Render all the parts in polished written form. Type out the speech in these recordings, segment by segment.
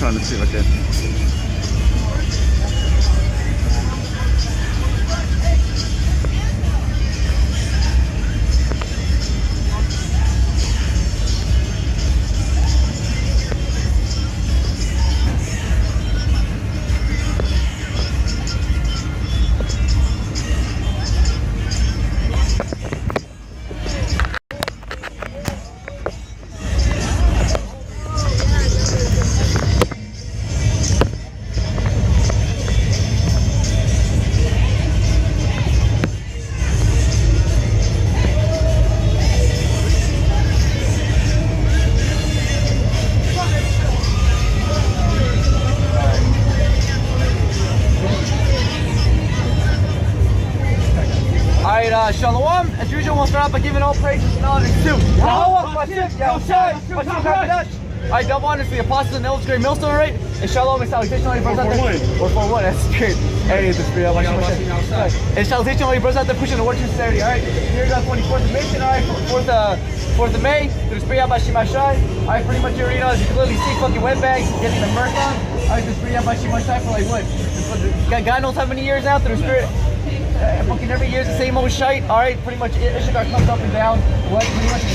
trying to see if I can. Shalom. As usual, we'll start off by giving all praises and honor to Alright, double honors to the apostles and elders, great millstone, right? And shalom and salutation, all you brothers out there. 441, that's the spirit. Hey, it's the spirit. And salutation, all you brothers out there pushing the word to sincerity, alright? Here's our 24th of Mission, alright? 4th of May, to the spirit by Shimashai. Alright, pretty much you already know, as you clearly see, fucking wetbags, getting the murk on. Alright, the spirit by Shimashai for like what? God knows how many years now through the spirit. Fucking every year's the same old shite. Alright, pretty much Ishikar comes up and down. What? Pretty much a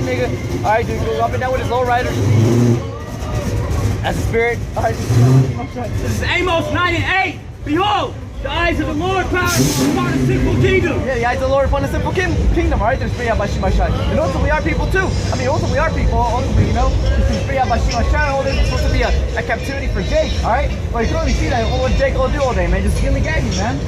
nigga. Alright, dude, goes up and down with his low riders. As a spirit. Alright, this is Amos 9 and 8. Behold, the eyes of the Lord power upon a simple kingdom. Yeah, the eyes of the Lord upon a simple kingdom. Alright, there's spirit by Shimashai. And also we are people too. I mean, also we are people. Ultimately, you know, there's spirit by Shimashai. All this is supposed to be a captivity for Jake. Alright, well you can only see that. What Jake will do all day, man. Just give me gagging, man.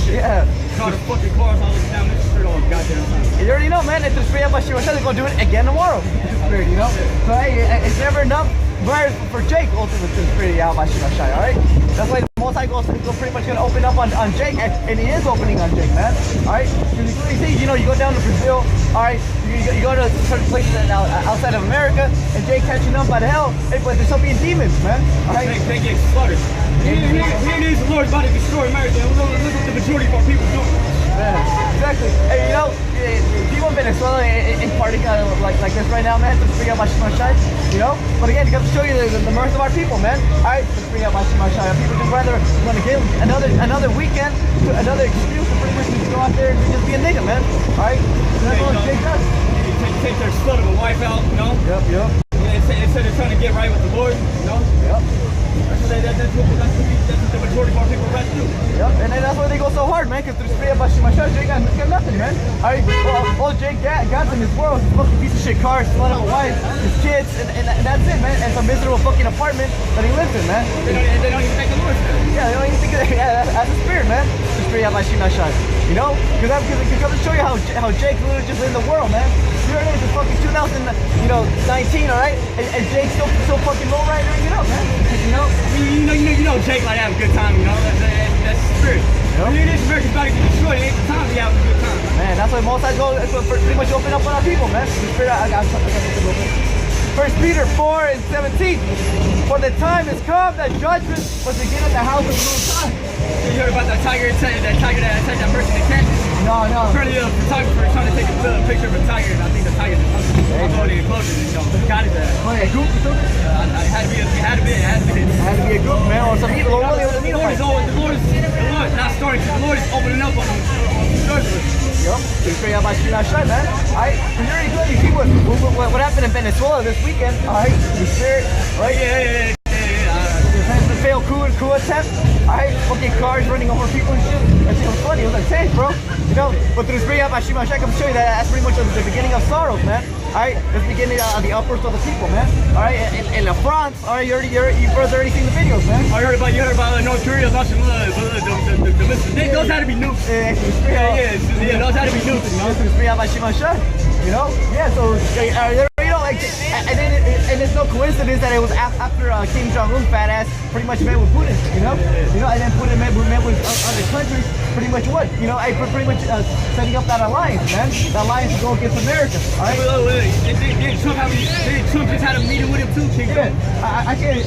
Yeah. Car the fucking cars all the down this street all the goddamn time. You already know, man. If the spirit by Shimashai, they're gonna do it again tomorrow. Spirit, you know. So hey, it's never enough for Jake ultimately to the spirit out by Shimashai. Alright, that's why. Motorcycles are pretty much going to open up on Jake, and he is opening on Jake, man. Alright? Because you clearly see, you know, you go down to Brazil, alright? You go to certain places outside of America, and Jake catching up by the hell. Hey, but there's something demons, man. Alright? They get slaughtered. Here it is, the Lord's about to destroy America. Look what the majority of our people doing. Yeah, exactly. Hey, you know, people in Venezuela in party kind of like this right now, man. Let's bring out my Shimashai, you know? But again, it comes to show you the mirth of our people, man. Alright, let's bring out my Shimashai. People just rather want to give another weekend, another excuse to pretty much just go out there and just be a nigga, man. Alright? That's what Jake does. Take their slut of a wife out, you know? Yep. Instead of trying to get right with the Lord, you know? Yep. That's what the majority of our people are do. Yep, and then that's why they go so hard, man, because through the spirit of Shimashai, Jake got nothing, man. Alright, all Jake got in this world is a fucking piece of shit car, slut of a wife, his kids, and that's it, man. And some miserable fucking apartment that he lives in, man. They don't even think the Lord's there. Yeah, they don't even think of that. Yeah, that's a spirit, man. The spirit of Shimashai. You know? Because it comes to show you how Jake literally just in the world, man. Here it is, it's fucking 2019, alright? And Jake's still fucking low riding it up, man. You know Jake like have a good time, you know? That's the spirit. Yep. When this American's about to get destroyed, it ain't the time to have a good time. Man, that's why most times go pretty much open up on our people, man. The spirit, I got First Peter 4 and 17. For the time has come that judgment was begin at the house of the Most High. You heard about that tiger that attacked that person in Kansas? No. Apparently a photographer trying to take a picture of a tiger, and I think the tiger just going in closer, you know, got it there. What, a group or something? It had to be. It had to be a group, man, or some people. The Lord is not starting. The Lord is opening up on the judgment. Yup, so you figure out my Shimashai, man. Alright, you're already good. You see what happened in Venezuela this weekend. Alright, the spirit, right? Yeah. The failed coup attempt. Alright, fucking cars running over people and shit. That shit was funny. It was intense, bro. You know, but through the spirit of my Shimashai, I can show you that that's pretty much the beginning of sorrows, man. Alright, that's the beginning of the upwards of the people, man. Alright, in France, alright, you've already seen the videos, man. You heard about North Korea launching the missiles. Those had to be nukes. Yeah, those had to be nukes, you know? Through the spirit of my Shimashai, you know? Yeah, so, you know, like, and it's no coincidence that it was after Kim Jong-un fat ass pretty much met with Putin, you know? You know, and then Putin met with other countries, pretty much what? You know, pretty much setting up that alliance, man. That alliance to go against America, alright? Did Trump just had a meeting with him too, King? Yeah, I think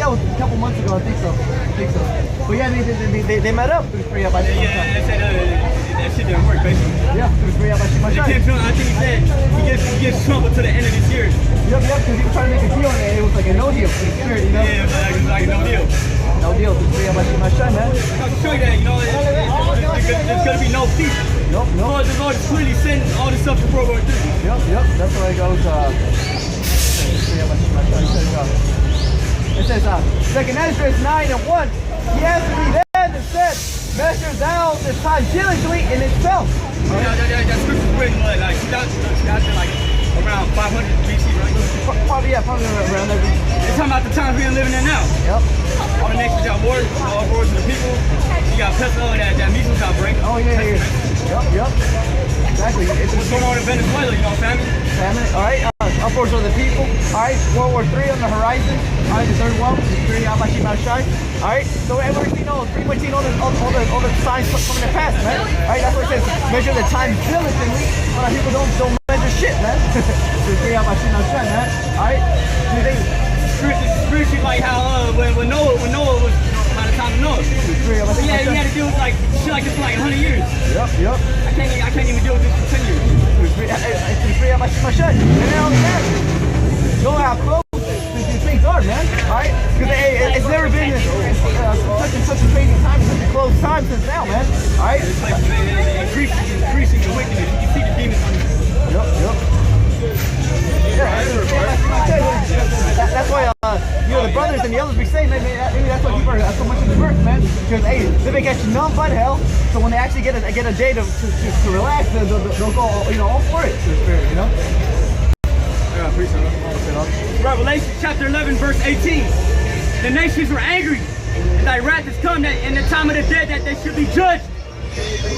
that was a couple months ago, I think so. But yeah, they met up through the spirit of my Shimashai. Yeah, that shit didn't work, basically. Yeah, through the Spirit of Hashem And Mashiach. Kim Jong, I think he said he gives Trump until the end of this year. Yep, because he was trying to make a deal and it was like a no deal for the Spirit, you know? Yeah, it was like no deal. No deal through the Spirit of Hashem Mashiach, man. I can show you that, you know, there's gonna be no peace. Nope, nope. The Lord is clearly sending all this stuff to World War III. Yep, that's where it goes. It says, 2nd Ezra 9:1. He answered me then and said, measure thou the time diligently in itself. That scripture's written like 2000, like around 500 BC, right? Probably around there. It's talking about the times we're living in now. Yep. All the nations got wars, all wars of the people. You got pestilence, that measles outbreak. Oh, yeah. Yep. Exactly. What's going on in Venezuela, you know, famine? All right. Upwards of the people. All right. World War III on the horizon. All right. The third one. The Spirit of Hashem Mashiach. All right. So everybody knows, pretty much all the signs coming to pass, man. All right. That's what it says. Measure the time diligently. A lot of people don't measure shit, man. The Spirit of Hashem Mashiach, man. All right. Spiritually, like how when Noah was by the time of Noah. Yeah, he had to deal with like shit like this for like 100 years. Yep. I can't even deal with this for 10 years. It's the Spirit of Hashem Mashiach. And then only that, you know how close these things are, man. Alright? Because it's never been such a crazy time, such a close time since now, man. Alright? It's like increasing the wickedness. You can see the demons on this. Yep. That's why, the brothers and the others be saying, maybe that's why people are so much in the verse, man. Because, hey, they've been catching none but hell. So when they actually get a day to relax, they'll go, all for it to the Spirit, you know? Yeah, appreciate it. Revelation chapter 11, verse 18. The nations were angry, and thy wrath is come, that in the time of the dead that they should be judged,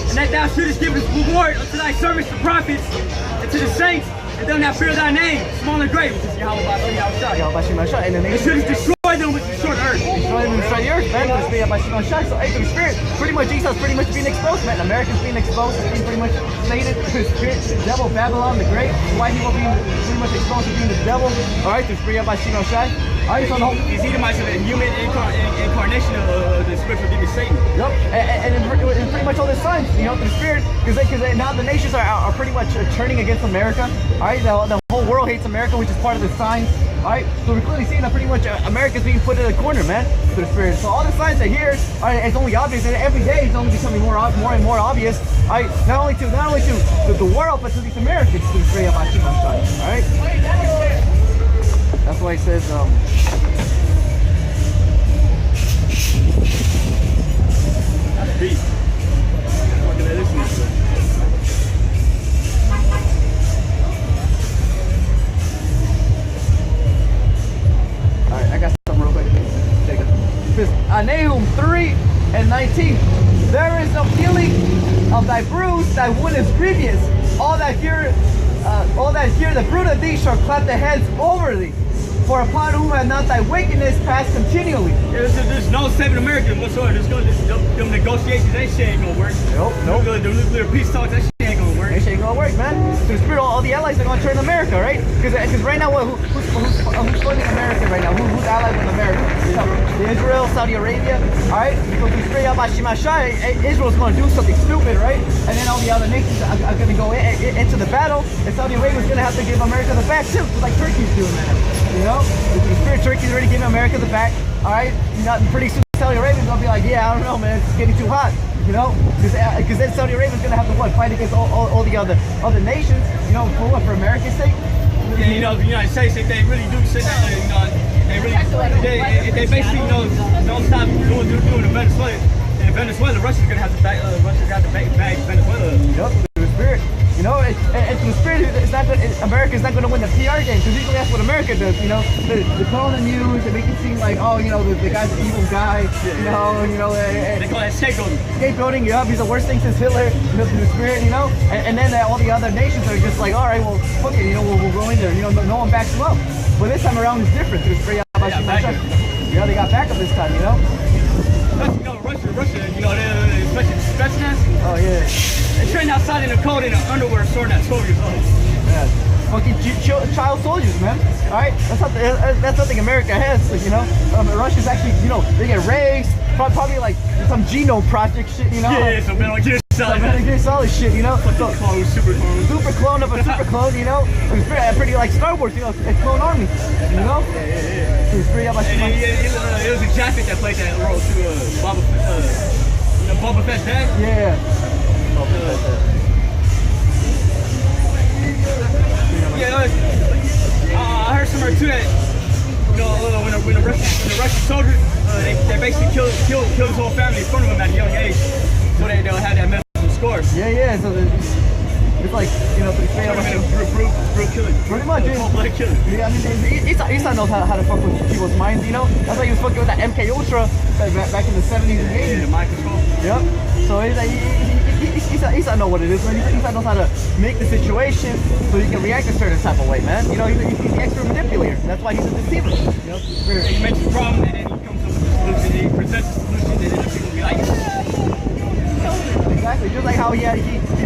and that thou shouldest give reward unto thy servants the prophets, and to the saints, and them that fear thy name, small and great, which is Yahweh Shai. And then they should destroy them with the short earth. Destroy the earth, man. So, hey, the Spirit, pretty much Jesus pretty much being exposed, man. America's being exposed, it's being pretty much stated. The Spirit, the devil, Babylon the Great, why he will be pretty much exposed to being the devil. Alright, the Spirit by Shino Shai. Alright, so no. He's Edomites, a human incarnation of the spiritual demon Satan. Yep, and pretty much all the signs, the Spirit, because now the nations are pretty much turning against America. Alright, the whole world hates America, which is part of the signs. Alright, so we're clearly seeing that pretty much America's being put in a corner, man, to the Spirit. So all the signs are here, it's only obvious, and every day it's only becoming more and more obvious. Alright, not only to the world, but to these Americans, to the Spirit of Hashem Mashiach. Alright, that's why it says, That's deep. What can I listen to? Alright, I got something real quick. Take it. Nahum 3:19. There is no healing of thy bruise, thy wound is grievous. All that hear the bruit of thee shall clap their hands over thee. For upon whom hath not thy wickedness passed continually. Yeah, there's no saving America whatsoever. Them negotiations, that shit ain't gonna work. Nope. The nuclear peace talks, that shit ain't gonna work. That shit ain't gonna work, man. To the Spirit, all the allies are gonna turn America, right? Because right now, who's funding America right now? Who's allied with America? Israel, Saudi Arabia, all right? So to the Spirit of Hashem Mashiach, Israel's gonna do something stupid, right? And then all the other nations are gonna go into the battle, and Saudi Arabia's gonna have to give America the back too, just like Turkey's doing that. To the Spirit, Turkey's already giving America the back, all right? Pretty soon Saudi Arabia's gonna be like, yeah, I don't know, man, it's getting too hot. Because then Saudi Arabia's gonna have to fight against all the other nations, for America's sake. Yeah, the United States, if they really do say that, they basically, don't stop doing the Venezuela. In Venezuela, Russia's gonna have to back Venezuela. Yep, to the Spirit. And to the Spirit, America's not going to win the PR game, because usually that's what America does, they put on the news, they make it seem like, the guy's an evil guy, they call it scapegoating. Scapegoating, he's the worst thing since Hitler, to the Spirit, and then all the other nations are just like, all right, well, fuck it, we'll go in there, no one backs them up. But this time around it's different, to the Spirit. They got backup this time, Russia, they're stretching us. Oh, yeah. They train outside in the cold in an underwear store at 12 years old. Yeah. Fucking child soldiers, man. Alright? That's something America has, Russia's actually, they get raised, probably like some genome project shit, Yeah, some Metal Gear Solid. Metal Gear Solid shit, you know. So, Clone, super clone. super clone of a super clone, you know. It's pretty like Star Wars, you know. It's Clone Army, you know. Yeah. It's pretty about And it was a jacket that played that role to Boba Fett's dad. Yeah. I heard somewhere too that when the Russian soldiers they basically killed his whole family in front of him at a young age, so they'll have that mental score. Yeah. So it's like, you know, Brutal killing. pretty much. Cold-blooded killing. Yeah, I mean, Issa knows how to fuck with people's minds, you know. That's why he was fucking with that MK Ultra back in the 70s and 80s. Yeah, the mind control. Yep. So he's like, Issa know what it is, man. Issa knows how to make the situation so he can react a certain type of way, man. You know, he's the expert manipulator. That's why he's a deceiver. Yep. He makes a problem and then he comes up with a solution. He presents a solution and then people be like, Exactly. Just like how he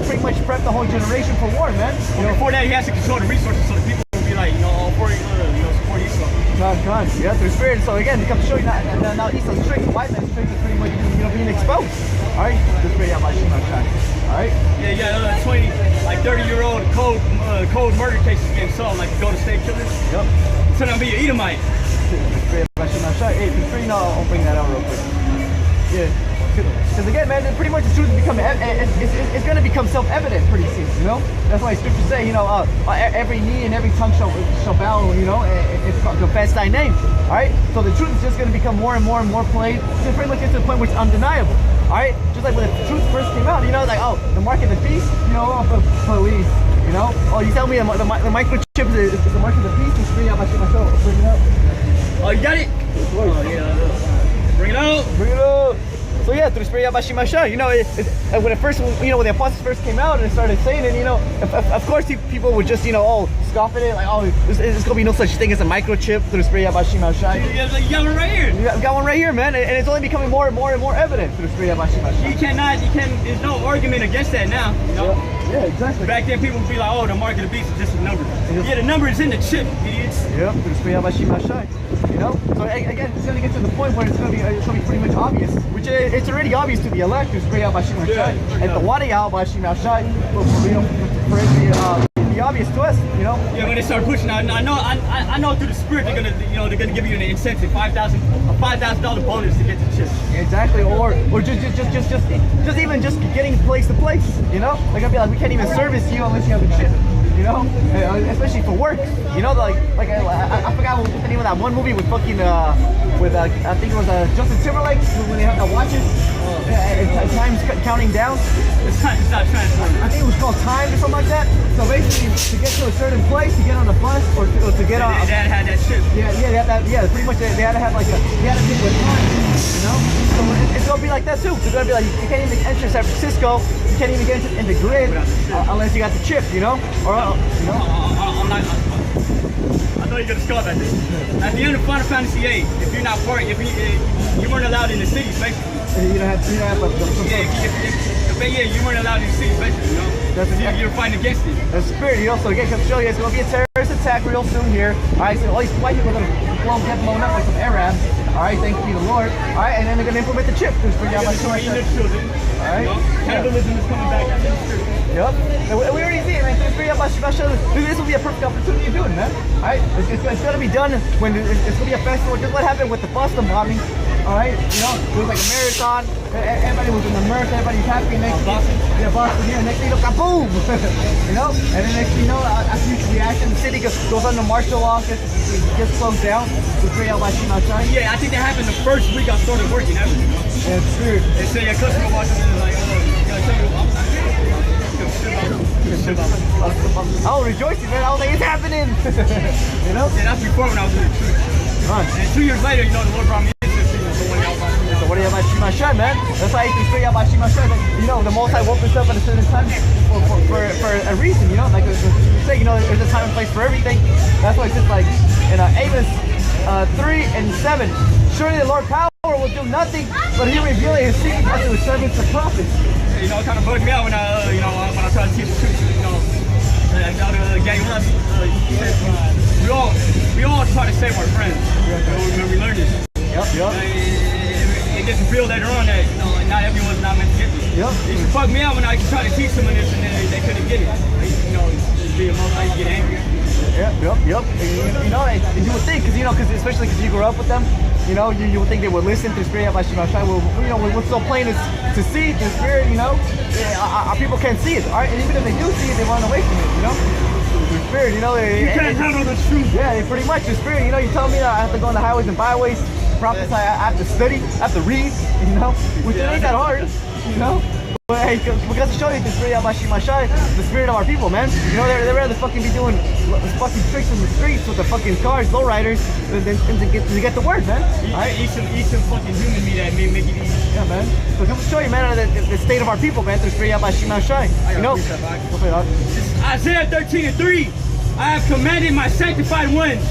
pretty much prepped the whole generation for war, man. You know, before that he has to control the resources so the people will be like, all for support Esau. God. Yeah, through spirit. So again, it comes to show you now Esau's tricks, white man's tricks is pretty much, you know, being exposed. All right, just pretty out my shit, all right. Yeah, you got 20, like 30-year-old cold murder cases getting solved, like Golden State Killers. Yep. Turn out to be an Edomite. Hey, I'll bring that out real quick. Yeah. Because again, man, pretty much the truth is becoming, it's going to become self-evident pretty soon, you know? That's why scriptures say, you know, every knee and every tongue shall bow, you know, it's confess thy name, all right? So the truth is just going to become more and more and more plain. It's pretty much get to the point where it's undeniable, all right? Just like when the truth first came out, you know, like, oh, the mark of the beast, you know, police, you know? Oh, you tell me the microchip is the mark of the beast? Just bring it up, bring it up. Oh, you got it? Oh, yeah. Bring it out. Bring it up. So yeah, through Spirit Yabashimasha, you know, when it first, you know, when the apostles first came out and started saying it, you know, of course people would just, you know, scoff at it, like, oh, there's gonna be no such thing as a microchip through Spirit Yabashimasha. You got one right here. You got one right here, man, and it's only becoming more and more and more evident through Spirit Yabashimasha. There's no argument against that now, you know? Yeah, exactly. Back then people would be like, oh, the mark of the beast is just a number. Yeah, the number is in the chip, idiots. Yep, through Spirit Yabashimasha. You know, so again, it's gonna get to the point where it's gonna be pretty much obvious, which it's already obvious to the elect who's praying out by Shimon Shai, and the Wadi out by Shimon Shai, you know, for it to be obvious to us, you know. Yeah, when they start pushing, I know through the spirit they're gonna give you an incentive, $5,000 bonus to get the chip. Exactly, or just even getting place to place, you know. Like I'd be like, we can't even service you unless you have the chip. You know, especially for work. You know, like I forgot what the name of that one movie with fucking I think it was Justin Timberlake when they have the watches and time's counting down. It's not transforming. I think it was called Time or something like that. So basically, to get to a certain place, to get on a bus or to get on. They had that shit. Yeah, pretty much they had to have like they had to pick with time. You know, so it's gonna be like that too. It's gonna be like you can't even enter San Francisco. You can't even get in the grid unless you got the chip. You know, or you know. I know you're gonna scoff at this. At the end of Final Fantasy VIII, if you're not part, if you weren't allowed in the cities, basically. You don't have you weren't allowed in the cities, basically. You know, you're fighting against it. The spirit, you know. So again, come show you, it's gonna be a terrorist attack real soon here. All right, so all these white people are gonna get blown up like some Arabs. All right, thank you, the Lord. All right, and then they're gonna implement the chip. Eating their children. All right. Cannibalism is coming back. Yep. And we already see it, man. This will be a perfect opportunity to do it, man. All right. It's gonna be done when it's gonna be a festival. Just what happened with the Boston bombing. All right. You know, it was like a marathon. Everybody was in the mirth. Everybody's happy. Next Boston. Yeah, Boston. Yeah. Next thing you know, kaboom. You know. And then next thing you know, a huge reaction. The city goes under martial law. Gets closed down. Yeah, I think that happened the first week I started working ever. Yeah, it's true. They say a customer walks in and like, I was rejoicing, man. I was like, it's happening. You know? Yeah, that's before when I was in the church. And 2 years later, you know, the Lord brought me into the city. So what do you have about Shimashai, man? That's why I can straight out about Shimashai. You know, the Most High woke us up at a certain time for a reason, you know? Like you say, you know, there's a time and place for everything. That's why it's just like in Amos 3 and 7. Surely the Lord power will do nothing, but he revealing his secrets unto his servants the prophets. You know, it kind of bugged me out when I try to teach the truth. You know, Gang Russ, we all try to save our friends. When we learn this. Yep. It gets revealed later on that not everyone's not meant to get this. Yep. It used to fuck me out when I used to try to teach someone this and then they couldn't get it. I used to, you know, be emotional, I used to get angry. Yep. And, you know, and you would think, because, you know, especially because you grew up with them, you know, you would think they would listen to the Spirit of Hashem Shai. Well, you know, what's so plain is to see the Spirit, you know, our people can't see it, all right? And even if they do see it, they run away from it, you know? The Spirit, you know, you can't handle the truth. Yeah, pretty much. The Spirit, you know, you tell me I have to go on the highways and byways, prophesy, I have to study, I have to read, you know, which it ain't that hard, you know? But hey, we got to show you the Spirit of Hashem Shai, the Spirit of our people, man. You know, they'd rather fucking be doing fucking tricks in the streets with the fucking cars, lowriders, than to get the word, man. Eat some fucking human meat that may make it easy. Yeah, man. So come show you, man, the state of our people, man, through the Spirit of Hashem Shai. You know? Isaiah 13:3. I have commanded my sanctified ones.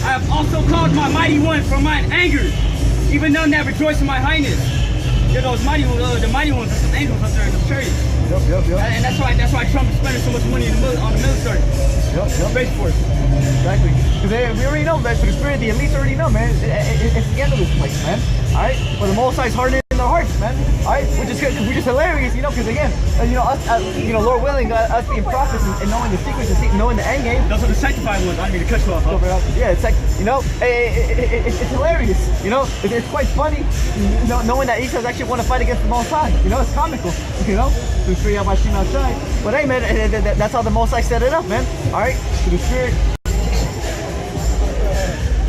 I have also called my mighty ones from mine anger, even though that rejoice in my highness. You know, those mighty ones, the mighty ones are some angels up there in the chariots. Yep. And that's why Trump is spending so much money on the military. Yep. Space Force. Exactly. Because we already know, man, through the Spirit, the elites already know, man. It's the end of this place, man. Alright? But the Most High's hardening their hearts, man. Alright? Which is hilarious, you know, because again, you know, us, you know, Lord willing, us being prophets and knowing the secrets and knowing the end game. Those are the sanctified ones. I didn't mean to cut you off. Huh? Yeah, it's like, you know, it's hilarious, you know. It's quite funny, you know, knowing that Esau's actually want to fight against the Most High. You know, it's comical, you know. Through the Spirit of Hashem Shai. But hey, man, that's how the Most High set it up, man. Alright? Through the Spirit.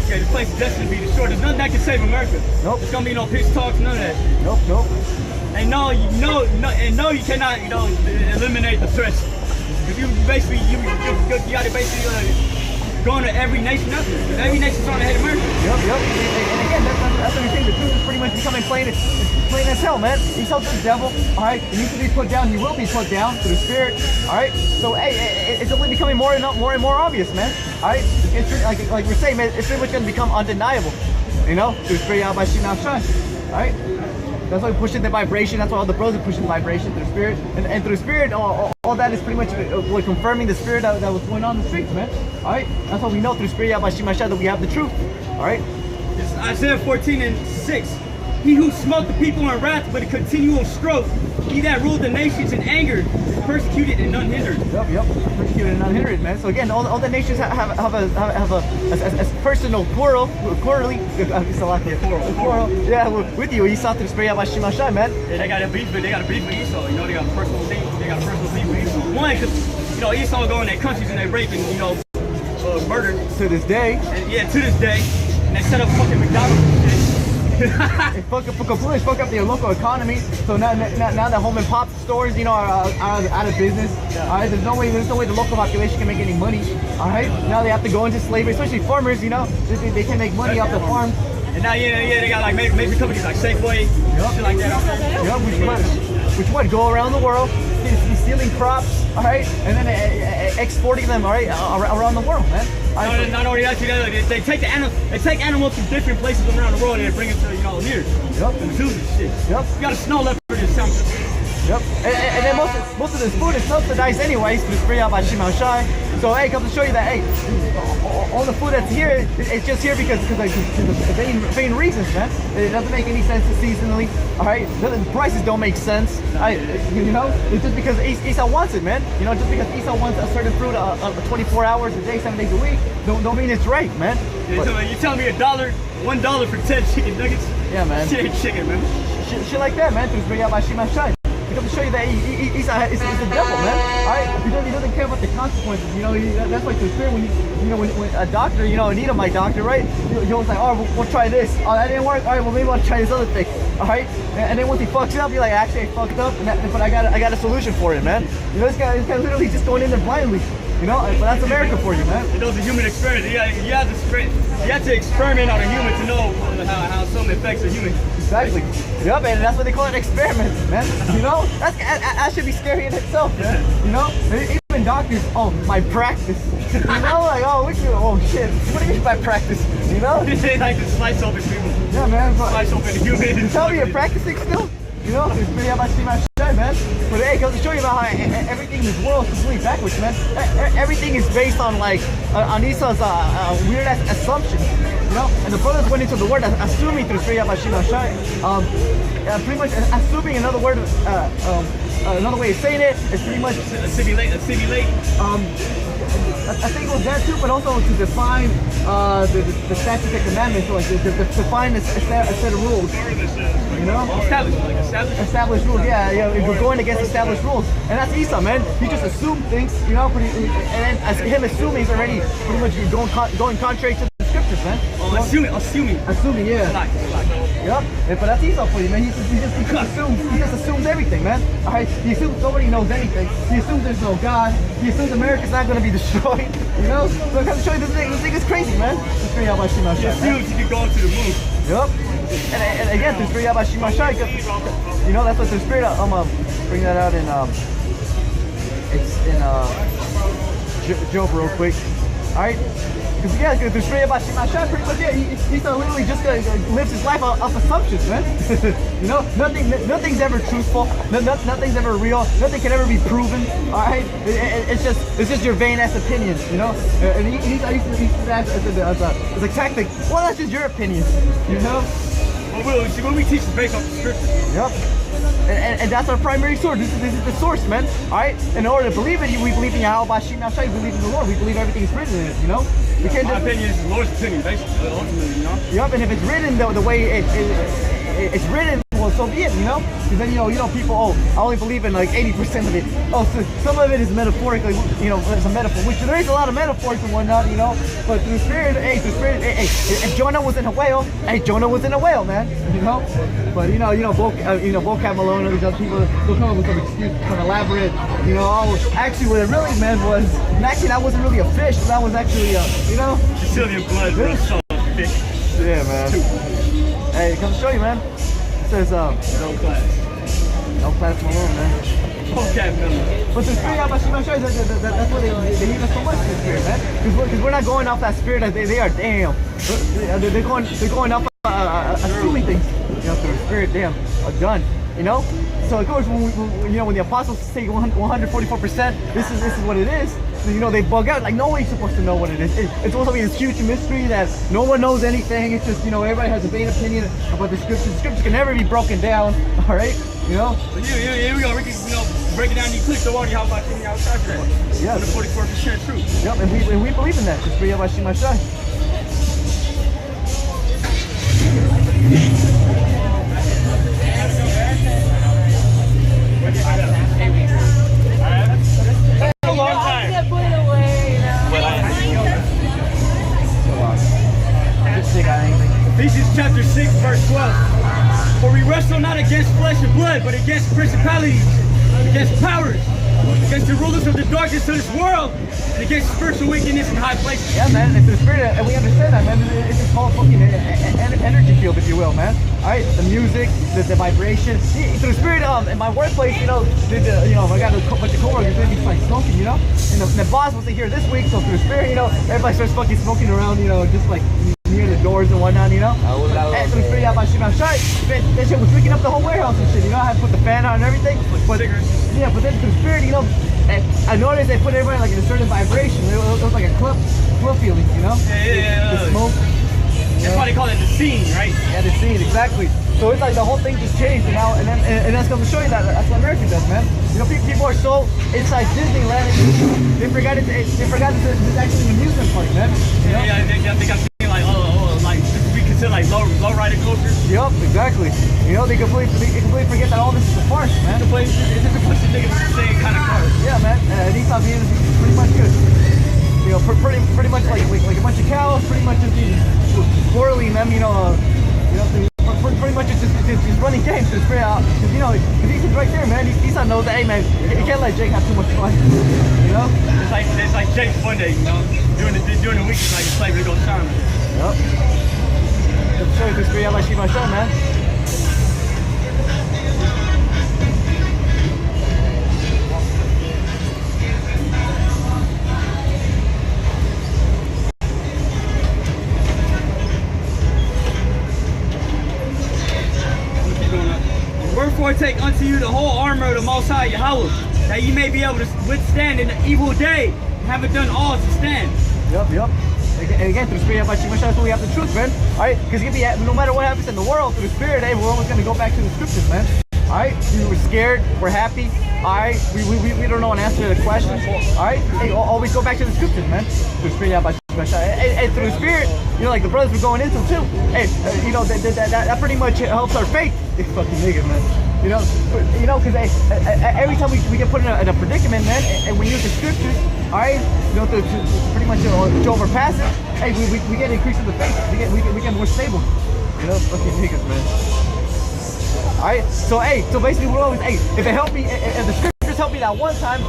Yeah, this place is destined to be destroyed. There's nothing that can save America. Nope. There's gonna be no peace talks, none of that shit. Nope. And no, you cannot, you know, eliminate the threats. If you basically, you gotta basically go into every nation out there. Because every nation's trying to hate America. Yep. And again, that's what we think. The truth is pretty much becoming plain as hell, man. Esau's the devil, alright? He needs to be put down. He will be put down through the Spirit, alright? So, hey, it's only becoming more and more obvious, man. Alright? It's like we're saying, man, it's pretty much going to become undeniable, you know? Through the Spirit of Hashem Shai, alright? That's why we're pushing the vibration. That's why all the bros are pushing the vibration through the Spirit. And through the Spirit, all that is pretty much we're confirming the Spirit that was going on in the streets, man. Alright? That's why we know through the Spirit of Hashem Shai that we have the truth. Alright? It's Isaiah 14:6. He who smote the people in wrath with a continual stroke, he that ruled the nations in anger, is persecuted and unhindered. Yep. Persecuted and unhindered, man. So again, all the nations have a personal quarrelly. Quarrel. Yeah, with you. Esau through the Spirit of Hashem Shai, man. Yeah, they got a beef with Esau. You know, they got a personal thing. They got a personal beef with Esau. One, because you know Esau go in their countries and they rape and you know murder. To this day. And, yeah, to this day. And they set up fucking McDonald's and shit. It completely fuck up their local economy. So now the home and pop stores, you know, are out of business. All right, there's no way the local population can make any money. All right, now they have to go into slavery, especially farmers. You know, they can make money off the farm. And now, yeah, they got like major companies like Safeway, shit like that out there. Yep, which would go around the world, stealing crops, all right, and then exporting them, all right, around the world, man. Not only that, they take animals from different places around the world and they bring it to here. Yep. And zoos and shit. Yep. You got a snow leopard in San Francisco. Yep. And then most of this food is subsidized anyways through the Spirit of Hashem Shai. So hey, come to show you that hey, all the food that's here, it's just here because of vain reasons, man. It doesn't make any sense seasonally. All right, the prices don't make sense. You know, it's just because Esau wants it, man. You know, just because Esau wants a certain fruit 24 hours a day, 7 days a week, don't mean it's right, man. You telling me $1 for 10 chicken nuggets? Yeah, man. Shit ain't chicken, man. Shit like that, man. Through the Spirit of Hashem Shai. To show you that Esau is the devil, man. Alright? He doesn't care about the consequences. You know, that's like the Spirit when a doctor, you know, an Edomite doctor, right? He was like, oh, we'll try this. Oh, that didn't work. Alright, well maybe I'll try this other thing. Alright? And then once he fucks up, you're like, actually I fucked up, but I got a solution for it, man. You know, this guy literally just going in there blindly. You know, but that's America for you, man. Those are human experiments. You have to experiment on a human to know how something affects a human. Exactly. Yep, and that's what they call it, experiments, man. You know, that should be scary in itself, man. You know, even doctors, oh, my practice. You know, like, oh shit, what do you mean by practice? You know? They like to slice open people. Yeah, man. Slice open humans. Tell me you're practicing still? You know, it's pretty about to see my shit, man. But hey, goes to show you about how everything in this world is completely backwards, man. Everything is based on like on Esau's weird ass assumptions. you know. And the brothers went into the word assuming through Spirit Yahweh Shai. Pretty much assuming another word. Another way of saying it is pretty much A city lake. I think it was that too, but also to define the statutes and commandments, so like to define a set of rules. You know? Established rules, yeah. If we're going against established rules. And that's Esau, man. He just assumed things, you know, and then as him assuming, he's already pretty much going contrary to the scriptures, man. Oh, assuming, yeah. Yep, but that's Esau for you, man. He just assumes everything, man. All right, he assumes nobody knows anything. He assumes there's no God. He assumes America's not going to be destroyed. You know, so I'm gonna show you this thing is crazy, man. This Spirit Yahweh Shai. He assumes he could go to the moon. Yep. And again, through Spirit Yahweh Shai, you know, that's what the Spirit. I'm gonna bring that out in it's in Job real quick. All right. Because yeah, the Spirit Yahweh Shai, pretty much, yeah, he's literally just lives his life off assumptions, man. You know, nothing's ever truthful. Nothing's ever real. Nothing can ever be proven. All right, it's just your vain ass opinions, you know. And I used to use that as a tactic. Well, that's just your opinion, you know. Well, what we teach is based off the scripture. Yep. And that's our primary source. This is the source, man. All right. In order to believe it, we believe in Yahweh Shai. We believe in the Lord. We believe everything is written in it. You know. We can't. My opinion is the Lord's opinion, basically, ultimately. You know. Yep. And if it's written the way it's written, well, so be it. You know. Because then you know people. Oh, I only believe in like 80% of it. Oh, so some of it is metaphorically. You know, it's a metaphor. Which there is a lot of metaphors and whatnot. You know. But through Spirit, if Jonah was in a whale, Jonah was in a whale, man. You know. But vocab Malone and these other people, they'll come up with some excuse, some elaborate, you know. Actually, what it really meant was, actually, that wasn't really a fish. That was actually, you know. Sicilian blood, bro. So fish. Yeah, man. Hey, come show you, man. It says, no class. No class Malone, man. Okay, man. But the Spirit of Shai, that's why they hate us so much, the Spirit, man. Because we're not going off that Spirit that they are, damn. They're going off assuming things. You know, through the Spirit, damn, done. You know, so of course when the apostles say 144%, this is what it is. You know, they bug out like nobody's supposed to know what it is. It's supposed to be this huge mystery that no one knows anything. It's just, you know, everybody has a vain opinion about the scriptures. The scriptures can never be broken down. All right, you know. But here we go. We can, you know, break it down. You click the water. How about you outside for that? Yeah, 44% true. Yep, and we believe in that. Just Spirit Yahweh Shai. A long time. Ephesians chapter 6, verse 12. For we wrestle not against flesh and blood, but against principalities, against powers, against the rulers of the darkness of this world, and against spiritual wickedness in high places. Yeah, man, it's the Spirit, and we understand that, man. It's just called fucking energy field, if you will, man. All right, the music, the vibration. Through the Spirit, in my workplace, you know, I got a bunch of coworkers, they be like smoking, you know, and the boss wasn't here this week, so through the Spirit, you know, everybody starts fucking smoking around, you know, just like near the doors and whatnot, you know. And through the Spirit, that shit was freaking up the whole warehouse and shit, you know. I had to put the fan on and everything, but yeah, but then through the Spirit, you know, I noticed they put everybody like in a certain vibration. It was like a club feeling, you know. Yeah. The smoke. That's why they call it the scene, right? Yeah, the scene, exactly. So it's like the whole thing just changed, and now and that's going to show you that that's what America does, man. You know, people are so inside Disneyland, they forgot it's actually an amusement park, man. You know? Yeah, they got like like we consider like low rider culture. Yep, exactly. You know, they completely forget that all this is a farce, man. It's just a bunch of niggas with the same kind of cars. Yeah, man. And Esau being pretty much good. You know, pretty much like a bunch of cows, pretty much just swirling them, you know, pretty much it's just running games to spread out. Because, you know, he's right there, man. Esau knows that, hey, man, you can't let Jake have too much fun. You know? It's like Jake one day, you know, during the week, it's like a slavery goes time. Yep. Let's show you this Spirit Yahweh Shai, man. Wherefore take unto you the whole armor of the Most High Yahweh, that ye may be able to withstand in the evil day, and having done all to stand. Yep. again, through the Spirit, that's where we have the truth, man. All right, because no matter what happens in the world, through the Spirit, hey, we're always gonna go back to the scriptures, man. All right, we were scared, we're happy. All right, we don't know an answer to the question. All right, hey, always go back to the scriptures, man. Through the Spirit, hey, through the Spirit, you know, like the brothers we're going into too. Hey, you know, that pretty much helps our faith. It's fucking niggas, man. You know, because every time we get put in a predicament, man, and we use the scriptures, all right, you know, to pretty much to overpass it, hey, we get increase in the faith. We get more stable. You know, fucking niggas, man. All right, so basically we're always, if it helped me, if the scriptures helped me that one time,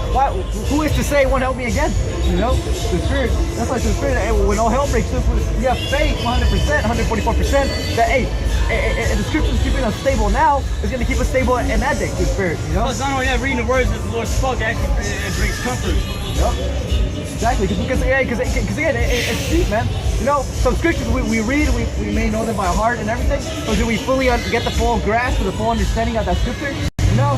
who is to say it won't help me again? You know, the Spirit, that's why the Spirit, when all hell breaks loose, you have faith 100%, 144%, that, if the scriptures keeping us stable now, it's going to keep us stable in that day, the Spirit, you know? Plus, not only that, reading the words that the Lord spoke, actually, it brings comfort. Yep. Exactly, because again, it's deep, man. You know, some scriptures we read, we may know them by heart and everything, but do we fully get the full grasp or the full understanding of that scripture? You know,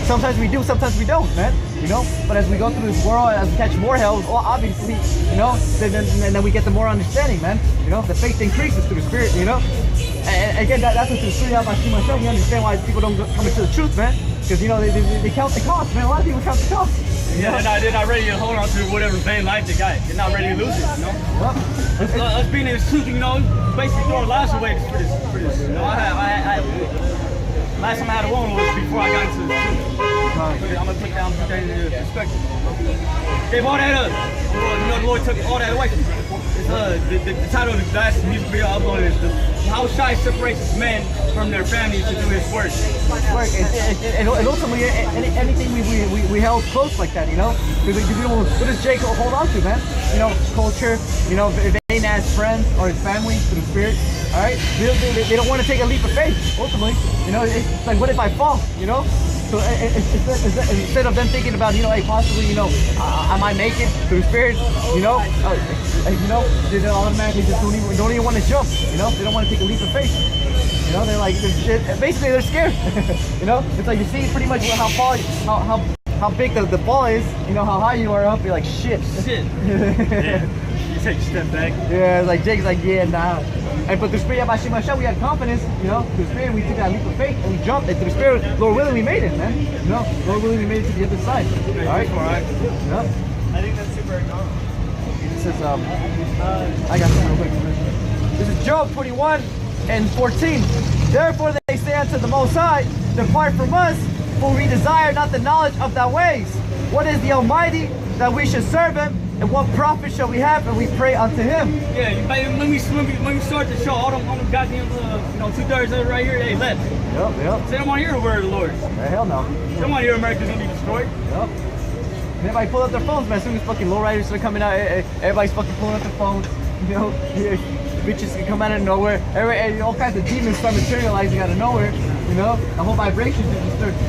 sometimes we do, sometimes we don't, man. You know, but as we go through this world, as we catch more hell, well, obviously, you know, then we get the more understanding, man. You know, the faith increases through the Spirit, you know. And again, that's what the Spirit of Hashem show. You understand why people don't come into the truth, man. Because, you know, they count the cost, man. A lot of people count the cost. Yeah, they're not ready to hold on to whatever vain life they got. They're not ready to lose it, you know? Well, us being in this truth, you know, basically throwing lives away for this. You know, last time I had a woman was before I got into this truth. I'm going to put that into perspective. Gave all that up. You know, the Lord took all that away from me. It's, the title of the last music video I uploaded is How Shai Separates Men from Their Families to Do His Work. And ultimately, anything we held close like that, you know? Because what does Jake hold on to, man? You know, culture, you know, vain ass friends or his family through the Spirit, all right? They don't want to take a leap of faith, ultimately. You know, it's like, what if I fall, you know? So instead of them thinking about, you know, hey, possibly, you know, I might make it through the Spirit, you know, they automatically just don't even want to jump, you know, they don't want to take a leap of faith. You know, they're like, basically they're scared. You know, it's like you see pretty much how big the ball is, you know, how high you are up, you're like, shit. Yeah. You take a step back. Yeah, like Jake's like, yeah, nah. And but through the Spirit of Hashem, we had confidence, you know, through the Spirit we took that leap of faith and we jumped, and through the Spirit, Lord willing, we made it, man. You know, Lord willing, we made it to the other side. Alright? Yep. I think that's super common. This is, I got some real quick. This is Job 21 and 14. Therefore they say unto the Most High, depart from us, for we desire not the knowledge of thy ways. What is the Almighty that we should serve him? And what profit shall we have and we pray unto him? Yeah, when we start the show, all them goddamn, you know, 2/3 of it right here, they left. Yep. They don't want to hear the word of the Lord. Hell no. They don't want to hear America's gonna be destroyed. Yep. Everybody pull up their phones, man. As soon as fucking lowriders are coming out, everybody's fucking pulling up their phones. You know, bitches can come out of nowhere. All kinds of demons start materializing out of nowhere. You know, the whole vibrations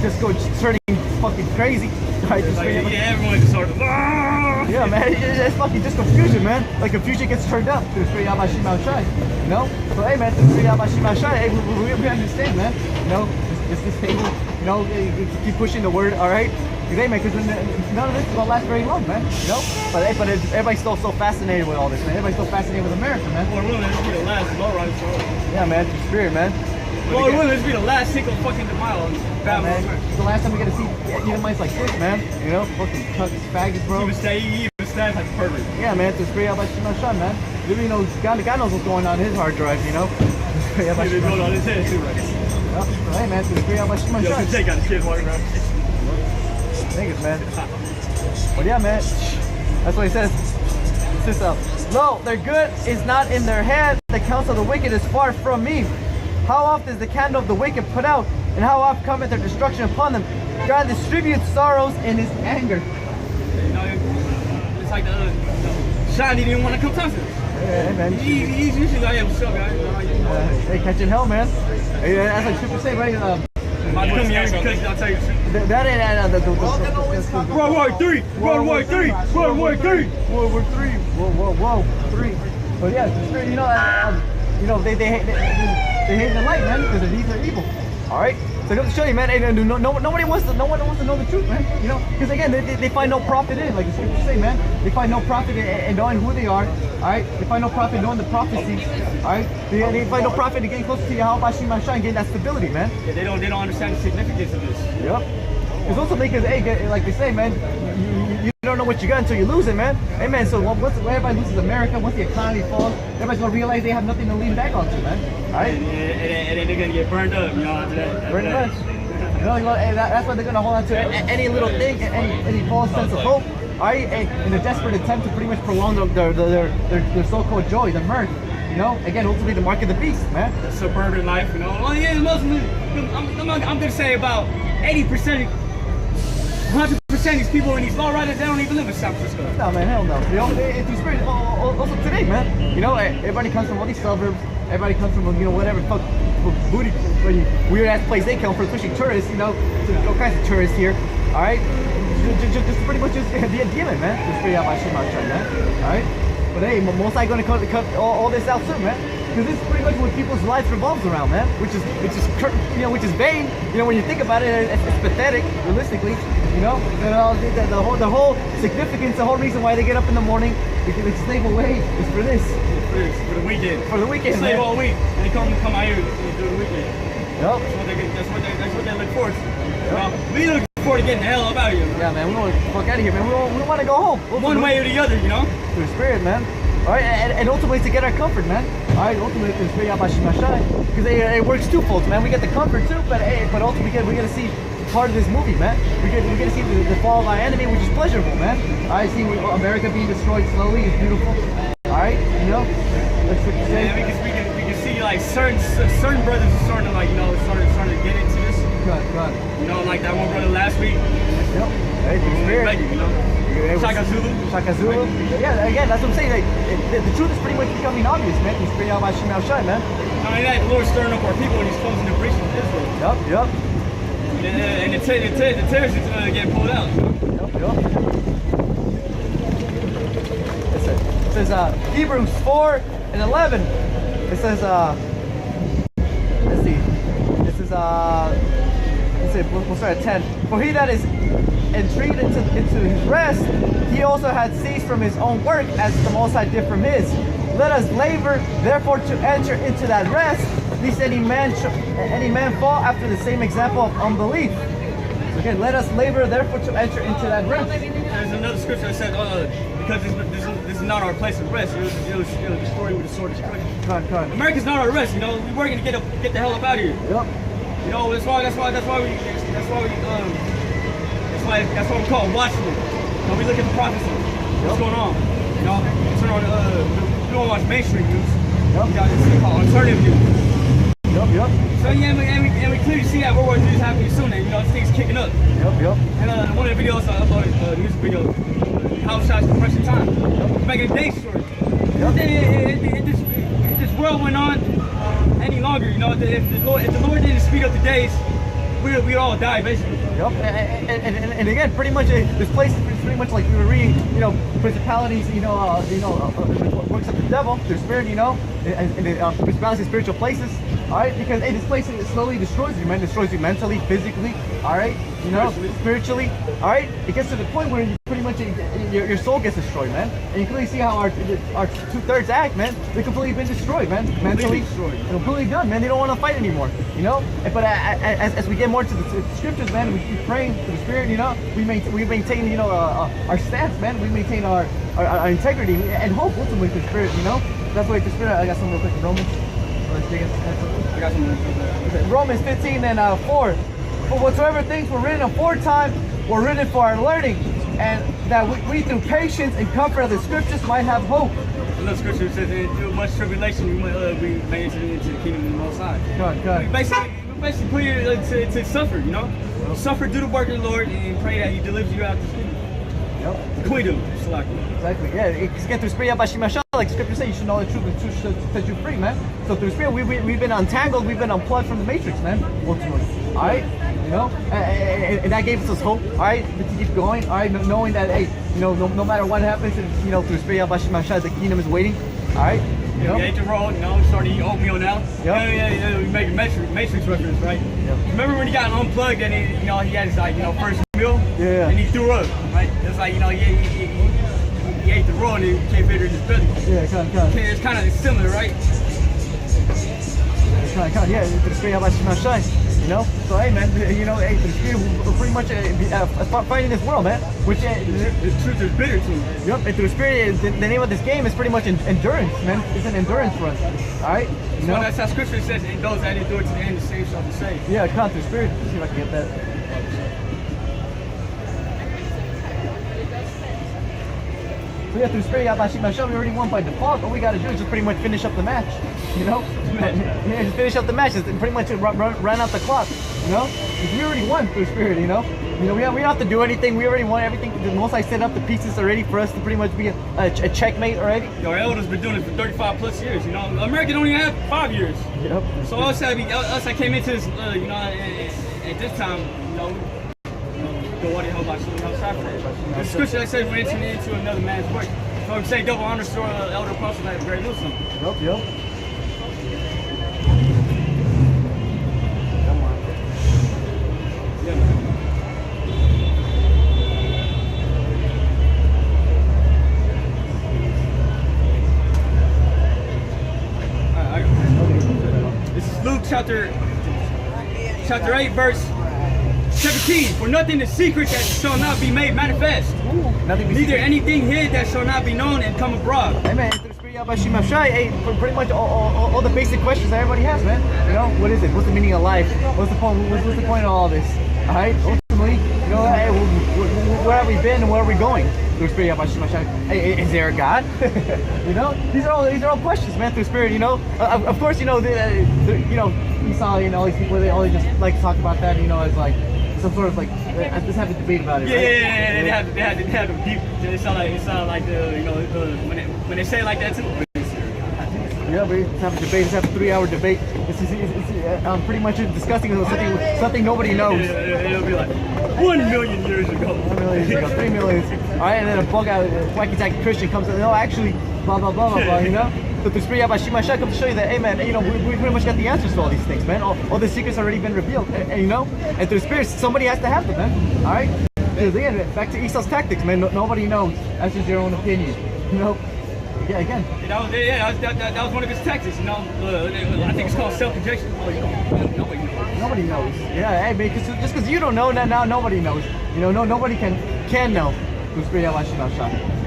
just go turning fucking crazy. Right? Everyone just sort of. Yeah, man, it's fucking just confusion, man. Like confusion gets turned up through the Spirit of Hashem Shai. You know? So hey, man, through the Spirit of Hashem Shai, hey, we understand, man. You know, it's this thing, you know, keep pushing the word, all right? Hey, man, because none of this is gonna last very long, man. You know? But everybody's still so fascinated with all this, man. Everybody's so fascinated with America, man. Well, really, this will be the last lowrider show. Yeah, man, through the Spirit, man. Well, really, this will be the last single fucking mile. Yeah, man. It's the last time we get to see Edomites like this, man. You know, fucking cucks, faggots, bro. He even stands like perfect. Yeah, man, through the Spirit of Hashem Shai, man. You know, God knows what's going on in his hard drive, you know? He's going on his head too, right? Yep. Hey, man, through the Spirit of Hashem Shai. Yo, take out the kid water, bro. Niggas, man. But yeah, man, that's what he says. It says, lo, their good is not in their hand. The counsel of the wicked is far from me. How oft is the candle of the wicked put out, and how oft cometh their destruction upon them? God distributes sorrows in his anger. You know, it's like the Shai didn't even want to come talk to us. Hey, man. He's usually like, yeah, what's up, guys? Hey, catching hell, man. Hey, that's like Super Saiyan, right? I'm coming here because I'll tell you the truth. That ain't World War III! World War III! World War III! World War III! Whoa, 3. But yeah, you know, they hate the light, man, because the deeds are evil. All right. So it goes to show you, man. Hey, nobody wants to know the truth, man. You know, because again, they find no profit in it, like the scriptures say, man. They find no profit in knowing who they are. All right. They find no profit in knowing the prophecy. All right. They find no profit in getting closer to Yahweh Hashem and getting that stability, man. Yeah, they don't understand the significance of this. Yep. It's also because, hey, like they say, man, you don't know what you got until you lose it, man. Hey, man, so once everybody loses America, once the economy falls, everybody's going to realize they have nothing to lean back onto, man. All right? And they're going to get burned up, you know, after that. Pretty much. You know, that's why they're going to hold on to any little thing, any false sense of hope, all right? In a desperate attempt to pretty much prolong their so-called joy, their mirth. You know, again, ultimately the mark of the beast, man. Suburban life, you know. Well, yeah, I'm going to say about 80%, 100% of these people in these law riders, they don't even live in San Francisco. No, man, hell no. You know, it's spirit. Also today, man. You know, everybody comes from all these suburbs. Everybody comes from, you know, whatever fuck booty, weird ass place they come from, especially tourists. You know, all kinds of tourists here. All right, just pretty much just be a demon, man. Just straight out my shit, man. All right, but hey, most likely gonna cut all this out soon, man. Because this is pretty much what people's lives revolves around, man. Which is vain. You know, when you think about it, it's pathetic, realistically. You know, the whole significance, the whole reason why they get up in the morning, because they slave away, is for this. For the weekend. For the weekend, slave man. all week, and they come out here and do the weekend. Yep. That's what they look forward to. Yep. We look forward to getting the hell up out of here. Yeah, man. We want to fuck out of here, man. We want to go home. One way or the other, you know. Through the spirit, man. All right, and ultimately to get our comfort, man. All right, ultimately to spirit because it works twofold, man. We get the comfort too, but ultimately we get to see part of this movie, man. We get to see the fall of our enemy, which is pleasurable, man. All right, see America being destroyed slowly is beautiful. All right, you know. That's what you say. Yeah, we can see like certain brothers are starting to like, you know, starting to get into this. Good. You know, like that one brother last week. Yep. Hey, the spirit. You know. Shaka Zulu. Yeah, again, that's what I'm saying. Like, the truth is pretty much becoming obvious, man. He's pretty out by Shimei Shai, man. I mean, the Lord's stirring up our people and he's closing the breach with Israel. Yep. And the terrorists are going to get pulled out. Yep. It says Hebrews 4:11. It says let's see. This is we'll start at 10. For he that is entreated into his rest, he also had ceased from his own work, as the Most High did from his. Let us labor, therefore, to enter into that rest, lest any man fall after the same example of unbelief. So again, let us labor, therefore, to enter into that rest. There's another scripture that says, because this is not our place of rest. It was destroyed with the sword of destruction. Come. America's not our rest. You know, we're working to get the hell up out of here. Yep. You know, that's why we call watchmen. You know, we look at the prophecy. What's going on? You know, turn on. We don't watch mainstream news. Yep. We got this thing called alternative news. Yep. So yeah, and we clearly see that World War III is happening soon. And you know, this thing's kicking up. Yep. And one of the videos I uploaded, music video, House Shots Compression Time. Yep. Making a day short. Yep. If this world went on any longer, you know, if the Lord didn't speed up the days, we'd all die basically. Yep. And again, pretty much this place is pretty much like we were reading, you know, principalities, works of the devil, their spirit, you know, and principalities and spiritual places. All right, because hey, this place slowly destroys you, man. Destroys you mentally, physically. All right, you know, spiritually. All right, it gets to the point where you pretty much your soul gets destroyed, man. And you clearly see how our 2/3 act, man. They've completely been destroyed, man. Mentally, completely done, man. They don't want to fight anymore, you know. But as we get more to the scriptures, man, we keep praying to the Spirit, you know. We maintain, you know, our stance, man. We maintain our integrity and hope ultimately to the Spirit, you know. That's why the Spirit. I got some real quick in Romans. I got some. Romans 15 and 4. For whatsoever things were written aforetime were written for our learning, and that we through patience and comfort of the scriptures might have hope. Another scripture says, through much tribulation we may enter into the kingdom of the Most High. God. We basically put you to suffer, you know? Yep. Suffer, do the work of the Lord, and pray that He delivers you out of this kingdom. Yep. Exactly. Yeah, it's get through Spirit by Shema Shah. Like Scripture says, you should know the truth should set you free, man. So through Spirit, we've been untangled, we've been unplugged from the matrix, man. Ultimately, all right, you know, and that gave us hope, all right, to keep going, all right, knowing that hey, you know, no matter what happens, you know, through Spirit by Shema Shah, the kingdom is waiting, all right. You know, he ate the raw, you know, started eating oatmeal now. Yeah, we make a Matrix reference, right? Yep. Remember when he got unplugged and he, you know, he had his like, you know, first meal? Yeah. And he threw up, right? It's like, you know, he ate the raw and it became bigger in his belly. Yeah, kind of. It's kind of similar, right? Yeah, the spirit of Hashem Shai, you know. So hey, man, you know, hey, the spirit will pretty much fighting this world, man. Which the truth is bitter too. Yep. And through the spirit, the name of this game is pretty much endurance, man. It's an endurance run. All right. You know, that's how Scripture says. And those that endure to the end, the same shall be saved. Yeah, come through spirit. Let's see if I can get that. So yeah, through Spirit Yabashim Hashem, we already won by default. All we got to do is just pretty much finish up the match, you know? Yeah, just finish up the match. Just pretty much run out the clock, you know? We already won through Spirit, you know? We don't have to do anything. We already won everything. The most I set up the pieces already for us to pretty much be a checkmate already. Our elders been doing this for 35 plus years, you know? America don't even have 5 years. Yep. So us that came into this, you know, at this time, you know, the scripture that says we're entering into another man's work. So I'm saying double honor to elder apostles like Greg Newsom. Yep. Come on. Yeah, man. Alright, this is Luke chapter 8, verse 17, for nothing is secret that shall not be made manifest. Neither anything hid that shall not be known and come abroad. Hey man, through the Spirit Yabashim Hashem, hey, for pretty much all the basic questions that everybody has, man. You know, what is it? What's the meaning of life? What's the point? What's the point of all this? Alright? Ultimately, you know, hey, where have we been and where are we going? Through Spirit Yabashim Hashem. Hey, is there a God? You know, these are all questions, man. Through Spirit, you know. Of course, you know, you know, Esau, you know, all these people, they always just like to talk about that, you know, as like some sort of like, let's have a debate about it. Yeah, they have a deep. It sound like the, you know, when they say it like that too. Yeah, we have a debate. Let's have a 3-hour debate. It's pretty much discussing something nobody knows. It'll be like 1 million years ago. 1 million years ago, 3 million. All right, and then a bug out, wacky tacky Christian comes in. No, actually, blah blah blah blah blah. You know. So the Spirit Yabashim Hashem comes to show you that, hey man, you know, we pretty much got the answers to all these things, man. All the secrets already been revealed, and you know, and through the Spirit, somebody has to have them, man. All right. Because again, back to Esau's tactics, man. Nobody knows. That's just your own opinion, you know. Yeah, again. That was one of his tactics, you know. I think it's called self-projection. Nobody knows. Yeah, hey, man, just because you don't know, now nobody knows. You know, nobody can know. You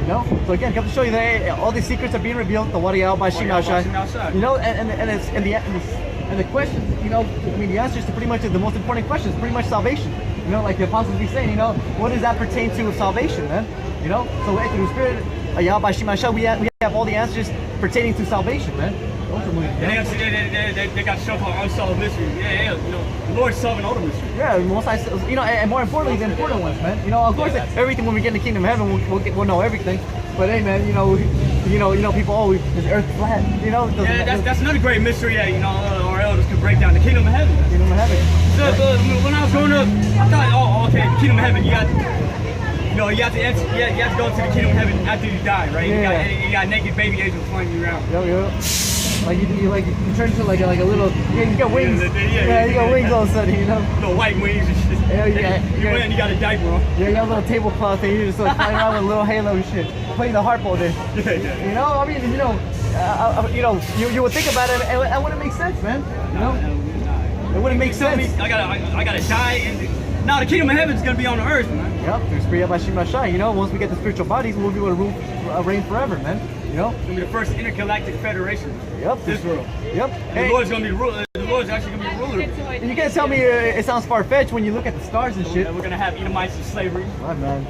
know? So again, come to show you that hey, all these secrets are being revealed. The Wadi Al-Bashim Al-Shai. You know, and the questions, you know, I mean, the answers to pretty much the most important questions, pretty much salvation. You know, like the apostles be saying, you know, what does that pertain to salvation, man? You know, so through the Spirit, we have all the answers pertaining to salvation, man. They got shoved on unsolved mysteries. Yeah, you know, the Lord's solving all the mysteries. Yeah, you know, and more importantly, the important ones, man. You know, of course, everything when we get in the kingdom of heaven, we'll know everything. But hey, man, you know, people always is earth flat. You know. Yeah, that's another great mystery that you know our elders could break down. The kingdom of heaven. The kingdom of heaven. So, when I was growing up, I thought, oh, okay, the kingdom of heaven, you have to go to the kingdom of heaven after you die, right? Yeah. You got naked baby angels flying you around. Yeah. Like you turn into like a little, you got wings. Yeah, you got wings all of a sudden, you know. Little white wings and shit. You went and you got a diaper on. Yeah, you got a little tablecloth and you're just like flying around with a little halo and shit, playing the harp all day. Yeah. You know, I mean, you would think about it, and that wouldn't make sense, man. You know, it wouldn't make sense. I gotta die, and now the kingdom of heaven is gonna be on the earth, man. Yep, through Spirit Yabashim Hashem. You know, once we get the spiritual bodies, we'll be able to reign forever, man. You know, it's gonna be the first intergalactic federation. Yep, this world. Yep. The Lord's gonna be ruler. The Lord's actually gonna be ruler. You can't tell me it sounds far-fetched when you look at the stars and shit. We're gonna have Edomites in slavery. All right, man.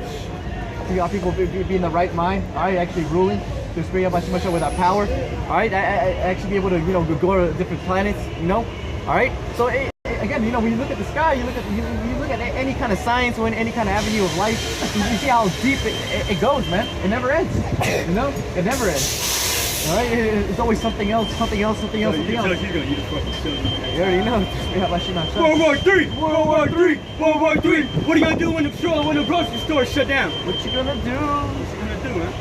You got people be in the right mind. All right, actually ruling. To Spirit Yabashim Hashem with our power. All right, I actually be able to go to different planets. You know. All right. So again, you know, when you look at the sky, you look at any kind of science or any kind of avenue of life, you see how deep it goes, man. It never ends. You know, it never ends. All right, it's always something else. He's gonna eat a fucking shit. You already know. World War III. What are you gonna do when the grocery store shut down? What you gonna do? What you gonna do, man?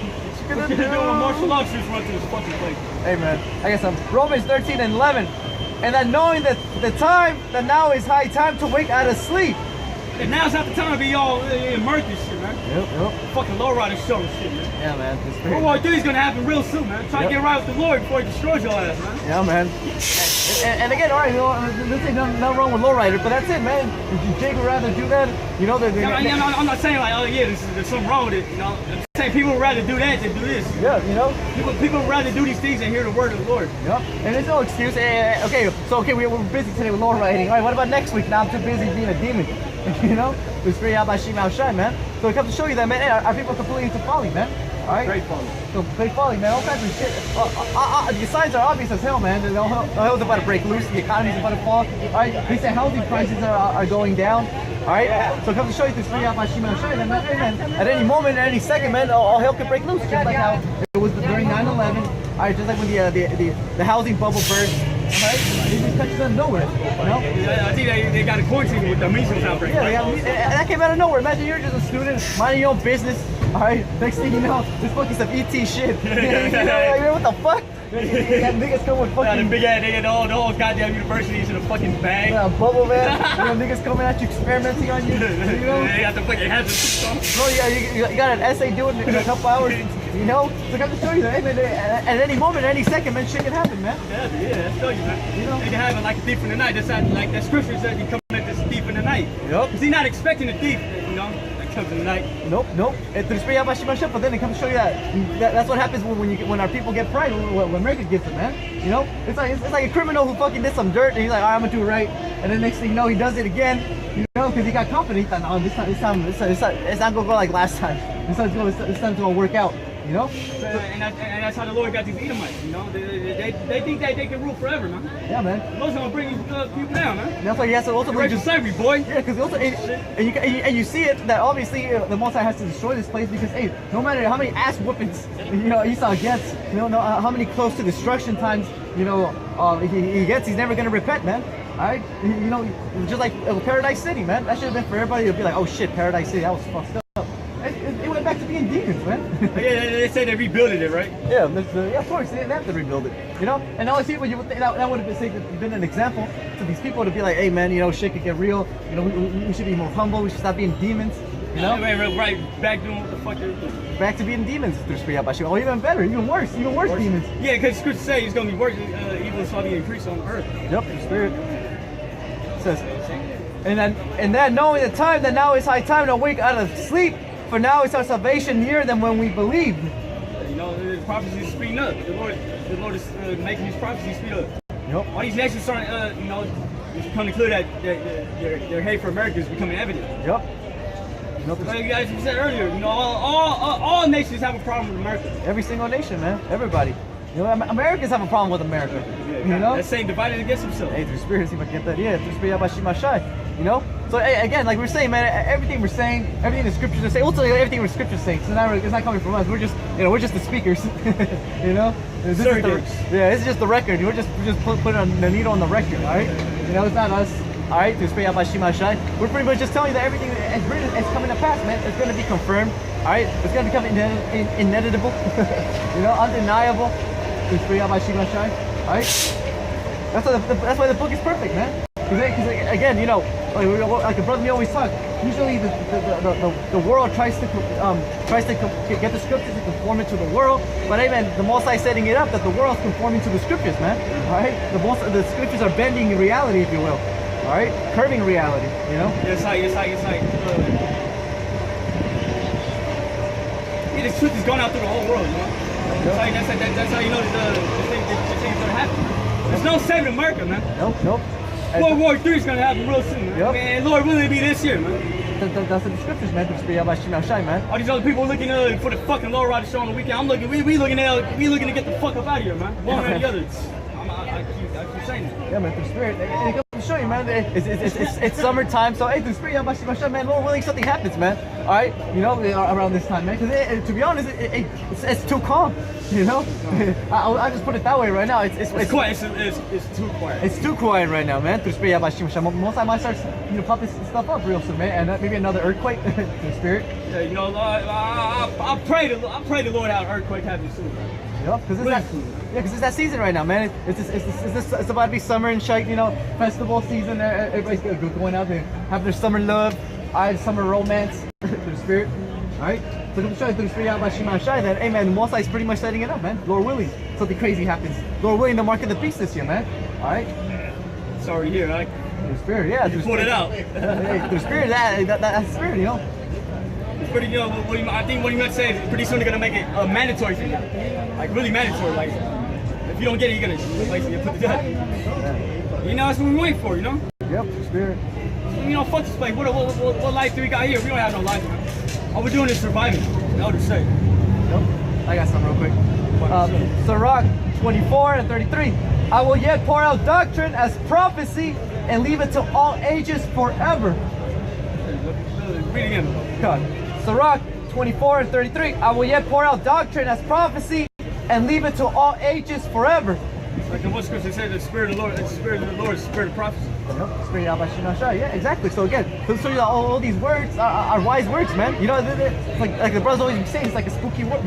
What you doing with martial arts just run through this fucking place? Hey man, I guess Romans 13 and 11. And that knowing that the time, that now is high time to wake out of sleep. And now's not the time to be all immersed in shit, man. Yep. Fucking lowrider show and shit, man. Yeah, man. World War III is gonna happen real soon, man. Try to get right with the Lord before he destroys your ass, man. Yeah, man. And again, all right, you know, there's nothing wrong with lowrider, but that's it, man. If Jake would rather do that, you know, I'm not saying like, oh yeah, there's something wrong with it, you know. I'm saying people would rather do that than do this. Yeah, you know. People would rather do these things than hear the word of the Lord. Yep. And there's no excuse. Okay, we're busy today with lowriding. All right, what about next week? Now I'm too busy being a demon. You know, it's very out by Shimao Shai, man. So it comes to show you that, man. Hey, are people completely into folly, man? All right. Great folly. So great folly, man. All kinds of shit. The signs are obvious as hell, man. The hell's about to break loose. The economy's about to fall. All right. They say housing prices are going down. All right. So it comes to show you this very out by Shimao Shai, man. At any moment, at any second, man, all hell could break loose. Just like how it was during 9/11. All right. Just like when the housing bubble burst. Alright, these countries out of nowhere, you know? I think they got a quarantine with the measles outbreak. Yeah, that came out of nowhere. Imagine you're just a student, minding your own business. Alright, next thing you know, this fucking some ET shit. You know, what the fuck? You got niggas come with fucking... the big ass nigga, the whole goddamn universities in a fucking bag. Yeah, bubble, man. You know, niggas coming at you, experimenting on you. You know? They got the fucking hazards. Bro, you got an essay due in a couple hours. You know? So I got to show you that, hey, man, at any moment, any second, man, shit can happen, man. Yeah, I'll show you, man. You know? It can happen like a thief in the night. That's how, like that scripture says, you come at this thief in the night. Yep. Because he's not expecting a thief, you know, that comes in the night. Nope. But then it comes to show you that's what happens when our people get pride, when America gets it, man. You know? It's like a criminal who fucking did some dirt and he's like, all right, I'm gonna do it right. And then next thing you know, he does it again. You know, because he got confident. He thought, no, this time, it's not gonna go like last time. This time it's gonna work out. You know? And that's how the Lord got these Edomites, you know? They think that they can rule forever, man. Yeah, man. The Lord's gonna bring these people down, man. That's why he has to also bring slavery, boy. Yeah, because also, and you see it that obviously the Most High has to destroy this place because hey, no matter how many ass whoopings Esau gets, how many close to destruction times he gets, he's never gonna repent, man. Alright, just like Paradise City, man. That should have been for everybody to be like, oh shit, Paradise City, that was fucked up. It went back to being demons, man. Yeah, they say they rebuilt it, right? Yeah, of course, they didn't have to rebuild it, you know? And all these people, that would have been an example to these people to be like, hey man, shit could get real, we should be more humble, we should stop being demons, you know? Right, back doing what the fuck they're doing. Back to being demons through Spirit Bashim. Oh, even better, even worse demons. Yeah, because Scripture says it's going to be worse, evil shall be increased on earth. Yep, the Spirit says, and then knowing the time that now is high time to wake out of sleep, for now is our salvation nearer than when we believed. The prophecies speeding up. The Lord is making these prophecies speed up. Yep. All these nations starting, it's becoming clear that their hate for America is becoming evident. Yep. Like you guys said earlier, all nations have a problem with America. Every single nation, man. Everybody. Americans have a problem with America. That's saying divided against himself. Hey, through Spirit, see if I can get that. Yeah, through Spirit Bashim Shai. So hey, again, like we're saying, man, everything we're saying, everything the scriptures are saying, ultimately everything the scriptures saying. So it's not coming from us. We're just the speakers. This is just the record. We're just put on the needle on the record. All right. It's not us. All right. Through Spirit Bashim Shai. We're pretty much just telling you that everything is written, it's coming to pass, man. It's going to be confirmed. All right. It's going to become ineditable. Undeniable. Through Spirit Bashim Shai. All right. That's why the book is perfect, man. Because again, like a brother me always talk. Usually the world tries to get the scriptures to conform it to the world, but hey man, the Most High setting it up that the world's conforming to the scriptures, man. All right, the scriptures are bending reality, if you will. All right, curving reality. It's like the truth is going out through the whole world. That's how you know the thing is gonna happen. There's no saving America, man. Nope. World War III is going to happen real soon, man. Yep. Man, Lord willing it be this year, man. That's the scriptures, man. Man. All these other people looking for the fucking low rider show on the weekend. We looking to get the fuck up out of here, man. One or the other. I keep saying that. Yeah, man. Through Spirit, and it comes to show you, man. It's summertime, so hey, through Spirit Yabashimashai, man, Lord willing, something happens, man. All right, you know, around this time, man. Because to be honest, it's too calm. You know, I just put it that way right now. It's quiet. It's too quiet. It's too quiet right now, man. Through Spirit Yabashimashai, most I might start, you know, popping stuff up real soon, man, and maybe another earthquake. Through Spirit. Yeah, you know, I pray the Lord out earthquake happens soon. Yeah, because it's that season right now, man. It's about to be summer and shite, you know, festival season. Everybody's going out there, having their summer love, summer romance through the Spirit. All right, so I'm showing through the Spirit by Shimon Shai that, hey man, Mosai is pretty much setting it up, man. Lord willing, something crazy happens. Lord willing, the mark of the beast this year, man. All right. Sorry, here, right? Through the Spirit, yeah. You pulled it out. Hey, through the Spirit, that's Spirit, you know. Pretty, you know, I think what you meant to say is pretty soon they're gonna make it mandatory for you, like really mandatory. Like if you don't get it, you're gonna basically put to death. You know, that's what we're waiting for. You know. Yep, Spirit. You know, fuck this place. What life do we got here? We don't have no life, man. All we're doing is surviving. The elders say. Yep. I got some real quick. Sirach 24 and 33. I will yet pour out doctrine as prophecy and leave it to all ages forever. Read again. God. Sirach 24 and 33. I will yet pour out doctrine as prophecy and leave it to all ages forever. Like in what scripture says, the Spirit of the Lord, the Spirit of the Lord is the Spirit of prophecy. Spirit of Yabashimashai. Yeah, exactly. So again, so you know, all these words are wise words, man. You know, it's like the brothers always say, it's like a spooky book,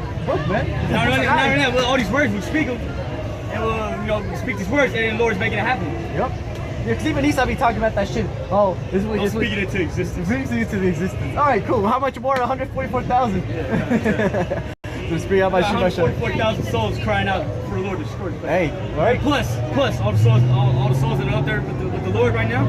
man. Not only that, well, all these words we speak them, and you know, we speak these words, and the Lord is making it happen. Yep. Yeah, because even Esau be talking about that shit. Oh, this is what he's speaking it to existence. Speaking it to the existence. All right, cool. How much more? 144,000. Yeah. The Spirit of Yabashimashai. 144,000 souls crying out for the Lord to destroy. Hey, right? Plus all the souls that are out there with the Lord right now.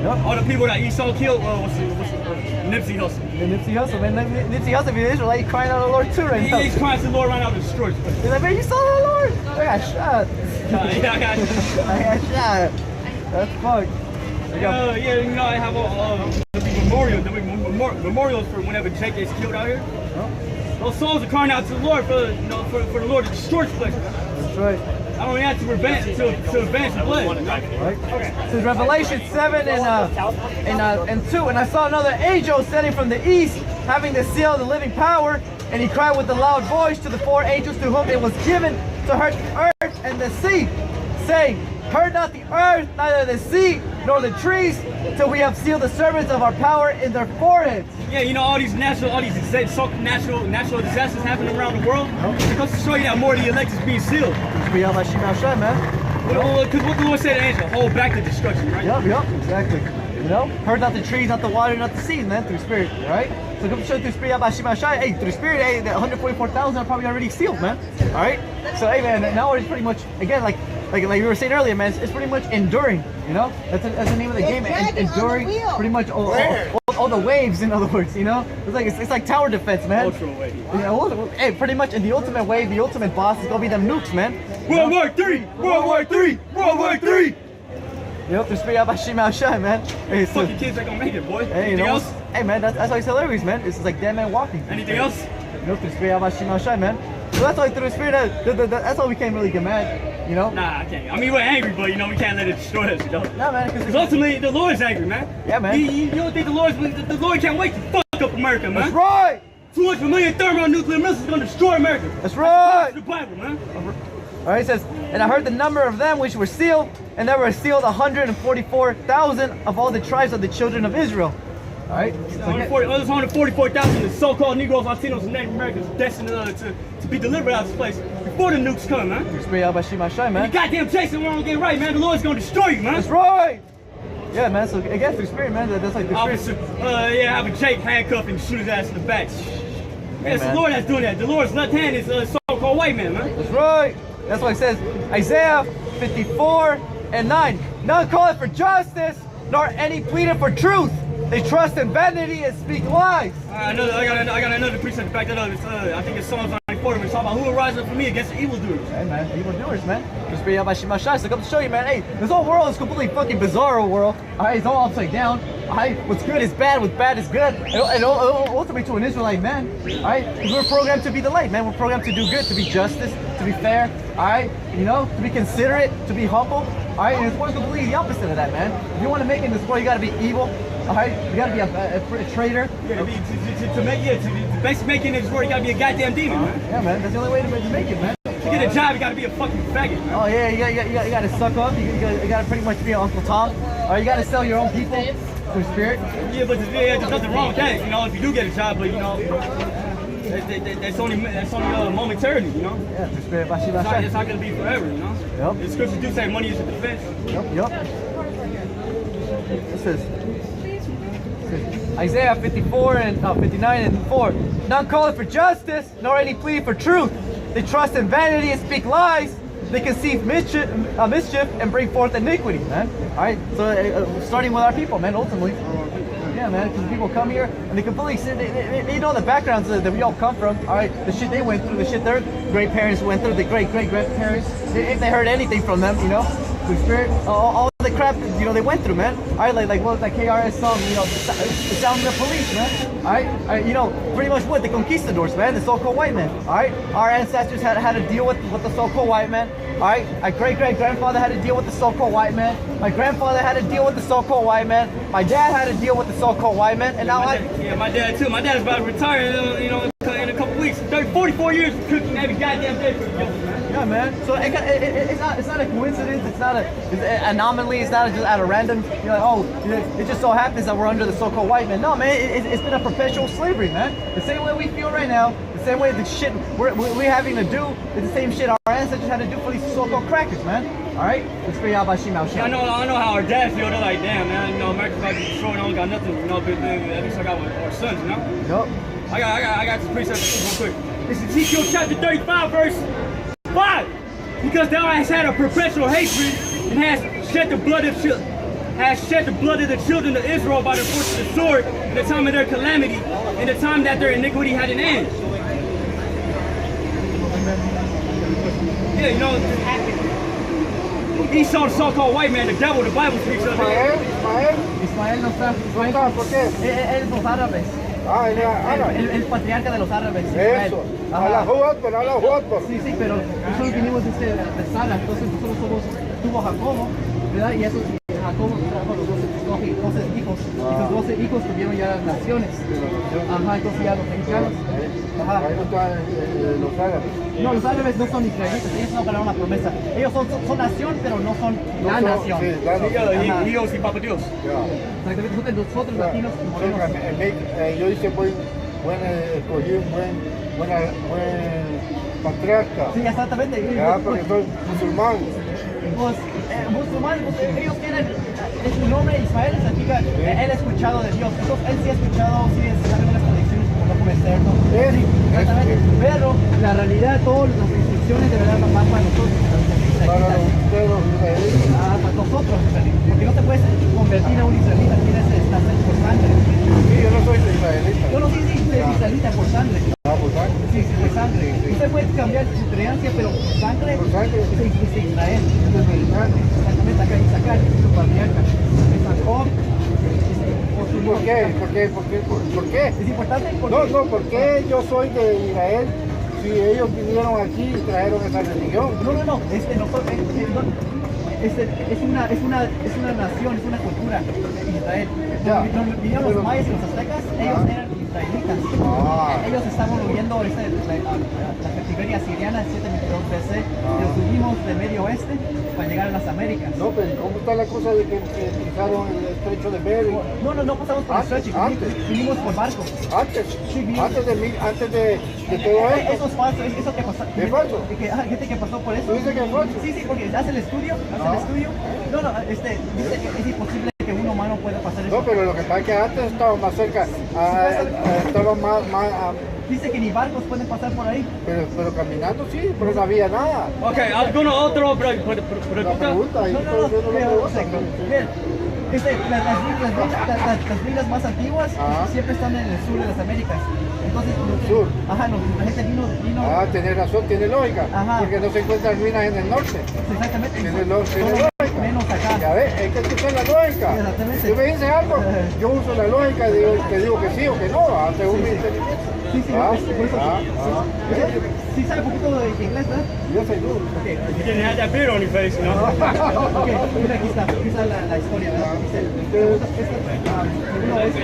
Yep. All the people that Esau killed. What's Nipsey Hussle? Nipsey Hussle, man. Nipsey Hussle, the Israelite, he crying out to the Lord too right now. He's crying to the Lord right now to destroy. He's like, man, you saw the Lord? I got shot. Yeah, I got shot. I got shot. That's fucked. Yeah, you know, I have memorials for whenever Jake gets killed out here. Those souls are crying out to the Lord for the Lord to destroy this place. That's right. I don't have to advance the blood. Right. Okay. This is Revelation 7 and 2. And I saw another angel standing from the east, having the seal of the living power, and he cried with a loud voice to the four angels to whom it was given to hurt the earth and the sea, saying, hurt not the earth, neither the sea, nor the trees, till we have sealed the servants of our power in their foreheads. Yeah, you know, all these natural disasters happening around the world. It goes to show you that more of the elect is being sealed. Man. Because what the Lord said to Angel, hold back the destruction, right? Yep, exactly. You know, hurt not the trees, not the water, not the sea, man, through Spirit, right? So come show through Spirit, hey, through Spirit, hey, the 144,000 are probably already sealed, man. All right? So, hey, man, now it's pretty much, again, like we were saying earlier, man, it's pretty much enduring, you know? That's the name of the game, enduring pretty much all the waves, in other words, you know? It's like tower defense, man. Ultra wave. Yeah, hey, pretty much in the ultimate wave, the ultimate boss is gonna be them nukes, man. World War III! World War III! World War III! Yep, there's 3 out by Shimao Shai, man. Hey, so, fucking kids ain't gonna make it, boy. Hey, anything else? Hey, man, that's why it's hilarious, man. This is like dead man walking. Anything else? Nope, there's 3 out by Shimao Shai, man. So that's why through the Spirit, that's why we can't really get mad, you know? Nah, I can't. I mean, we're angry, but, you know, we can't let it destroy us, you know? Nah, man, because ultimately, the Lord's angry, man. Yeah, man. You don't think the Lord can't wait to fuck up America, man? That's right! 200 million thermonuclear missiles is gonna destroy America. That's right! That's the Bible, man. Alright, it says, and I heard the number of them which were sealed, and there were sealed 144,000 of all the tribes of the children of Israel. Alright? Those 144,000 is so-called Negroes, Latinos, and Native Americans destined to be delivered out of this place before the nukes come, man. You're sprayed out by Shimon Shai, man. You goddamn chasing wrong, get right, man. The Lord's gonna destroy you, man. That's right! Yeah, man, so again, through Spirit, man, that's like the Spirit. Yeah, have a Jake handcuff and shoot his ass in the back. Yeah, it's the Lord that's doing that. The Lord's left hand is a so-called white man, man. That's right. That's why it says, Isaiah 54 and 9. None call it for justice, nor any pleaded for truth. They trust in vanity and speak lies. I got another precept to back that up. I think it's Psalms 94. We're talking about who will rise up for me against the evildoers. Hey, man, evildoers, man. Just be out by Shimon Shai. So come to show you, man. Hey, this whole world is completely fucking bizarro world. All right, it's all upside down. All right, what's good is bad, what's bad is good. And ultimately to an Israelite man. All right, because we're programmed to be the light, man. We're programmed to do good, to be justice, to be fair. All right, you know, to be considerate, to be humble. All right, and it's worth completely the opposite of that, man. If you want to make it in this world, you got to be evil. All right, you got to be a traitor. Yeah, to basically make it in this world, you gotta be a goddamn demon, man. Yeah, man, that's the only way to make it, man. To get a job, you gotta be a fucking faggot, man. Oh yeah, you got to suck up. You got to pretty much be an Uncle Tom. Or you got to sell your own people through spirit. Yeah, but there's nothing wrong with that, you know, if you do get a job, but you know, that's only momentarily, you know. Yeah, through spirit. It's not gonna be forever, you know. Yep. The scriptures do say money is a defense. Yep. This is Isaiah 54 and 59 and 4. None call it for justice, nor any plea for truth. They trust in vanity and speak lies. They conceive mischief and bring forth iniquity, man. All right, so starting with our people, man, ultimately. Yeah, man, because people come here and they completely, they know the backgrounds that we all come from. All right, the shit they went through, the shit their great parents went through, the great grandparents. If they heard anything from them, you know, the spirit, all the crap, you know, they went through, man. All right, like what was that KRS song, you know, the sound of the police, man. All right, you know, pretty much what the conquistadors, man, the so-called white men. All right, our ancestors had to deal with the so-called white man. All right, my great-great-grandfather had to deal with the so-called white man. My grandfather had to deal with the so-called white man. My dad had to deal with the so-called white man. And now my dad too. My dad's about to retire, you know, in a couple weeks. 44 years of cooking every goddamn day for the man. Yeah, man. So it's not a coincidence. It's not an anomaly. It's not just out of random. You're like, oh, it just so happens that we're under the so-called white man. No, man. It's been a perpetual slavery, man. The same way we feel right now. The same way the shit we're having to do is the same shit our ancestors had to do for these so-called crackers, man. All right, let's figure out about Shimao. Yeah, I know how our dads feel. They're like, damn, man, you know, America's about to be destroyed. I don't got nothing, you know, but at least I got our sons, you know. Yup. I got some precepts real quick. It's Ezekiel chapter 35, verse 5. Because thou hast had a perpetual hatred and hast shed the blood of the children of Israel by the force of the sword in the time of their calamity, in the time that their iniquity had an end. Yeah, you know, Esau, the so-called white man, the devil, the Bible speaks of it. Ismael no está. ¿Por qué? Es los árabes. Ah, él era árabe. El patriarca de los árabes. Eso. Habla Joto. Sí, pero nosotros vinimos de Sara, entonces nosotros tuvo Jacobo, ¿verdad? Y esos Jacobo trajo los 12 hijos. Y sus 12 hijos tuvieron ya naciones. Ajá, entonces ya los mexicanos. Ajá. Ahí no están los árabes. No, los árabes no son israelitas, ellos no ganaron la promesa. Ellos son nación, pero no son la nación. Sí, la nación. Dios y Papa Dios. Exactamente, nosotros latinos y morenos. Yo hice escogí un buen patriarca. Sí, exactamente. Ya, porque soy musulmán. Pues, musulmán, pues, ellos tienen su nombre Ismael, significa él ha escuchado de Dios. Entonces, él sí ha escuchado, sí sabe unas condiciones como no comer cerdo. Sí, exactamente. Pero la realidad, todas las instrucciones de verdad van para nosotros. Para los israelitas. Para nosotros, porque no te puedes convertir a un israelita, tienes que estar por sangre. Sí, yo no soy israelita. Yo no sé si es israelita por sangre. Por sangre. Sí, por sangre. Usted puede cambiar su creencia, pero por sangre Por sangre. es Israel. Es mexicano. Exactamente, acá Isaacar, es su patriarca. Es Jacob. ¿Por qué? ¿Por qué? Es importante porque... No, ¿por qué yo soy de Israel si ellos vinieron aquí y trajeron esa religión? No, es una nación, es una cultura Israel. Ya. Vinieron los mayas y los aztecas, ellos eran israelitas. Ellos estaban huyendo la cautiveria siriana 722 BC. Los subimos de Medio Oeste para llegar a las Américas. No, pero ¿cómo está la cosa de que cruzaron el estrecho de Bering? No pasamos por el estrecho, vinimos por barco. Antes de todo esto. Eso es falso, eso que pasó. ¿Es falso? Hay gente que pasó por eso. ¿Tú dices que es falso? Sí, porque hace el estudio. Dice que es imposible que un humano pueda pasar eso. No, pero lo que pasa es que antes estaba más cerca, estaba más Dice que ni barcos pueden pasar por ahí. pero caminando sí, pero no había nada. Ok, ¿alguno otro La pregunta? pregunta, ahí estoy haciendo la pregunta. Bien. Las Biblias más antiguas siempre están en el sur de las Américas. Entonces, sur. Ajá, la gente vino. Tiene razón, tiene lógica. Ajá. Porque no se encuentran ruinas en el norte. Exactamente. Tiene lógica. Menos acá. Ya ves, hay que escuchar la lógica. Exactamente. Si me dices algo, yo uso la lógica, te digo que sí o que no, según mi entendimiento. Sí, sí, Ah, por eso. ah, Sí sabe un poquito de inglés, ¿verdad? Yo soy duro. Ok, You didn't have that beard on your face, you know? ok, mira, aquí está la historia, ¿verdad? Dice, segundo es,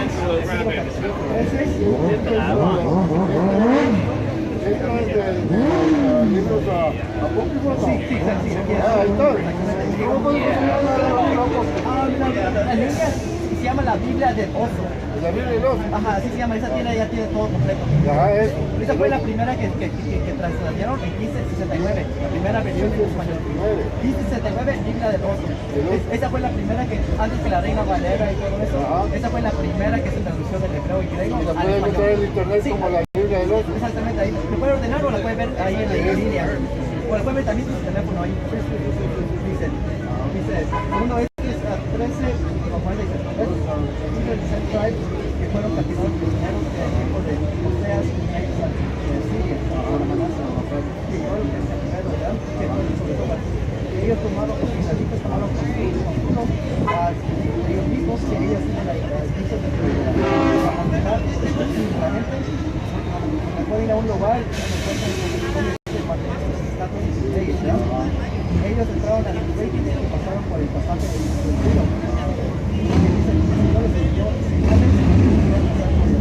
Esto es del libros apócrifos, ¿no? Sí, aquí Ah, ahí está. ¿Cómo puedo la Biblia se llama la Biblia del Oso. La Biblia de los. Ajá, así se llama, esa tienda ya tiene todo completo. Ya, eso. Esa fue la primera que trasladaron en 1569, la primera versión en español. 1569, Biblia del Oso. Esa fue la primera que, antes que la Reina Valera y todo eso, esa fue la primera que se tradució del hebreo y griego La al puedes español. encontrar en internet Sí. como la Biblia de los. Exactamente, ahí. ¿Lo puede ordenar o la puede ver ahí en la línea? O la puede ver también en su teléfono ahí. Dice, uno es 13, como dice, que fueron capturados prisioneros en tiempos de Oseas y Siria, ellos tomaron, los israelitas tomaron consigo ellos mismos que ellos tienen la dicha de manejar la gente, pueden ir a un lugar donde mantener sus estatus y leyes, ellos entraron al Euphrates y pasaron por el pasaje del río. Y dice, el Señor les dio señales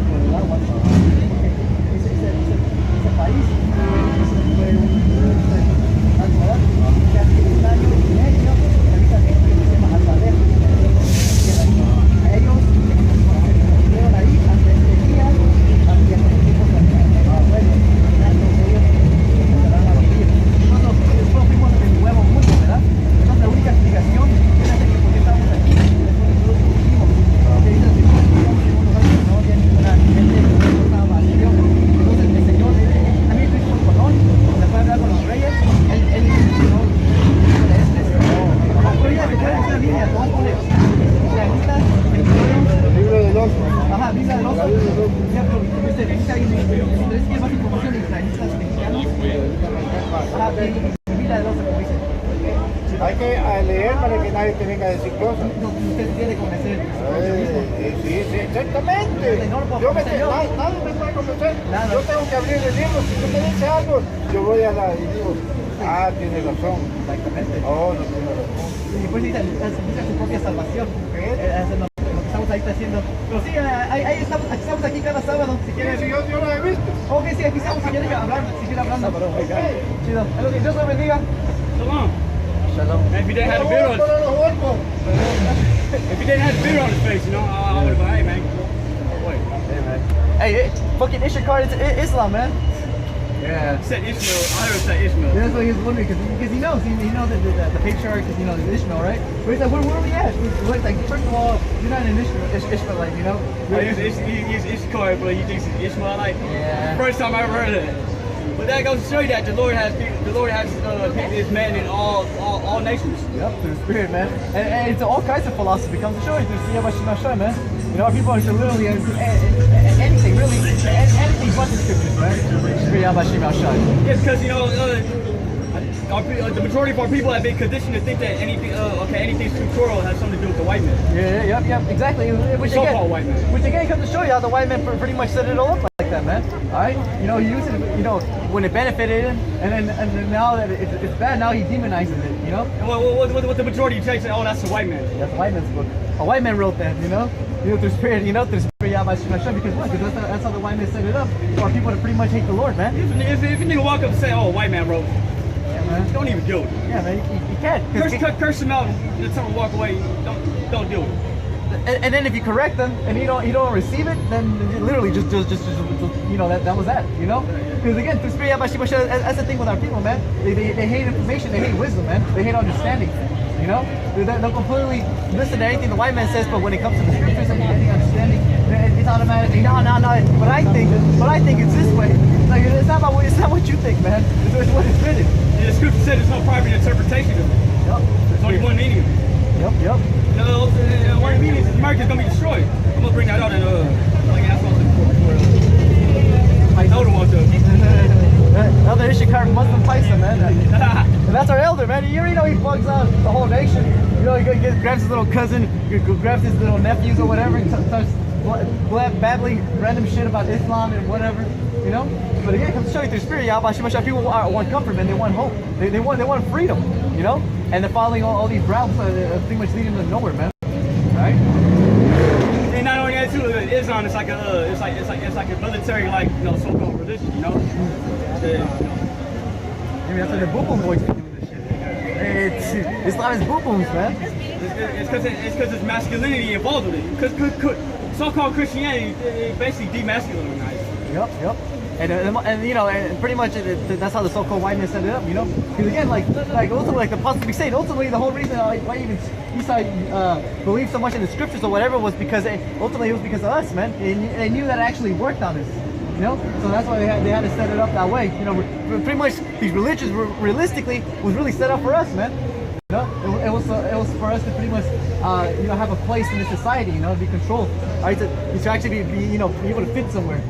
por el agua. Ese país fue una ciudad que hace 1 año y medio habita gente que se llama Al-Badr. Ellos estuvieron ahí hasta este día, hasta que tipos de abuelos, ellos empezaron a vivir. Nosotros fuimos del nuevo mundo, ¿verdad? Entonces la única explicación era de que por qué estábamos aquí, nosotros vivimos. Porque dice el Señor, no había ninguna gente, no estaba vacío. Entonces el Señor, también Cristóbal Colón, cuando fue a hablar con los reyes, él dice, no, pero ya se puede hacer en línea, todos ponen israelitas, Libro de los. ajá, Biblia del Oso. Ya, pero dice ahí, si quieres más información de israelitas mexicanos, ajá, y Biblia del Oso, como dice. Hay que leer para que nadie te venga a decir cosas. No, usted tiene que convencer. Sí, exactamente. Yo nadie me puede convencer. Yo tengo que abrir el libro. Si tú me dices algo, yo voy a la y digo, tiene razón. Exactamente. Oh, no tiene razón. Y después dice su propia salvación. Eso es lo que estamos ahí haciendo. Pero sí, ahí estamos aquí cada sábado. Si quieren. Sí, yo lo he visto. Ok, sí, aquí estamos. Si quieren hablar, hablando. Chido. Dios los bendiga. Shalom. Shalom. And if you didn't have a beard on, Para los huercos. if you didn't have a beard on his face, you know, I would have gone, hey man, wait. Hey, fucking Ishakar, it's Islam, man. Yeah. It said Ishmael, I heard it said Ishmael. That's what he was wondering, because he knows the patriarch is, is Ishmael, right? But he's like, where are we at? We're like, first of all, you're not an Ishmaelite, you know? He's Ishmael, but he thinks he's Ishmaelite. Yeah. First time I ever heard of that. But that goes to show you that the Lord has his man in all nations. Yep, through the Spirit, man. And it's all kinds of philosophy comes to show you through Siyah Bashimashai, man. You know, people should literally, anything, really, anything but the scriptures, man. Siyah Bashimashai. Yeah, because, you know, the majority of our people have been conditioned to think that anything scriptural has something to do with the white man. Yeah, yep, exactly. So-called white man. Which again comes to show you how the white man pretty much set it all up like that, man. Alright? You know, he used it, when it benefited him, and then now that it's bad, now he demonizes it, you know? And what the majority of you say, oh, that's the white man. That's a white man's book. A white man wrote that, through spirit, through spirit, Yahweh Shemashah, because what? Because that's how the white man set it up, for people to pretty much hate the Lord, man. If a nigga walk up and say, oh, a white man wrote, Yeah, man. don't even do it. Yeah, man, you can't. Curse him out and tell him to walk away. Don't do it. And then if you correct them and you don't receive it, then literally just that was that, Because again, through spirit, that's the thing with our people, man. They hate information, they hate wisdom, man. They hate understanding, They'll completely listen to anything the white man says, but when it comes to the scriptures and getting understanding, it's automatically no. But I think it's this way. Like it's not what you think, man. It's what it's written. And the scripture said there's no private interpretation of it. Yep. There's only one meaning. Yep. One meaning is America's gonna be destroyed. I'm gonna bring that out and that's what I know the one to. Another Ishikar Muslim Paisa, man. That's our elder, man. You already know he bugs out the whole nation. You know, he grabs his little cousin, grabs his little nephews or whatever, and starts babbling random shit about Islam and whatever, you know? But again, it comes to show you through spirit, Yahweh Shemashah, people want comfort, man. They want hope. They want freedom, you know? And they're following all these routes pretty much leading them to nowhere, man. Right? And not only that too, Islam is like a military, like, you know, so-called religion, you know? Maybe that's why the boom boys can do this shit. Islam is boom booms, man. It's because it's masculinity involved with it. Because so-called Christianity, it basically demasculinized. Yep. And you know, and pretty much that's how the so-called whiteness set it up, you know. Because again, like ultimately, like the Apostle be saying, ultimately the whole reason why even Esau believed so much in the scriptures or whatever was because ultimately it was because of us, man. They knew that it actually worked on us, you know. So that's why they had to set it up that way, you know. Pretty much these religions realistically was really set up for us, man. You know, it was for us to pretty much you know, have a place in the society, you know, to be controlled, right? To actually be you know, be able to fit somewhere,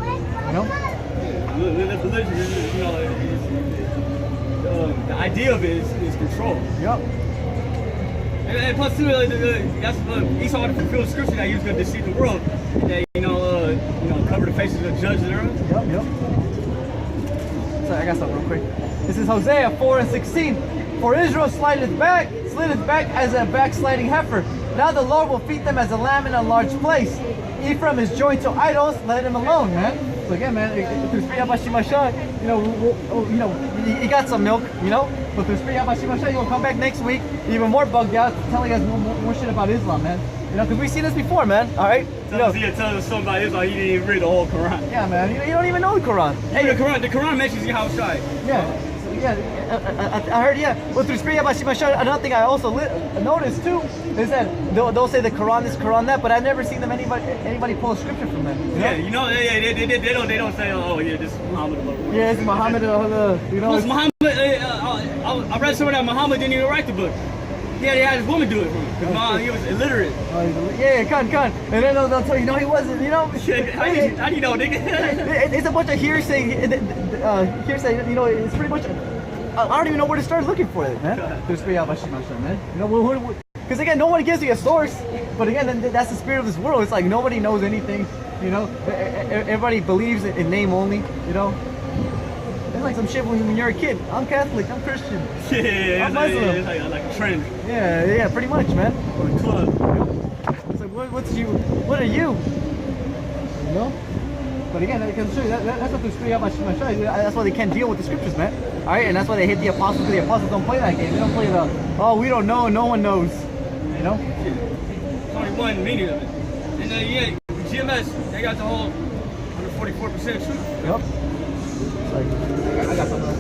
you know. Religion, you know, the idea of it is control. Yep. And plus too, that's Esau wanted to fulfill the scripture that he was going to deceive the world, and that you know, cover the faces of the judges and everything. Yep. Sorry, I got something real quick. This is Hosea 4:16. For Israel slid its back as a backsliding heifer. Now the Lord will feed them as a lamb in a large place. Ephraim is joined to idols, let him alone, man. So again, man, through Spirit Yahweh, you know, you got some milk, you know, but through Spirit Yahweh, you'll come back next week, even more bugged out, telling us more shit about Islam, man. You know, because we've seen this before, man. All right. Tell us something about Islam. He didn't even read the whole Quran. Yeah, man. You don't even know the Quran. Hey, the Quran mentions Yahweh. Yeah, I heard, Well, through Spirit Yahweh, another thing I also noticed too is that they'll say the Quran this, Quran that, but I've never seen anybody pull a scripture from them. You know? Yeah, you know, they don't say, oh yeah, this is Muhammad. Yeah, it's Muhammad. You know, it's Muhammad. I read somewhere that Muhammad didn't even write the book. Yeah, they had his woman do it for him. Because he was illiterate. Yeah, con. And then they'll tell you, no, he wasn't, you know. How do you know, nigga? It's a bunch of hearsay, you know, it's pretty much, I don't even know where to start looking for it, man. Man. You know, because again, no one gives you a source, but again, that's the spirit of this world. It's like nobody knows anything, you know. Everybody believes in name only, you know. It's like some shit when you're a kid. I'm Catholic, I'm Christian. Yeah, I'm Muslim. It's like a trend. Yeah, pretty much, man. Or a club. It's like, what are you? You know? But again, that's what the Spirit of that's why they can't deal with the scriptures, man. All right, and that's why they hate the apostles, because the apostles don't play that game. They don't play we don't know, no one knows. You know? There's only one meaning of it. And GMS, they got the whole 144% truth. Yep. I got something else.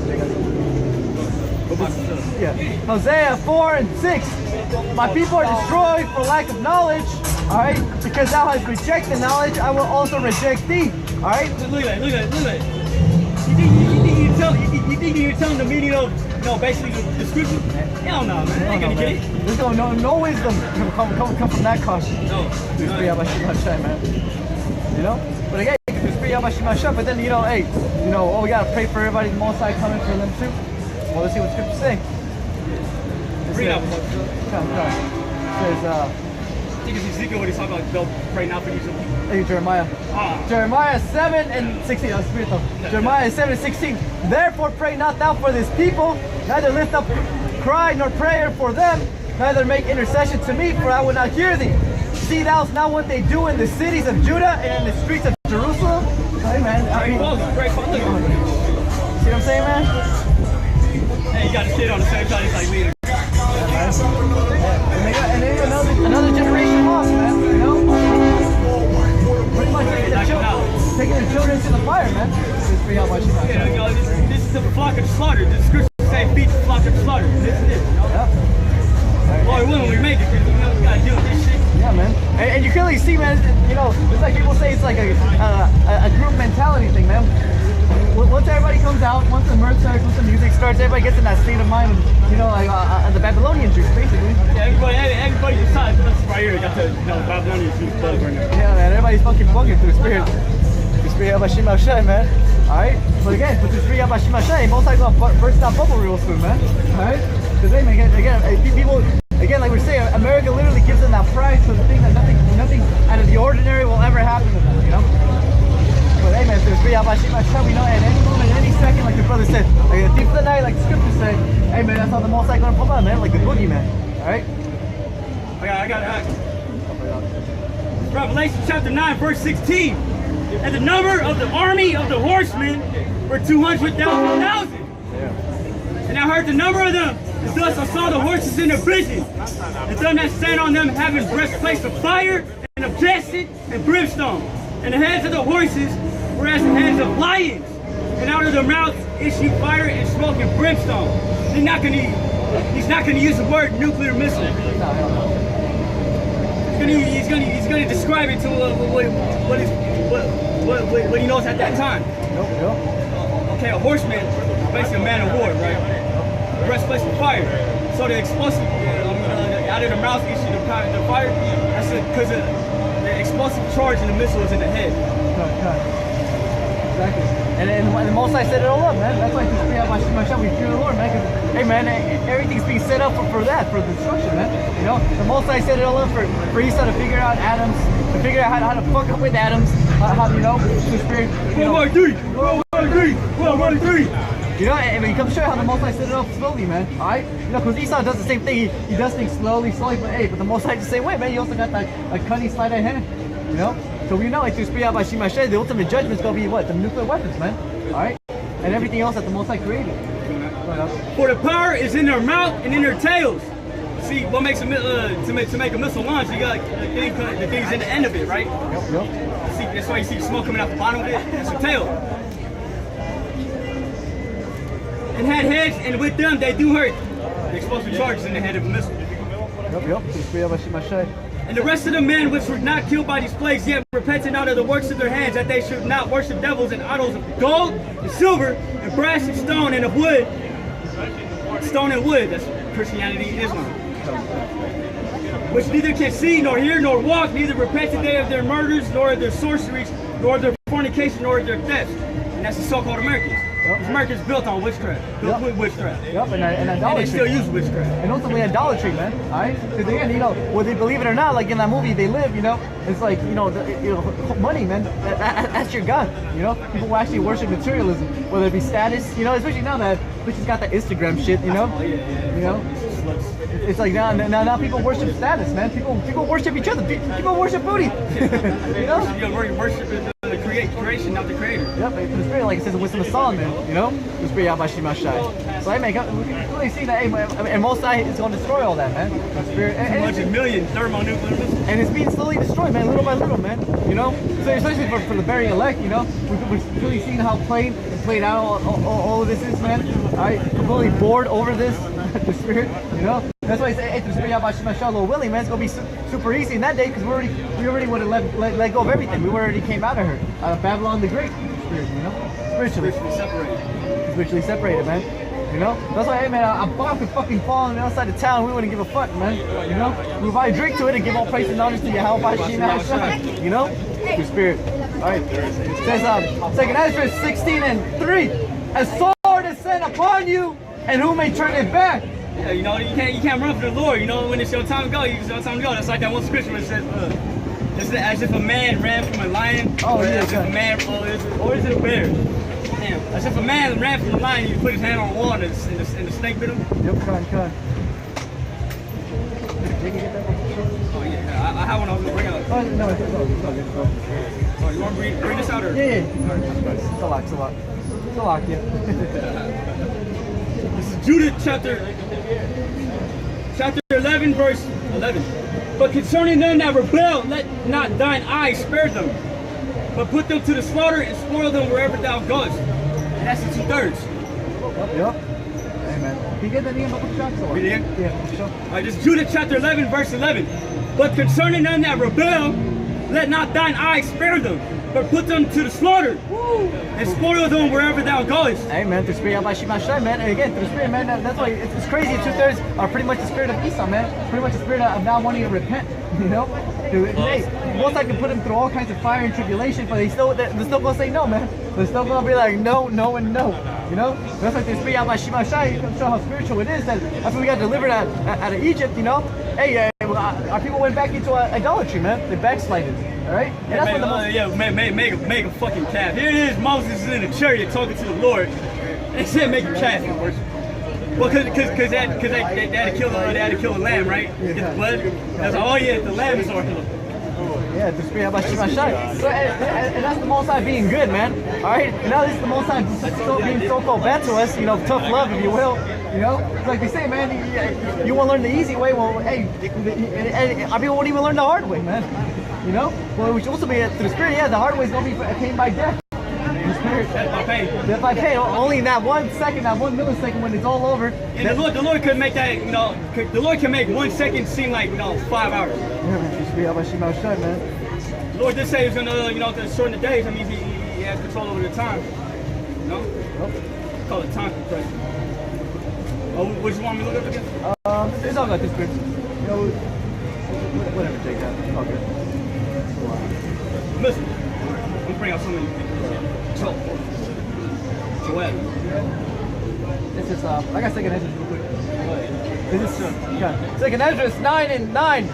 Yeah. Hosea 4:6. My people are destroyed for lack of knowledge. All right, because thou hast rejected knowledge, I will also reject thee. All right. Look at that. You think you're telling the meaning of, basically the scripture? Hell no, man. They ain't gonna get it. There's no wisdom come from that caution. No. Man. You know. But again, but then, we gotta pray for everybody, the Most High coming for them too. Well, let's see what scripture say. Read out. It says, I think it's Ezekiel when he's talking about they'll pray not for these people. Hey, Jeremiah. Jeremiah 7:16. Jeremiah 7:16. Therefore pray not thou for this people, neither lift up cry nor prayer for them, neither make intercession to me, for I will not hear thee. See thou now what they do in the cities of Judah and in the streets of Jerusalem. Hey man, Great fun. See what I'm saying, man? Hey, you got a kid on the same side, he's like me. And they another generation lost, man. You know? Pretty much taking the children to the fire, man. Just for how much you got. This is the flock of slaughter. The scripture say feed the flock of slaughter. This is it. Lord willing, we make it, because we gotta deal with this shit. Yeah, man. And you clearly see, man, it's like people say it's like a group mentality thing, man. Once everybody comes out, once the mirth starts, once the music starts, everybody gets in that state of mind, the Babylonian Jews, basically. Yeah, everybody decides this right here got the Babylonian Jews bug right now. Yeah, man, everybody's fucking bugging through the spirit. The spirit of Hashem Shai, man. Alright? But again, with this Riyah Bashimashay, most likely gonna burst that bubble real soon, man. Alright? Because hey, man, again, people, again, like we're saying, America literally gives them that pride to the thing that nothing out of the ordinary will ever happen to them, you know? But hey, man, if there's Riyah Bashimashay, we know at any moment, any second, like the brother said, like the thief of the night, like the scripture said, hey, man, that's how the most likely gonna pop out, man, like the boogeyman. Alright? I got it. Revelation chapter 9, verse 16. And the number of the army of the horsemen were 200,000. And I heard the number of them. And thus I saw the horses in the vision. And them that stand on them having breastplates of fire and of jasper and brimstone. And the heads of the horses were as the heads of lions. And out of their mouths issued fire and smoke and brimstone. He's not gonna use the word nuclear missile. He's gonna describe it to what he knows at that time. Okay, a horseman, basically a man of war, right? Breastplate of fire. So the explosive out of the mouth issue the fire. That's because the explosive charge in the missile is in the head. Exactly. And the Most High set it all up, man. That's why we fear the Lord, man. Hey, man, everything's being set up for that, for destruction, man. You know, the Most High set it all up for Esau to figure out Adams, to figure out how to fuck up with Adams, how you know, the spirit. World War III. You know, and it comes to show you how the Most High set it up slowly, man. All right, you know, because Esau does the same thing. He does things slowly, but hey, but the Most High the same way, man. He also got that cunning sleight of hand, you know. So we know, like, to speak out by Shimashai, the ultimate judgment is going to be what? The nuclear weapons, man. Alright? And everything else that the Most High created. For the power is in their mouth and in their tails. See, what makes to make a missile launch, you got the things in the end of it, right? Yep. See, that's why you see smoke coming out the bottom of it. It's a tail. And had heads, and with them they do hurt. The explosive charges in the head of a missile. Yep. To speak out by Shimashai. And the rest of the men which were not killed by these plagues, yet repented out of the works of their hands, that they should not worship devils and idols of gold and silver and brass and stone and of wood. Stone and wood, that's Christianity and Islam. Which neither can see, nor hear, nor walk, neither repented they of their murders, nor of their sorceries, nor of their fornication, nor of their thefts. And that's the so-called Americans. Yep. America's built on witchcraft, built with witchcraft. Yep, and idolatry. And they still use witchcraft. And ultimately idolatry, man. Alright? Because again, you know, whether they believe it or not, like in that movie They Live, you know, it's like, you know, money, man. That's your God. You know, people will actually worship materialism, whether it be status, you know, especially now that bitches got that Instagram shit, you know. You know. It's like now people worship status, man. People worship each other. People worship booty. You know. You worship the creation, not the creator. Yep, the spirit, like it says in Wisdom of Solomon, you know, the spirit out by Shimashai. So hey, man, we can really see that. Hey, and Most High is going to destroy all that, man. The spirit, and million thermonuclear missiles. And it's being slowly destroyed, man, little by little, man. You know, so especially for the very elect, you know, we've really seen how played out all of this is, man. I completely bored over this, the spirit, you know. That's why I say, hey, the spirit out by Shimashai, Lil Willie, man, it's gonna be super easy in that day because we already would have let go of everything. We already came out of her, out of Babylon the Great, spirit, you know, spiritually separated, man. You know, that's why, hey man, a bomb could fucking fall on the outside of town. We wouldn't give a fuck, man. You know, we buy a drink to it and give all praise and honor to Yahweh Shimashai. You know, your spirit. All right. It says, 2 Ezra 16:3, a sword is sent upon you, and who may turn it back? Yeah, you know, you can't run for the Lord. You know, when it's your time to go, it's your time to go. That's like that one scripture where it says, it's as if a man ran from a lion, or as if a man, or is it a bear? Damn, as if a man ran from a lion, you put his hand on the wall and the snake bit him. Yep, con. Oh yeah, I have one I was gonna bring out. Oh no, it's all. Oh, you want to bring this out or? Yeah. It's a lock, yeah. This is Judah chapter 11, verse 11. But concerning them that rebel, let not thine eyes spare them, but put them to the slaughter and spoil them wherever thou goest. And that's the 2/3. Yep. Amen. Can you get that name of the shot? Read it again? Yeah, for sure. Alright, this is Judah chapter 11, verse 11. But concerning them that rebel, let not thine eyes spare them, but put them to the slaughter and spoil them wherever thou goest. Amen. Through spirit by Shimashai, man. And again, through spirit, man. That's why it's crazy. 2/3 are pretty much the spirit of Esau, man. Pretty much the spirit of now wanting to repent. You know, hey, Most I can put them through all kinds of fire and tribulation, but they're still gonna say no, man. They're still gonna be like no, no, and no. You know, that's like the spirit of Shima Shai. Show how spiritual it is. That after we got delivered out of Egypt, you know, hey, our people went back into idolatry, man. They backslided. All right. And that's make a fucking calf. Here it is. Moses is in the chariot talking to the Lord. They said make a calf and worship. Well, cause they had to kill a lamb, right? Get the blood. That's all. Oh yeah, the lamb is our killer. Yeah, the spirit of Shima Shai. So, and that's the Most High being good, man. All right. And now this is the Most High being so-called bad to us. You know, tough love, if you will. You know, it's like they say, man. You want to learn the easy way. Well, hey, our people won't even learn the hard way, man. You know, well, which also be through the spirit. Yeah, the hard way is gonna be attained by death. The spirit. Death by pain. Only in that 1 second, that 1 millisecond when it's all over. And the Lord could make that, you know, the Lord can make 1 second seem like, you know, 5 hours. Yeah, man. The Lord did say He's gonna, you know, to shorten the days. I mean, He has control over the time. You know, call it time compression. Oh, what you want me to look up again? It's all about this spirit. You know, whatever, take that. Okay. Listen, I'm gonna bring out something. Joel. This is I gotta take an Ezra real quick. This is Second Ezra 9:9.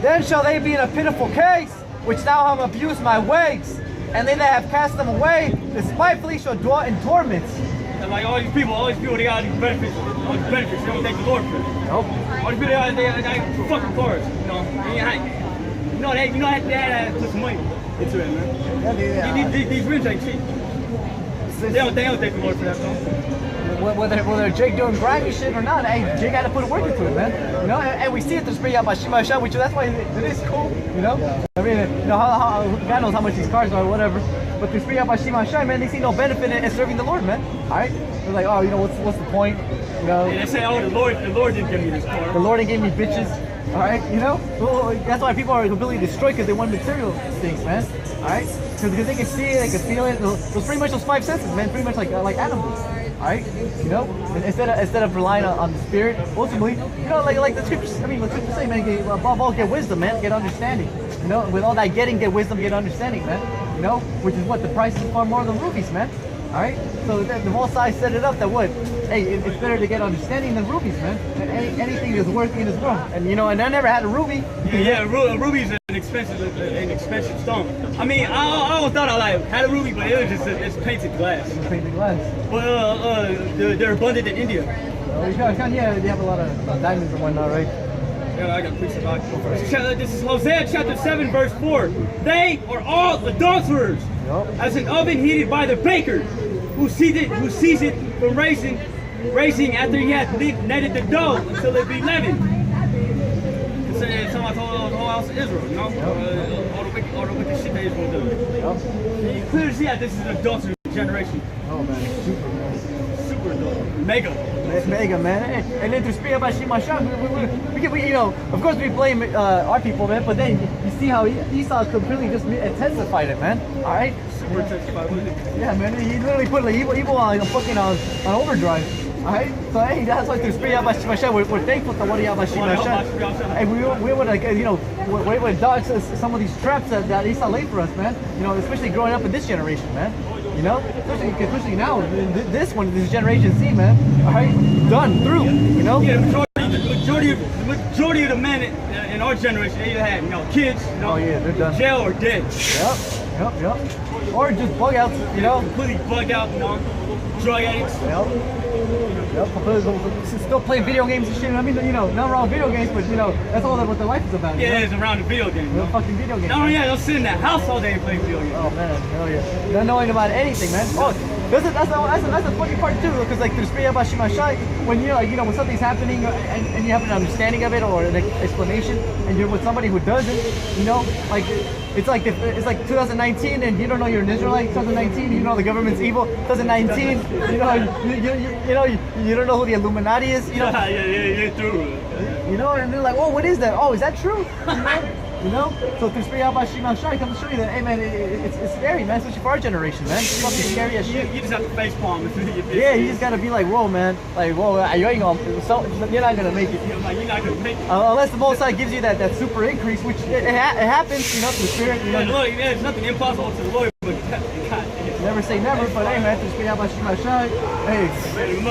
Then shall they be in a pitiful case, which thou have abused my ways, and they that have cast them away, despitefully shall dwell in torments. And like all these people, they got these benefits, they don't thank the Lord for it. Nope. All these people, they got fucking cars, you know. They had to put some money into it, man. Yeah, these rims ain't cheap. They don't thank the Lord for that, though. Whether Jake doing grimy shit or not, hey, Jake got to put a work into it, man. You know, and we see it through Spirit by Shima Shai, which that's why it is cool. You know, I mean, you know, how God knows how much these cars are or whatever. But through Spirit by Shima Shai, man, they see no benefit in serving the Lord, man. All right, they're like, oh, you know, what's the point? You know, and they say, oh, the Lord didn't give me this car. The Lord didn't give me bitches. All right, you know, well, that's why people are completely destroyed because they want material things, man. All right, because they can see it, they can feel it. Those pretty much those 5 senses, man. Pretty much like animals. All right, you know, and instead of relying on the spirit, ultimately, you know, like the scriptures. I mean, the scriptures say, man, above all, get wisdom, man, get understanding. You know, with all that getting, get wisdom, get understanding, man. You know, which is what the price is far more than rubies, man. All right, so the Most High set it up that what? Hey, it's better to get understanding than rubies, man. And anything is worthy in this world. And you know, and I never had a ruby. Yeah, ruby's an expensive stone. I mean, I always thought I had a ruby, but it was just it's painted glass. It's painted glass. But they're abundant in India. Oh, yeah, they have a lot of diamonds and whatnot, right? Yeah, I got to preach about it. This is Hosea chapter 7, verse 4. They are all adulterers, as an oven heated by the baker, who sees it from raising after he hath kneaded the dough until it be leavened. It's talking about the whole house of Israel, you know? All the wicked shit that Israel does. You clearly see that this is an adulterous generation. Oh man, super adulterous. Mega, man. And then to speak about Shima Shai, we you know, of course we blame our people, man, but then you see how Esau completely just intensified it, man. All right? Super intensified. Yeah, man, he literally put like evil on fucking on overdrive. Alright, so hey, that's why through Spirit of Shima Shai, we're thankful to what Shima Shai. Hey, we would like, you know, we would dodge some of these traps that Esau laid for us, man. You know, especially growing up in this generation, man. You know, especially now, this generation Z, man. Alright, done through. You know. Yeah, the majority of the men in our generation, they either had, you know, kids, you know, they're done. Jail or dead. Yep. Or just bug outs, you know. Completely bugged out, you know. Drug addicts. Still playing video games and shit. I mean, you know, not wrong with video games, but you know, that's all that what their life is about. Yeah, you know? It's around the video games. The fucking video games. No, yeah, they'll sit in that house all day and play video games. Oh man, hell yeah. Not knowing about anything, man. Oh, that's the funny part too, because like through Spirit of Shima Shai, when you know, like, you know, when something's happening and you have an understanding of it or an explanation, and you're with somebody who doesn't, you know, like it's like 2019 and you don't know you're an Israelite. 2019, you know the government's evil. 2019, you know you don't know who the Illuminati is. You know. Yeah, through. You know, and they're like, oh, what is that? Oh, is that true? You know? So through Spirit Yahweh Shema Shai comes to show you that, hey man, it's scary, man, especially for our generation, man. It's fucking scary as shit. You just have to face palm. Yeah, you just gotta be like, whoa, man. Like, whoa, you ain't gonna, you're not gonna make it. You're not gonna make it. Unless the Most High gives you that super increase, which it happens, you know, through Spirit. You know, look, there's nothing impossible to the Lord, but God. Never say never, but hey, man, through Spirit Yahweh Shema Shai, hey.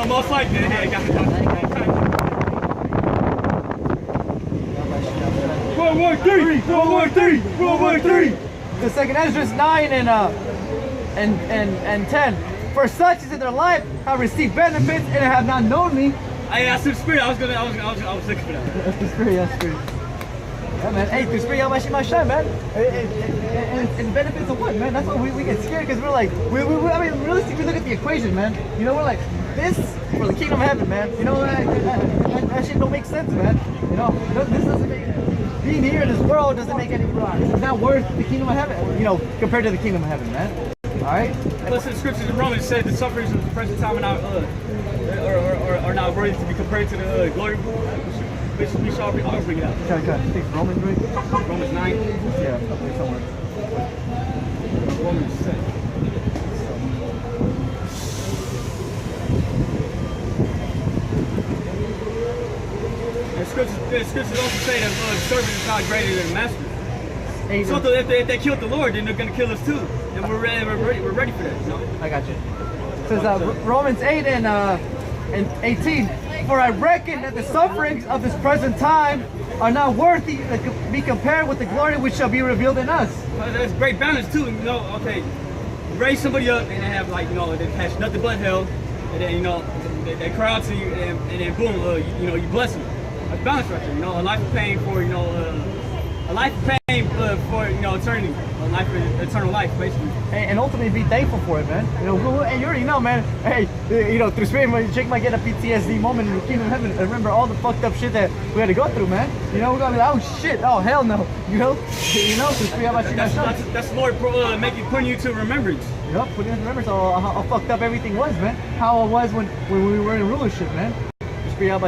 Most likely, hey, God. World War III! World War III! World War III! The second Esdras 9 and 10. For such as in their life have received benefits and have not known me. Hey, that's the Spirit. I was looking for that. That's the Spirit, that's the Spirit. Yeah, man. Hey, through Spirit Yahweh Shema Shai, man. And benefits of what, man? That's why we get scared, because we're like, I mean, realistically, look at the equation, man. You know, we're like, this for the kingdom of heaven, man. You know, that shit don't make sense, man. You know, this doesn't make, being here in this world doesn't make any sense. It's not worth the kingdom of heaven, you know, compared to the kingdom of heaven, man. Alright? Listen, the scriptures in Romans said the sufferings of the present time are not worthy to be compared to the glory. We shall bring it out. Okay. I think Romans, right? Romans 9. Yeah, up there somewhere. Romans 6. The scriptures also say that the servant is not greater than the master. So if they killed the Lord, then they're going to kill us too. And we're ready for that. You know? I got you. It says Romans 8 and 18. For I reckon that the sufferings of this present time are not worthy to be compared with the glory which shall be revealed in us. There's great balance too. You know, okay, raise somebody up and they have, like, you know, they catch nothing but hell, and then, you know, they cry out to you, and then boom, you know, you bless them. That's balance right there. You know, a life of pain for, you know, a life of pain for, you know, eternity, a life of eternal life, basically. And ultimately be thankful for it, man. You know, and you already know, man. Hey, you know, through Spirit, Jake might get a PTSD moment in the kingdom of heaven and remember all the fucked up shit that we had to go through, man. You know, we're gonna be like, oh shit, oh hell no. You know, through Spirit, that's the Lord putting you to remembrance. Yep, putting you to remembrance how fucked up everything was, man. How it was when we were in rulership, man. Spirit,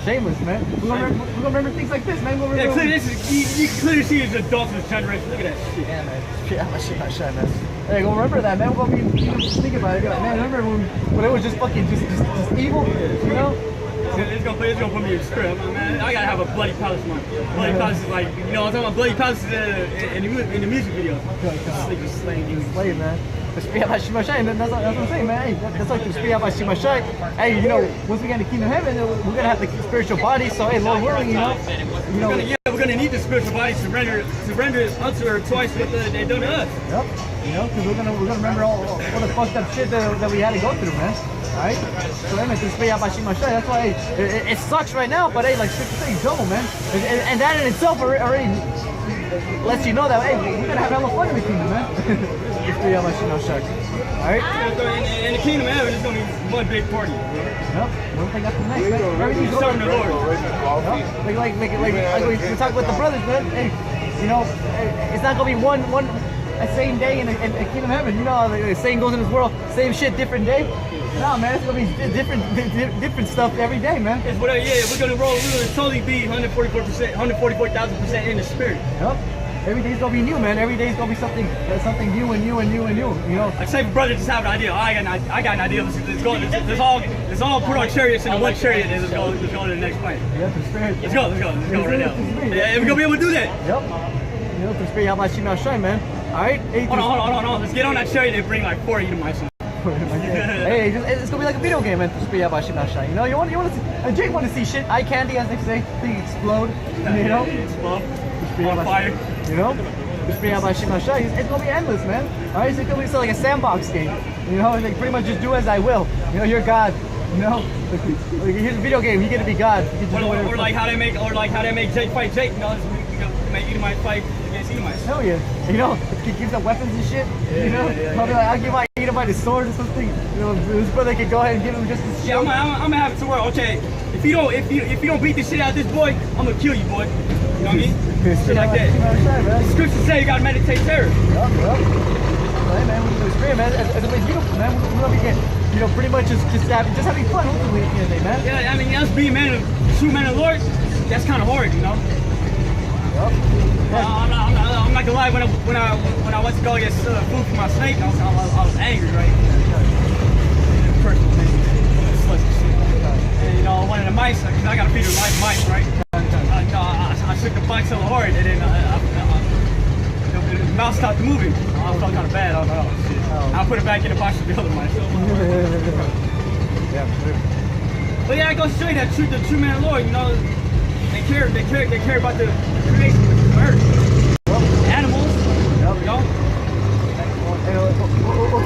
shameless, man. We're gonna remember things like this, man. You clearly see it's adulterous generation. Look at that shit. Yeah, man. Man. Hey, go remember that, man. We're gonna be thinking about it. Like, man, remember when it was just fucking just evil, you know? It's gonna put me in the script, man. I gotta have a Bloody Palace moment. Bloody Palace is like, you know, I'm talking about Bloody Palace in the music video. Just slaying you. Slay, man. That's what I'm saying, man. Hey, that's like the Spirit Shema Shai. Hey, you know, once we get in the kingdom of heaven, we're gonna have the spiritual body. So, hey, Lord willing, you know, we're gonna need the spiritual body to render unto her twice what they done to us. Yep. You know, because we're gonna remember all the fucked up shit that we had to go through, man. Alright? So, hey, man, the Spirit Shema Shai. That's why it sucks right now, but hey, like Scripture says, double, man. And that in itself already lets you know that, hey, we're gonna have hella fun in the kingdom, man. Alright? In the kingdom of heaven, it's gonna be one big party. Yep. One thing after the next, man. Everything's serving the Lord. Yep. Like we talk with the brothers, man. Hey, you know, it's not gonna be one same day in the kingdom of heaven. You know, the same goes in this world, same shit, different day. No, man, it's gonna be different stuff every day, man. We're gonna totally be 144,000% in the spirit. Yep. Every day's gonna be new, man. Every day's gonna be something new and new. You know. Like, say, brother, just have an idea. I got an idea. Let's all put our chariots in one chariot and let's go to the next planet. Yep, the spirit. Let's go right now. Yeah, we're gonna be able to do that. Yep. You know, the spirit, how about Shema Shai, man? All right. Hey, hold on. Let's get on that chariot and bring like 4 Edomites. Hey, it's gonna be like a video game, man. You know, you want to see, Jake want to see shit, eye candy, as they say, things explode. You know, explode. On fire. You know, it's gonna be endless, man. Alright, it's gonna be like a sandbox game. You know, like pretty much just do as I will. You know, you're God. You know, like, here's a video game. You get to be God. Or like how they make Jake fight Jake. You know, make Edomite fight against Edomites. Hell yeah. You know, he gives them weapons and shit. You know, I'll be like, I'll give my Edomite a sword or something. You know, this brother can go ahead and give him just a shield. Yeah, I'm gonna have it to where, okay, if you don't beat the shit out of this boy, I'm gonna kill you, boy. You know what I mean? Shit like that. The scriptures say you gotta meditate terror. Yep. Hey, man, we're gonna experience, man. It's gonna be beautiful, man. We're gonna be you know, pretty much just having fun, hopefully, at the end of the day, man. Yeah, I mean, us being true man of the Lord, that's kind of hard, you know. I'm not gonna lie. When I went to go get food for my snake, I was angry, right? Personal thing. And you know, one of the mice, cause I gotta feed her live mice, right? I shook the bike so hard, and then the mouse stopped moving. I felt kind of bad. I was like, oh shit. I'll put it back in the box with the other mice. But yeah, I go show you that the true man of the Lord, you know, they care about the creation of the earth. Animals, you know.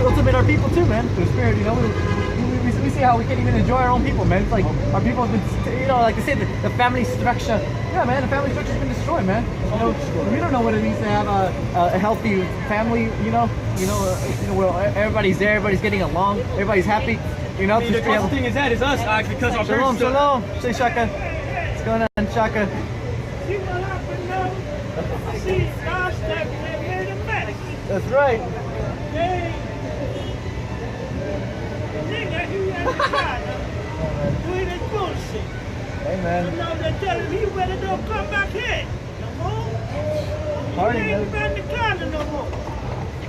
Ultimate our people too, man. The spirit, you know, we see how we can't even enjoy our own people, man. It's like our people have been, you know, like I said, the family structure. Yeah, man, the family structure's been destroyed, man. You know, we don't know what it means to have a healthy family. You know, where everybody's there, everybody's getting along, everybody's happy. You know, The crazy thing is that is us, because our parents. Shalom. Say Shaka. What's going on, Shaka? See what happened now? See, God stepped in and made a mess. That's right. Hey, nigga, he had a China doing his bullshit. Hey, So man. now they're telling me better don't come back here no more. Party, He ain't man. been the China no more.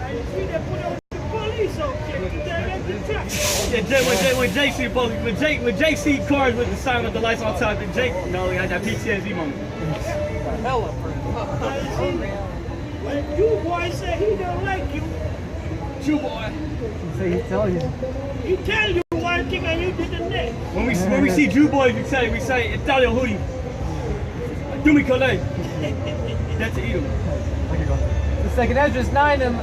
And you see they put on the police on kick. They let the truck. Yeah, when Jake see cars with the sign with the lights on top, and Jake, you know, he had that PTSD moment. When you boy say he don't like you, True boy. Say he tell you. he tell you one thing and you do the next. When we see Jew boys, we say Italio Hudi. Dumi Kole. That's Edom. The second Esdras 9 and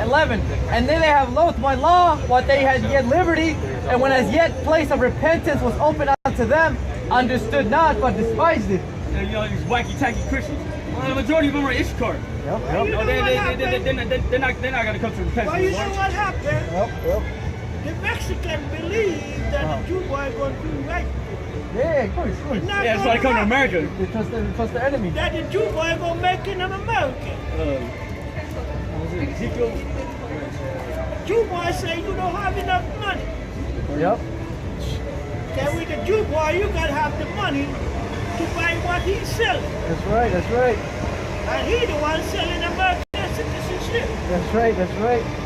11. And then they have loathed my law, what they had yet liberty, and when as yet place of repentance was opened unto them, understood not, but despised it. And you know, these wacky tacky Christians. Well, the majority of them are Ishkar. Yep. You know what happened? They're not gonna come to repentance. Well, you know what happened? Yep. The Mexican believe that the Jew boy going to do right. Yeah, of course. It's not Yeah, that's why they come to gonna happen. America. They trust their enemy. That the Jew boy going to make him American. Ezekiel. Jew boy say you don't have enough money. Yep. Then with the Jew boy, you got to have the money to buy what he's selling. That's right. And he the one selling American citizenship. That's right.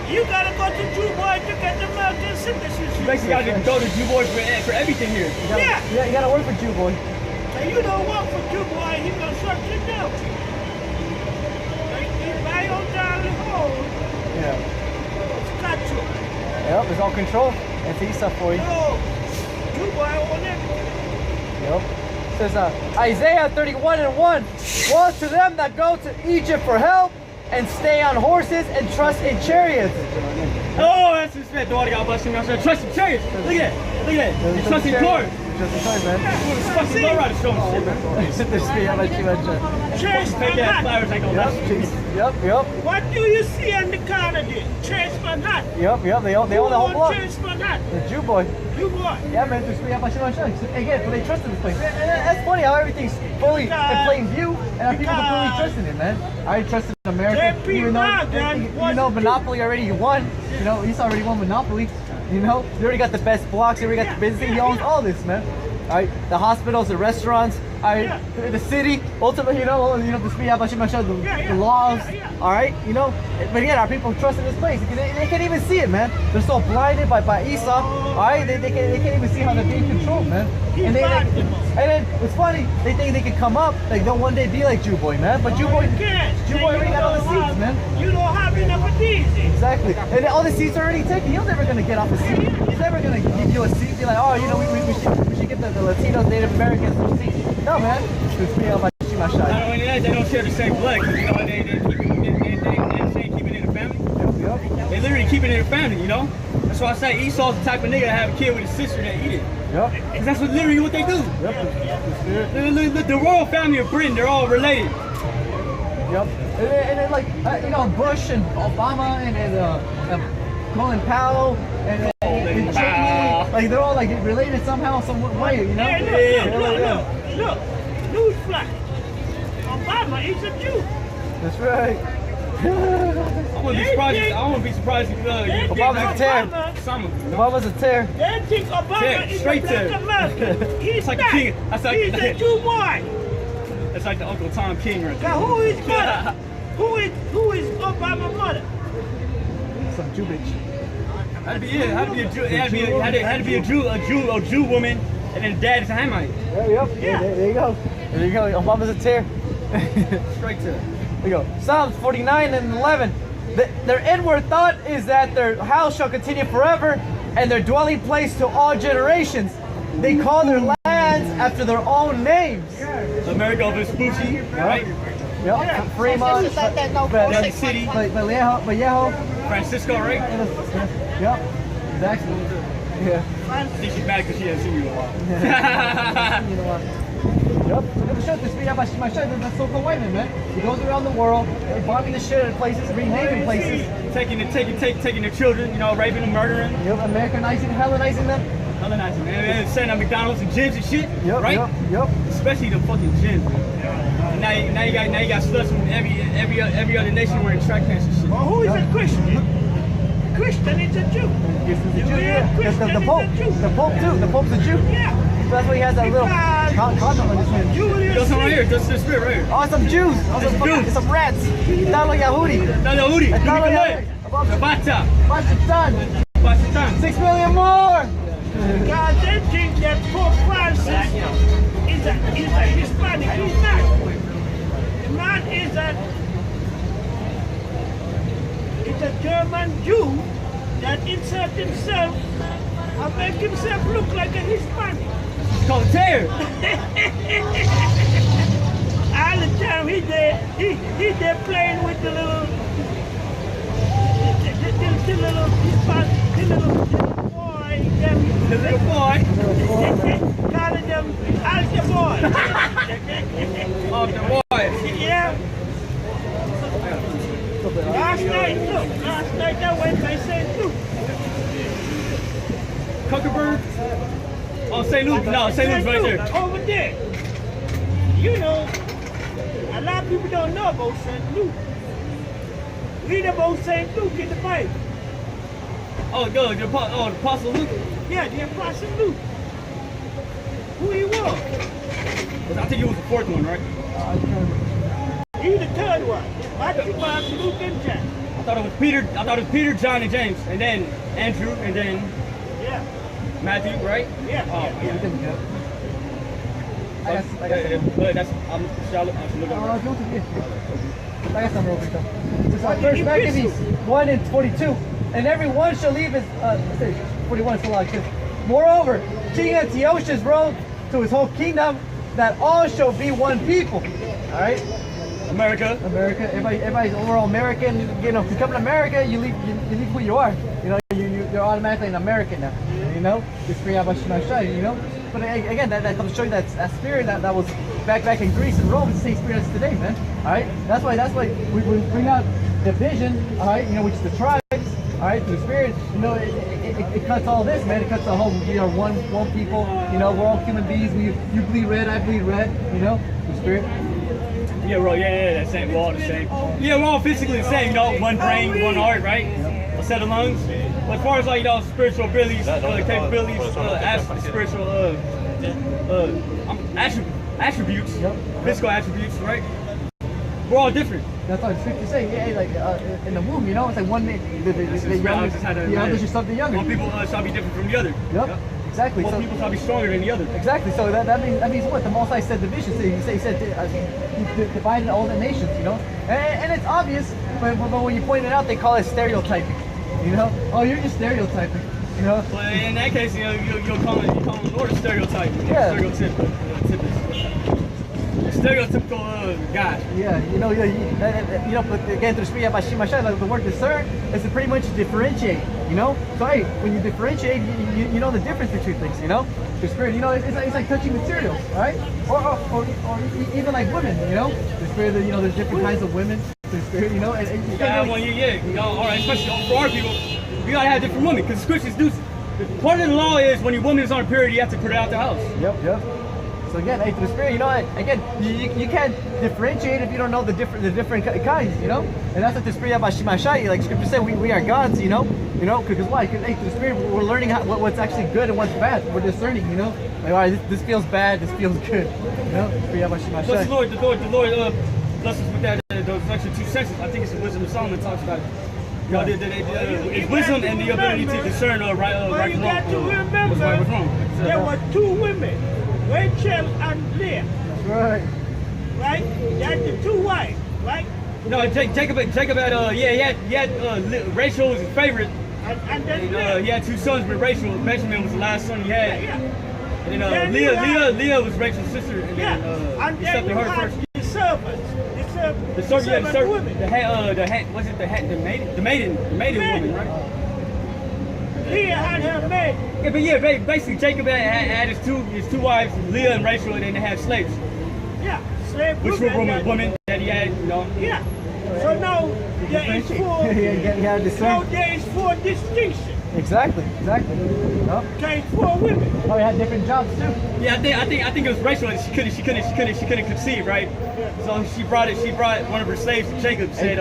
You got to go to Jew boy to get the American citizenship. Basically, got to go to Jew boys for everything here. Yeah. You gotta work for Jew boy. And you don't work for Jew boy, he going to shut you down. Like he buy on down the hole, Yeah. statue. Yep, it's all control. That's easy stuff for you. No, Jew boy on everything. Yep. Says Isaiah 31 and 1. Woe to them that go to Egypt for help and stay on horses and trust in chariots. Oh, that's respect. Daughter got busting me. I said, trust in chariots. Look at that. You trust in cars. Trust in chariots, man. It's fucking low rider showing shit, man. Sit there, speak. How about you, man? Chase Take that Manhattan. flowers ain't gonna last. Yep. What do you see in the corner there? Chase Manhattan. Yep. They own the whole block. Chase Manhattan. The Jew boy. You boy. Yeah, man, just how much you want to show. Again, but they trust in this place. And that's funny how everything's fully in plain view, and our people are fully trusting it, man. I already trusted America, even though Monopoly already won. You know, he's already won Monopoly. You know, they already got the best blocks. They already got the business. He owns all this, man. All right, the hospitals, the restaurants, all right, the city. Ultimately, the speed about the laws. All right, but again, our people trust in this place. They can't even see it, man. They're so blinded by Esau. All right, they can't even see how they're being controlled, man. And then it's funny. They think they can come up, like they'll one day be like Jew boy, man. But Jew boy already got all the seats, man. You don't have enough of these. Exactly. And all the seats are already taken. He's never gonna get off a seat. He's never gonna give you a seat. Be like, oh, we should get the Latinos, Native Americans some seats. No, man. Just me out my Not only that, they don't share the same blood. Cause, they keep it in the family. Yep. They literally keep it in the family, That's why I say Esau's the type of nigga to have a kid with his sister that eat it. Yep. Cause that's literally what they do. Yep. The royal family of Britain, they're all related. Yep. And then like, Bush and Obama and Colin Powell and Cheney, like they're all like related somehow, some way, Hey, look. Newsflash. Obama is a Jew. That's right. I wouldn't be surprised if Obama's a tear. Obama's a tear. They think Obama is a straight black tear. American. He's like not. a king. He's a Jew boy. That's like the Uncle Tom King right there. Now who is mother? Who is Obama mother? Some Jew bitch. Had to be it. Had to be a Jew. Had to be a Jew woman, and then dad is a Hamite. Yeah. There you go. There you go. Obama's a tear. Straight to. There you go. Psalms 49 and 11. Their inward thought is that their house shall continue forever, and their dwelling place to all generations. They call their lands after their own names. America Vespucci, right? Yep. Fremont, Kansas City, Vallejo. Francisco, right? Yep. Exactly. Yeah. I think she's mad because she hasn't seen you in a while. Yep. That's so-called white man, man. He goes around the world, bombing the shit out of places, renaming places. Taking the children, you know, raping them, murdering. Yep. Americanizing, Hellenizing them. Hellenizing, man. Setting up McDonald's and gyms and shit. Yep. Right? Yep. Especially the fucking gyms. And now you got sluts from every other nation wearing track pants and shit. Well, who is a Christian? Christian is a Jew. The Pope. The Pope too. The Pope's a Jew. Yeah. That's why he has that little condom on his hand. Just right here, just the spirit right here. Oh, some Jews. Oh, some rats. Dalo Yahudi. Yahudi. Bata. Bashatan. 6 million more. God, they think that Pope Francis is a Hispanic. He's not. The man is a German Jew that insert himself and make himself look like a Hispanic. It's called a tear. All the time he there playing with the little boy. The little boy. Calling them altar boy. Oh, the boy. Yeah. Last night I went by St. Luke. Kuckerberg. Oh, St. Luke. No, St. Luke's right there. Over there. You know, a lot of people don't know about St. Luke. Read about St. Luke in the Bible. Oh, the Apostle Luke. Yeah, the Apostle Luke. Who he was? I think he was the fourth one, right? He the third one. Matthew, Mark, Luke, and John. I thought it was Peter, John, and James, and then Andrew, and then Yeah. Matthew, right? Yeah. Oh, yeah. I'm First Maccabees 1 and 22. And every one shall leave his 41 is a lot. Moreover, King Antiochus wrote to his whole kingdom that all shall be one people. All right. America. Everybody's overall American. You know, if you come to America, you leave who you are. You know, you're automatically an American now. You know, it's free you know. But again, that comes to show you that spirit that was back in Greece and Rome is the same spirit as today, man. All right. That's why we bring out division. All right. You know, which is the tribes. All right. The spirit. You know, it cuts all this, man. It cuts the whole. You know, one people. You know, we're all human beings. You bleed red. I bleed red. You know, the spirit. Yeah, bro. Yeah, that's same. We're all the same. Yeah, we're all physically the same. You know, one brain, one heart, right? A set of lungs. But as far as like spiritual abilities, capabilities, spiritual attributes, physical attributes, right? We're all different. That's what Scripture say. Yeah, like in the womb, you know, it's like one the others are something younger. One people shall be different from the other. Yep. Exactly. Most people shall be stronger than the other. Exactly. So that means what? The Most High said division. So he said he divided all the nations. You know, and it's obvious, but when you point it out, they call it stereotyping. You know, oh, you're just stereotyping. You know. Well, in that case, you know, you'll call it Lord a stereotype. Yeah. Stereotypical guy. Yeah, you know, but again, through the word discern is to pretty much differentiate, you know? So, hey, when you differentiate, you know the difference between things, you know? The spirit, you know, it's like touching materials, right? Or even like women, you know? The spirit, you know, there's different kinds of women. The spirit, you know? And you all right, especially for our people, we gotta have different women, because Christians do. Part of the law is when your woman is on a period, you have to put her out the house. Yep. So again, hey, through the Spirit, you know, again, you can't differentiate if you don't know the different kinds, you know. And that's what the Spirit about Shimashai, like Scripture said, we are gods, you know, because why? Because hey, through the Spirit, we're learning what's actually good and what's bad. We're discerning, you know. Like, all right, this feels bad, this feels good, you know. Spirit about Shimashai. Plus the Lord blesses us with that those extra 2 senses. I think it's the Wisdom of Solomon talks about it. You know, it's wisdom and the ability to discern right from wrong. What's wrong. There were 2 women, Rachel and Leah. Right. Right? They had the 2 wives, right? No, Jacob had he had Rachel was his favorite. And then He had 2 sons with Rachel. Benjamin was the last son he had. yeah. And then Leah was Rachel's sister. And Yeah. then And he then slept you with her had first. the servants. The servant women. The maiden woman, right? Leah had her maid. Yeah, but basically Jacob had his two wives, Leah and Rachel, and then they had slaves, Yeah. Slave which were women. women that he had, you know. Yeah. So now there is 4. Yeah, Now there is 4 distinctions. Exactly. Yep. Okay, 4 women. Oh, we had different jobs too. Yeah, I think it was Rachel. And she couldn't conceive, right? So she brought one of her slaves to Jacob. Said,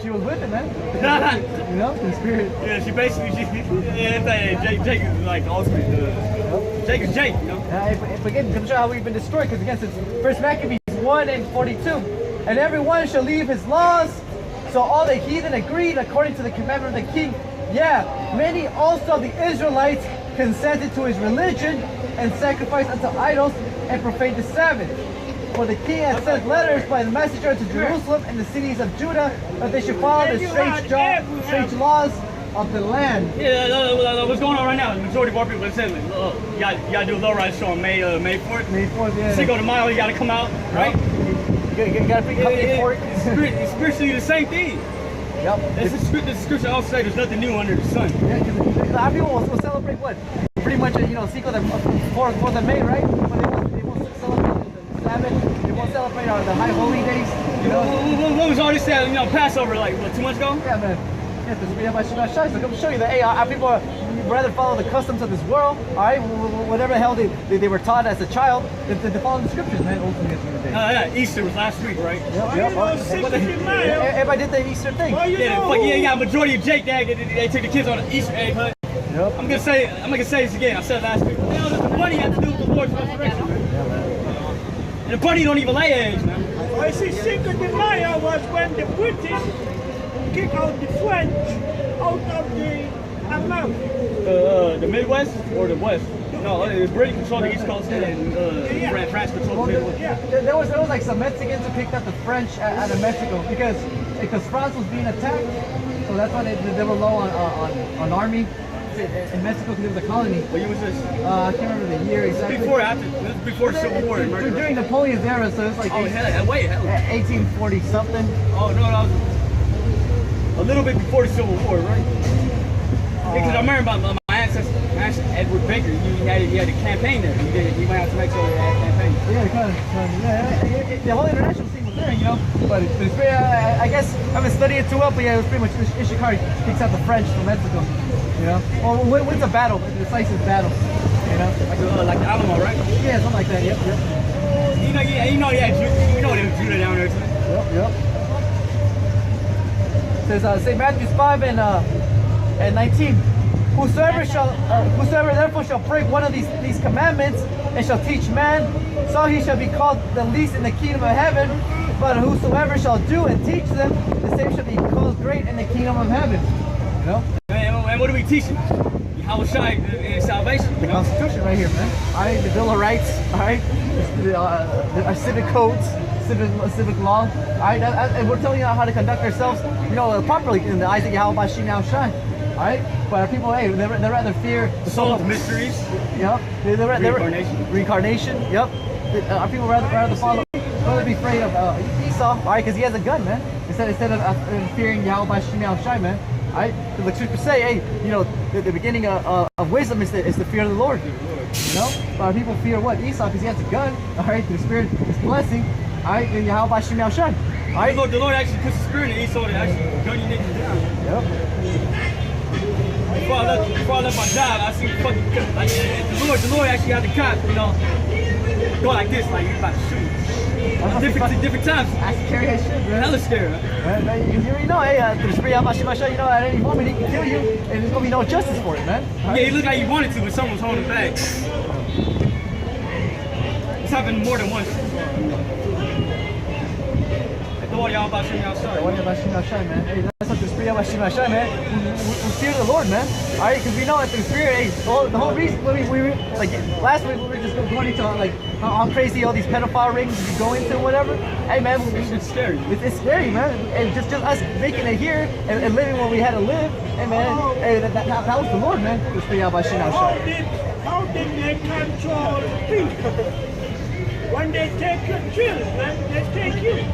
She was with him, man. You know, the Spirit. yeah, she Jacob was like ultimate. Jacob's Jake, you know. But again, come show how we've been destroyed. Because again, since 1 Maccabees 1:42, and everyone shall leave his laws. So all the heathen agreed according to the commandment of the king. Yeah, many also of the Israelites consented to his religion and sacrificed unto idols and profaned the Sabbath. For the king had sent letters by the messenger to Jerusalem and the cities of Judah that they should follow the strange laws of the land. Yeah, what's going on right now? The majority of our people are saying, you gotta do a low ride show on May 4th. May 4th, yeah. Cinco de Mayo, you gotta come out, right? You gotta pick up the pork. It's spiritually the same thing. Yep. The scripture also says there's nothing new under the sun. Yeah, because a lot of people will celebrate what? Pretty much, Cinco de 4th of May, right? But they won't celebrate the Sabbath. They won't celebrate the high holy days. You know? What was all this that, Passover, like, what, 2 months ago? Yeah, man. Yeah, this video about Shimashai. So come show you that, hey, our people rather follow the customs of this world, all right? Whatever the hell they were taught as a child, they follow the scriptures, man, ultimately at the end of the day. Yeah, Easter was last week, right? Everybody did the Easter thing. Yeah, majority of Jake, they took the kids on an Easter egg hunt. Yep. I'm gonna say this again. I said it last week. What the hell does the bunny have to do with the Lord's resurrection? And the bunny don't even lay eggs, man. Well, see, Cinco de Mayo was when the British kicked out the French out of the America. The Midwest or the West? No, Britain controlled the East Coast and France controlled the Midwest. Yeah. There was like some Mexicans who picked up the French out of Mexico because France was being attacked, so that's why they were low on army in Mexico because it was a colony. What year was this? I can't remember the year exactly. This is before Civil War. During Napoleon's era, so it's like 1840 something. Oh no, that was a little bit before the Civil War, right? Because I remember my ancestor, Edward Baker, he had a campaign there. He went out to Mexico and had a campaign. Yeah, the whole international scene was there, But it's very, I guess I haven't studied it too well, but yeah, it was pretty much Ishikari kicks out the French from Mexico. Or wins a battle, a decisive battle. Like the Alamo, right? Yeah, something like that. Yep. You know there's Judah down there too. Yep. It says St. Matthew's 5 and 19. Whosoever therefore shall break one of these commandments and shall teach man, so he shall be called the least in the kingdom of heaven. But whosoever shall do and teach them, the same shall be called great in the kingdom of heaven. And what are we teaching? How shall salvation? The Constitution right here, man. All right, the Bill of Rights. All right, our civic codes, civic law. All right, and we're telling you how to conduct ourselves, properly in the eyes of Yahweh Bashim now shine. All right, but our people, hey, they rather fear the soul of mysteries. Yep. Reincarnation. Yep. Our people rather follow. Rather be afraid of Esau. All right, because he has a gun, man. Instead of fearing Yahweh Bashim now shine, man. Right? The scripture say, hey, the beginning of wisdom is the fear of the Lord. But our people fear what? Esau, because he has a gun. All right, the Spirit is blessing. All right, then Yahweh Bashim now shine. All right. The Lord actually puts the Spirit in Esau to actually gun you niggas down. Yep. Before I left my job, I seen fucking the Lord actually had the cop, go like this, like you about to shoot. Different times. That's scary as shit, bro. Hella scary, man. Man, you already know, hey, through Spirit Yabashimasha, you know, at any moment he can kill you, and there's gonna be no justice for it, man. Yeah, he looked like he wanted to, but someone's holding him back. It's happened more than once. Y'all about to man. Hey, that's what the Spirit Yabashimasha, man. We fear the Lord, man. All right, because we know that through Spirit, hey, the whole reason we were, like, last week we were just going into, like, how crazy all these pedophile rings you go into and whatever. Hey, man, It's scary. it's scary, man. And just us making it here and living where we had to live. Hey, man, hey, that was the Lord, man. The Spirit Yabashimasha. How did they control people? When they take your children, they take you.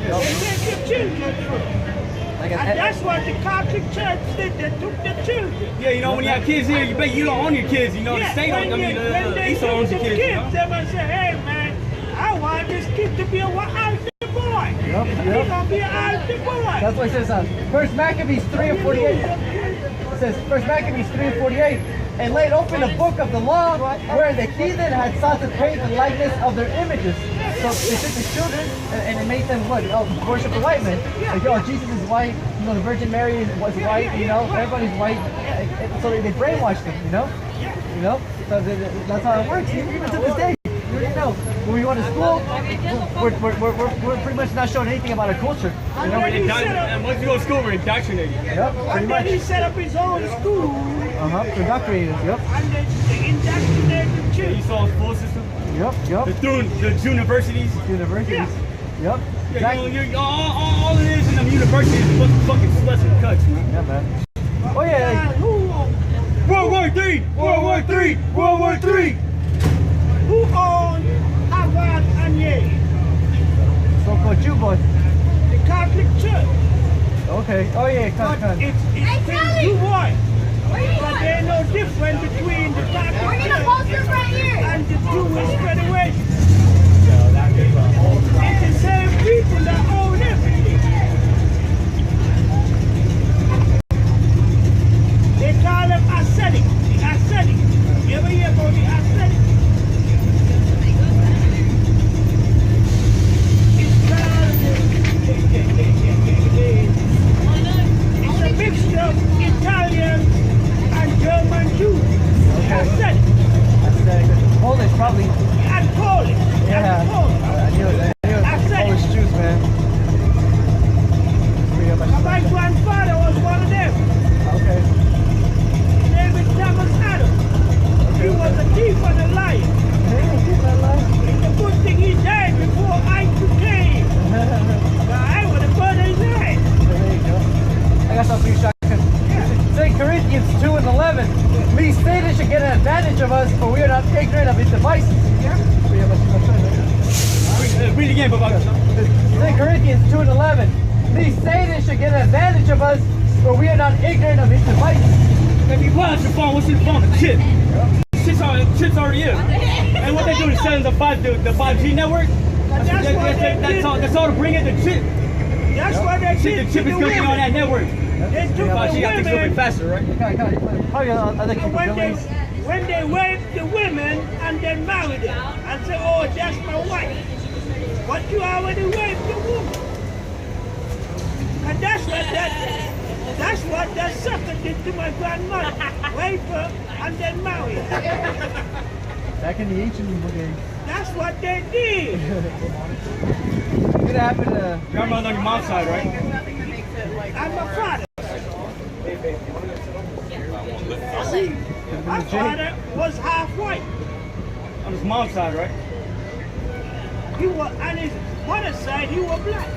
They take your children. Like And that's what the Catholic Church did. They took the children. Yeah, you know, when you have kids here, you don't own your kids. You know, the state owns, when they East owns your took the kids. You know? kids, they must say, hey man, I want this kid to be a altar boy. Yep. He's gonna be an altar boy. That's what it says. First Maccabees 3:48. It says First Maccabees 3:48. And laid open a book of the law where the heathen had sought to paint the likeness of their images. So they took the children and it made them what? Oh, worship the white man. Like, oh, Jesus is white. You know, the Virgin Mary was white. You know, everybody's white. So they brainwashed them. You know. So that's how it works. Even to this day. You already know. When we went to school, we're pretty much not showing anything about our culture. You know. And once you go to school, we're indoctrinated. Yep. Pretty And then much. he set up his own school. Indoctrinated. Yep. And they indoctrinated the You children. saw his full system. Yep. The universities. Universities. Yep. Yeah, all it is in them universities is a bunch of fucking sluts and cuts, man. Yeah, man. Oh yeah. World War III! World War III! World War III! Who owned Harvard and Yale? So-called Jew boy. The Catholic Church. Okay. Oh yeah. But Con. it's too white. But there's no difference between the Catholic Church and the Jewish Federation. It's the same people that own everything. They call them ascetic. The ascetic. You ever hear about the ascetic? It's a mixture of Italian and German Jews. Ascetic. Polish probably. And Polish. Yeah. And Polish. I knew it. Polish Jews, man. My grandfather was one of them. Okay. His name is Thomas Adams. He was a thief and a liar. It's a good thing he died before I came. I would have burned his head. There you go. I got something for you, Shotgun. 2 Corinthians 2:11. Lest Satan should get an advantage of us, for we are not ignorant of his devices. Read again, Baba. 2 Corinthians 2:11. Lest Satan should get an advantage of us, for we are not ignorant of his devices. If you pull out your phone, what's in the phone? A chip. Chip's already in. And what they do is send the 5G network. That's all to bring in the chip. That's what they did. The chip is going to be on that network. They took the I think it's a little bit women. faster, right? Probably other capabilities. When they raped the women and then married them and say, oh, that's my wife. But you already raped the woman. And that's what that sucker did to my grandmother. Rape her and then marry her. Back in the ancient days. That's what they did. Could happen to Grandma's on your mom's side, right? And my father. See, my father was half white. On his mom's side, right? He was, on his mother's side, he was black.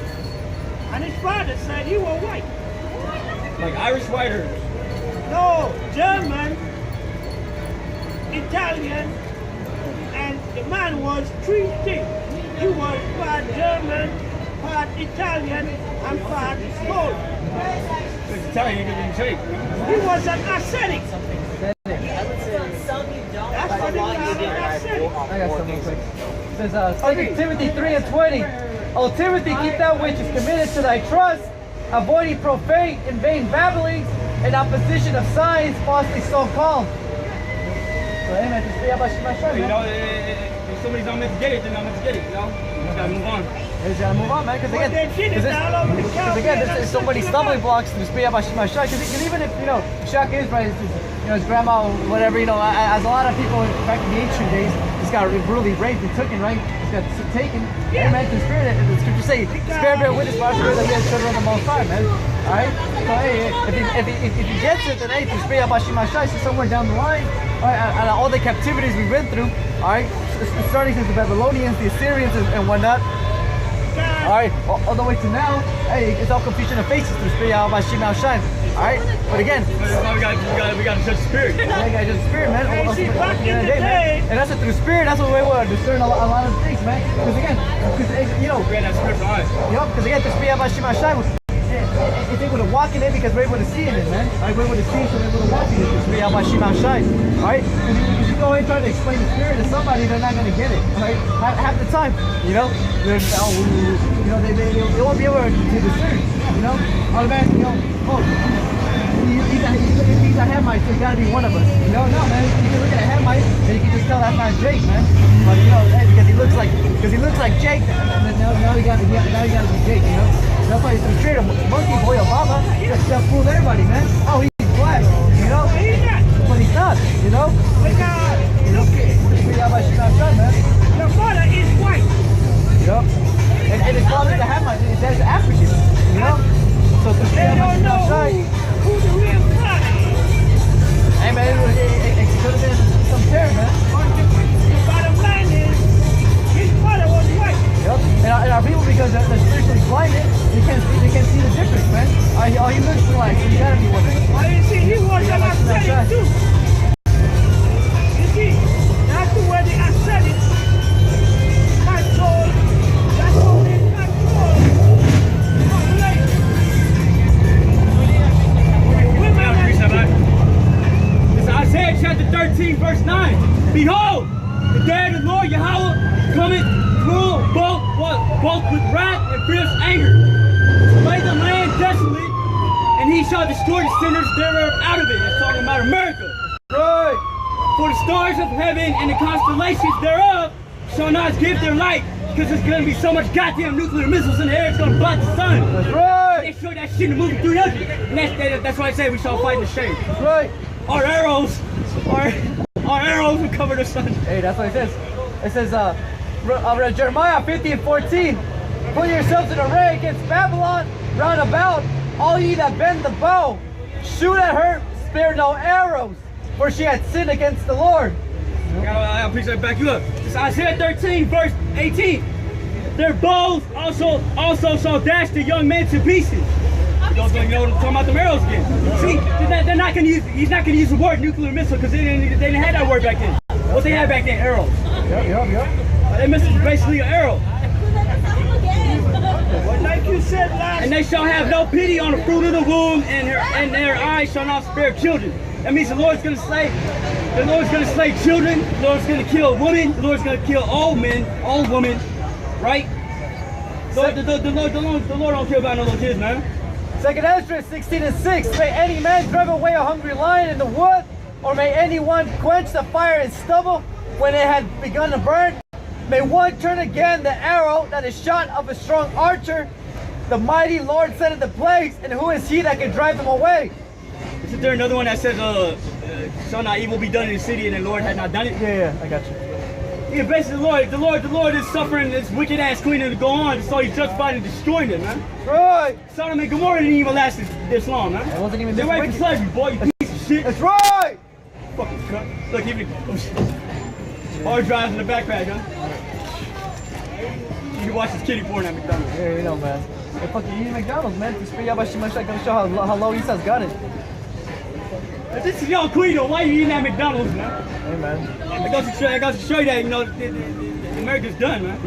On his father's side, he was white. Like Irish white or... No, German, Italian, and the man was three things. He was part German, part Italian, and part Polish. It's Italian, you can shake. He was an ascetic. That's what they call an ascetic. I got some real quick. It says, 2 Timothy 3:20. O Timothy, keep that which is committed to thy trust, avoiding profane and vain babblings, and opposition of signs falsely so called. So hey man, just stay up by my shirt, You man. know, if somebody's not meant to get it, they're not meant to get it, you know? You just gotta move on. You just gotta move on, man, because again, there's so many stumbling blocks to just be up by my shirt. Because even if, you know, Shaq is right, you know, his grandma, whatever, you know, as a lot of people back in the ancient days, just got brutally raped and taken, right? Just got taken. Yeah. Amen to the Spirit. The scriptures say, Spirit bear witness for our spirit that we are children of the Most High, man. Alright? So, hey, if he gets it, then hey, to Spirit Abashimashai, so somewhere down the line, and all the captivities we've been through, alright? Starting since the Babylonians, the Assyrians, and whatnot. Alright, all the way to now, hey, it's all confusion of faces through Spirit Abashimashai. Alright? But again, we gotta judge the spirit. Yeah, you gotta judge the spirit, man. And that's it, through spirit, that's what we're able to discern a lot of things, man. Because again, you know, We had that spirit for eyes. you know, because again, the Spirit Abashimashai was it's able to walk in it because we're able to see in it, man. Right? We're able to see, so we're able to walk in it. The Spirit Abashimashai. Alright? Because you go and try to explain the spirit to somebody, they're not gonna get it. Right? Half the time, you know, they won't be able to discern. You know, automatically, you know, he's a Hamite, so he's gotta be one of us. You know, no, man. You can look at a Hamite and you can just tell that's not Jake, man. But you know, hey, because he looks like Jake, and then now he gotta be Jake, you know. That's why he's straight up monkey boy Obama. Just fooled everybody, man. Oh, he's black, you know. But he's not, you know. You know, man. Your mother is white. Yup. And his father's a Hamite, his dad's African, you know. So the They don't know who the real father is. hey man, it could have been some terror, man. The bottom line is, his father was white. Yep. And our people, because they're spiritually blinded, they can't see the difference, man. All he looks like, so you gotta be with it. I didn't see he was an ascetic too. You see, that's the way the ascetics control, that's how they control the population. It's Isaiah chapter 13, verse 9. Behold, the day of the Lord Yahweh cometh cruel, both with wrath and fierce anger, to lay the land desolate, and he shall destroy the sinners thereof out of it. It's talking about America. Right. For the stars of heaven and the constellations thereof shall not give their light, because there's gonna be so much goddamn nuclear missiles in the air, it's gonna blot the sun. That's right. They show that shit in the movie 300, and that's why I say we shall fight in the shade. That's right. Our arrows will cover the sun. Hey, that's what it says. It says, Jeremiah 50:14. Put yourselves in array against Babylon round about, all ye that bend the bow. Shoot at her, spare no arrows, for she had sinned against the Lord. I'll please back you up. It's Isaiah 13, verse 18. Their bows also shall dash the young men to pieces. You know, talking about the arrows again. See, they're not gonna use. He's not gonna use the word nuclear missile because they didn't have that word back then. What they had back then, arrows. Yep. That missile is basically an arrow. But like you said last, And they shall have no pity on the fruit of the womb, and their eyes shall not spare children. That means the Lord's gonna slay children. The Lord's gonna kill women. The Lord's gonna kill old men, old women, right? The Lord don't care about no little kids, man. 2nd Ezra 16:6. May any man drive away a hungry lion in the wood, or may anyone quench the fire in stubble when it had begun to burn? May one turn again the arrow that is shot of a strong archer. The mighty Lord set into place, and who is he that can drive them away? Isn't there another one that says, shall not evil be done in the city, and the Lord had not done it? Yeah, I got you. Yeah, basically the Lord is suffering this wicked ass queen to go on, so he's justified in destroying them, man. Right. Sodom and Gomorrah didn't even last this long, man. It wasn't even They're this ready for wicked. slavery, boy, you piece of shit. That's right. Fucking cut. Look, even hard drives in the backpack, huh? You can watch this kiddie porn at McDonald's. Yeah, you know, man. Hey, fucking eating McDonald's, man. To speak about Shimashai, gonna show how low Esau's got it. If this is your queen, though, why are you eating at McDonald's, man? Hey, man. I got to show you that, you know, America's done, man.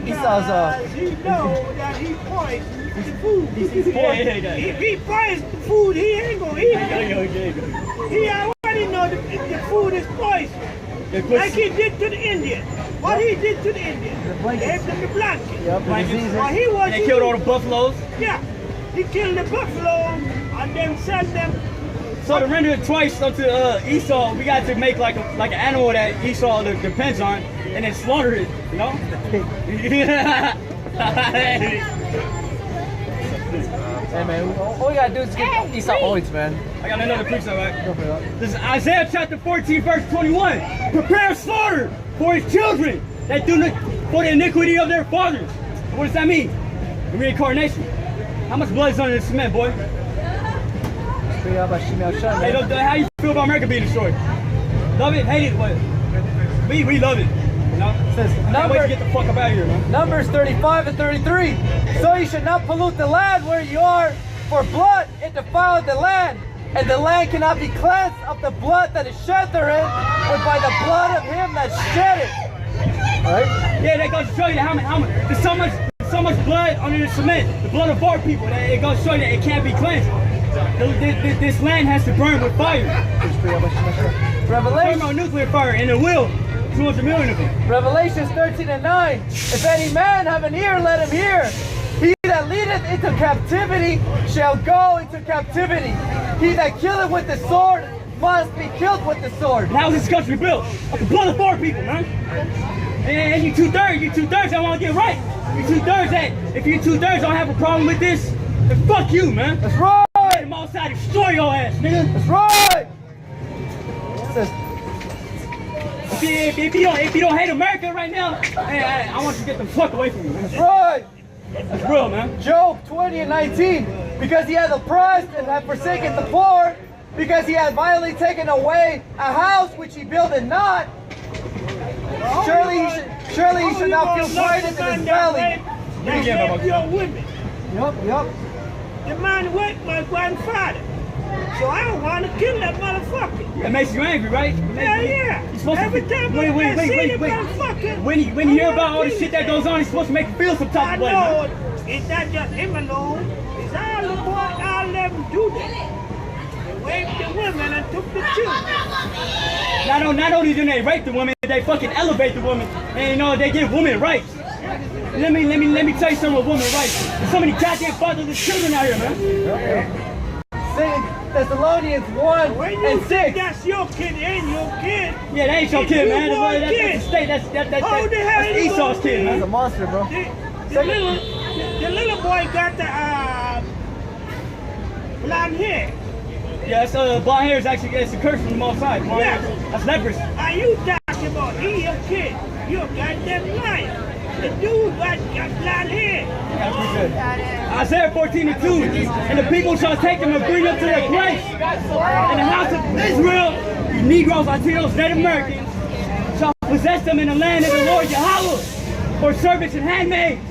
Esau's, you know that he poisoned the food. Yeah. If he poisoned the food, he ain't gonna eat it. Yeah. He already know the food is poison. Like he did to the Indians. What he did to the Indians? Gave them the blanket. Yep, the diseases. While he was They killed all the buffaloes. Yeah. He killed the buffalo and then sent them So to render it twice unto Esau, we got to make like an animal that Esau depends on, and then slaughter it. You know? Hey man, all we gotta do is get Esau points, man. I got another precept, right? This is Isaiah chapter 14, verse 21. Prepare slaughter for his children that do not for the iniquity of their fathers. What does that mean? Reincarnation. How much blood is under the cement, boy? Hey, how you feel about America being destroyed? Love it, hate it, but we love it. You know? Can't wait to get the fuck up out of here, man. Numbers 35 and 33. So you should not pollute the land where you are, for blood it defiled the land, and the land cannot be cleansed of the blood that is shed therein, but by the blood of him that shed it. Right? Yeah, that goes to show you how much there's so much blood under the cement, the blood of our people, that it goes to show you that it can't be cleansed. This land has to burn with fire. Revelation. Thermonuclear fire, and it will. 200 million of them. Revelations 13 and 9. If any man have an ear, let him hear. He that leadeth into captivity shall go into captivity. He that killeth with the sword must be killed with the sword. And how is this country built? Of the blood of our people, man. And you two-thirds that want to get right. You two-thirds that, if you two-thirds don't have a problem with this, then fuck you, man. That's right. I'm outside to destroy your ass, nigga. That's right. If you don't hate America right now, hey, I want you to get the fuck away from me, man. That's right. That's real, man. Job 20 and 19. Because he hath oppressed and hath forsaken the poor, because he hath violently taken away a house which he builded not, surely he should not feel pride in his belly. Your women. Yup. The man raped my grandfather. So I don't want to kill that motherfucker. That makes you angry, right? Yeah. You're supposed Every to, time wait. I see the motherfucker. When you hear about all the shit that goes on, it's supposed to make you feel some type of way, I man. know. It's not just him alone. It's all the boys, all of them do that. They raped the women and took the children. Not only do they rape the women, they fucking elevate the women. And you know, they give women rights. Let me tell you something about women rights. There's so many goddamn fatherless children out here, man. Second Thessalonians 1 and 6. That's your kid, it ain't your kid. Yeah, that ain't your kid, man. That's kid. the state. That's Esau's kid, He's a man. monster, bro. The little boy got the blonde hair. Yeah, that's blonde hair is actually it's a curse from the Most High. Yeah. That's leprosy. Are you talking about he your kid? You a goddamn liar. The dude got blonde hair. Isaiah 14 and 2. And the people shall take them and bring them to their place. In the house of Israel, the Negroes, Latinos, Native Americans shall possess them in the land of the Lord Yahweh for servants and handmaids.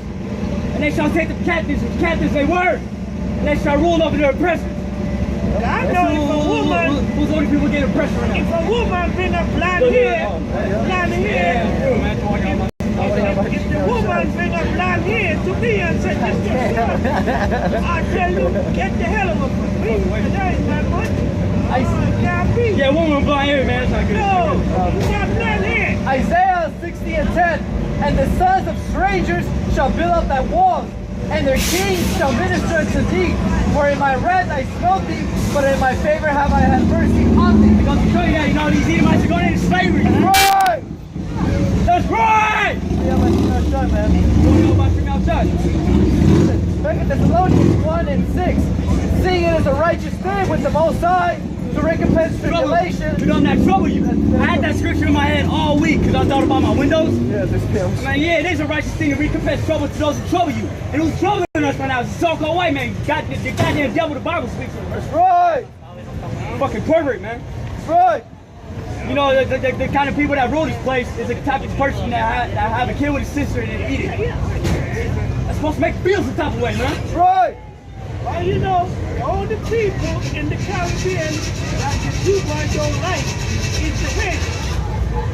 And they shall take them captives as captives they were. And they shall rule over their oppressors. I know if a woman, who's the only people getting oppressed right now? if a woman bring up blonde hair, if the woman bring up blonde hair to me and say, this is your son, I tell you, get the hell over from me. That ain't my money. Can't be. Yeah, woman with blonde hair, man. That's not good. No, you got blonde hair. Isaiah 60 and 10. And the sons of strangers shall build up thy walls, and their kings shall minister unto thee. For in my wrath I smote thee, but in my favor have I had mercy on thee. Because to show you that, you know, these Edomites are going into slavery. Right! That's right! Yeah, but you're not done, man. Don't know about your outside. 2 Thessalonians 1 and 6. Seeing it is a righteous thing with the Most High to recompense tribulation. You don't that trouble you. I had that scripture in my head all week because I thought about my windows. Yeah, this feels. Man, yeah, it is a righteous thing to recompense trouble to those who trouble you. And who's troubling us right now is the so-called white man. The goddamn devil the Bible speaks of. That's right! Fucking pervert, man. That's right! You know, the kind of people that rule this place is the type of person that have a kid with his sister and then eat it. That's supposed to make you feel some type of way, man. That's right! Well, you know, all the people in the Caribbean that the Cubans don't like is the hate.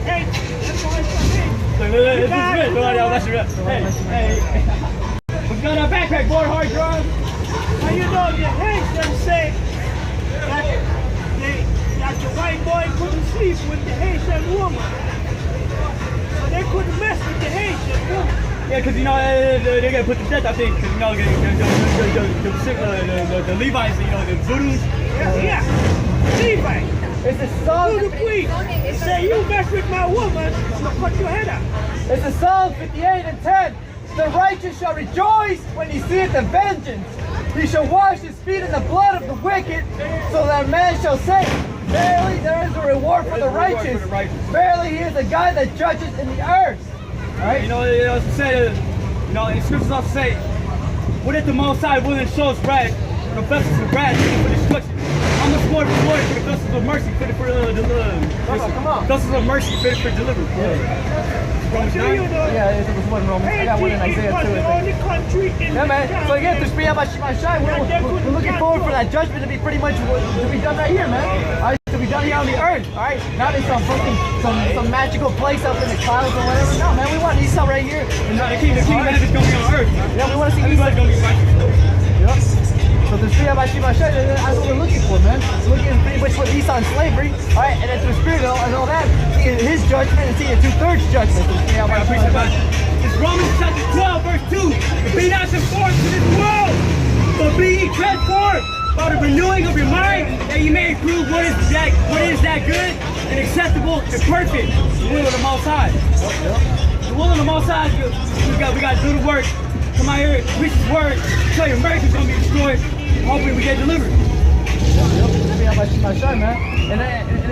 Hate. That's why it's the hate. Hey. We got our backpack, boy, hard drive. Now you know the Haitians say that the white boy couldn't sleep with the Haitian woman. So they couldn't mess with the Haitian woman. Yeah, because, you know, they're going to put to death, I think, because, you know, the Levites, you know, the Voodoos. Yeah. Levi, It's a Psalm. who the priest, say you mess with my woman, I'm gonna cut your head off. It's a Psalm 58 and 10. The righteous shall rejoice when he seeth the vengeance. He shall wash his feet in the blood of the wicked, so that man shall say, verily there is a reward for the righteous. Verily he is a God that judges in the earth. All right? You know, it also said, you know, in scriptures also say, what if the Most High willing shows wrath, the vessels of wrath for destruction? How much more reward for the vessels of mercy fit for Come on. vessels of mercy fit for deliverance? Romans Do you 9. know? Yeah, it was one in Romans. I got one in Isaiah too. Haiti was the only country in Yeah, man. So again, the to Shmiyah Bashimashai, we're looking forward for that judgment to be pretty much to be done right here, man. All right, to be done here on the earth. All right, not in some fucking some magical place up in the clouds or whatever. No, man, we want Esau right here. And now the kingdom of heaven is going to be on earth. Yeah, we want to see Everybody's Esau. going to be righteous. Yep. So the Shmiyah Bashimashai, that's what we're looking for, man. We're looking pretty much for Esau in slavery. All right, and then through spirit and all that, seeing his judgment and seeing 2/3 judgment. It's Romans chapter 12, verse 2. Be not conformed to this world, but be ye transformed by the renewing of your mind, that you may prove what is that good and acceptable and perfect will of the Most High. The will of the Most High is good. We got to do the work. Come out here, preach His word, tell you America's going to be destroyed. Hopefully we get delivered. Man.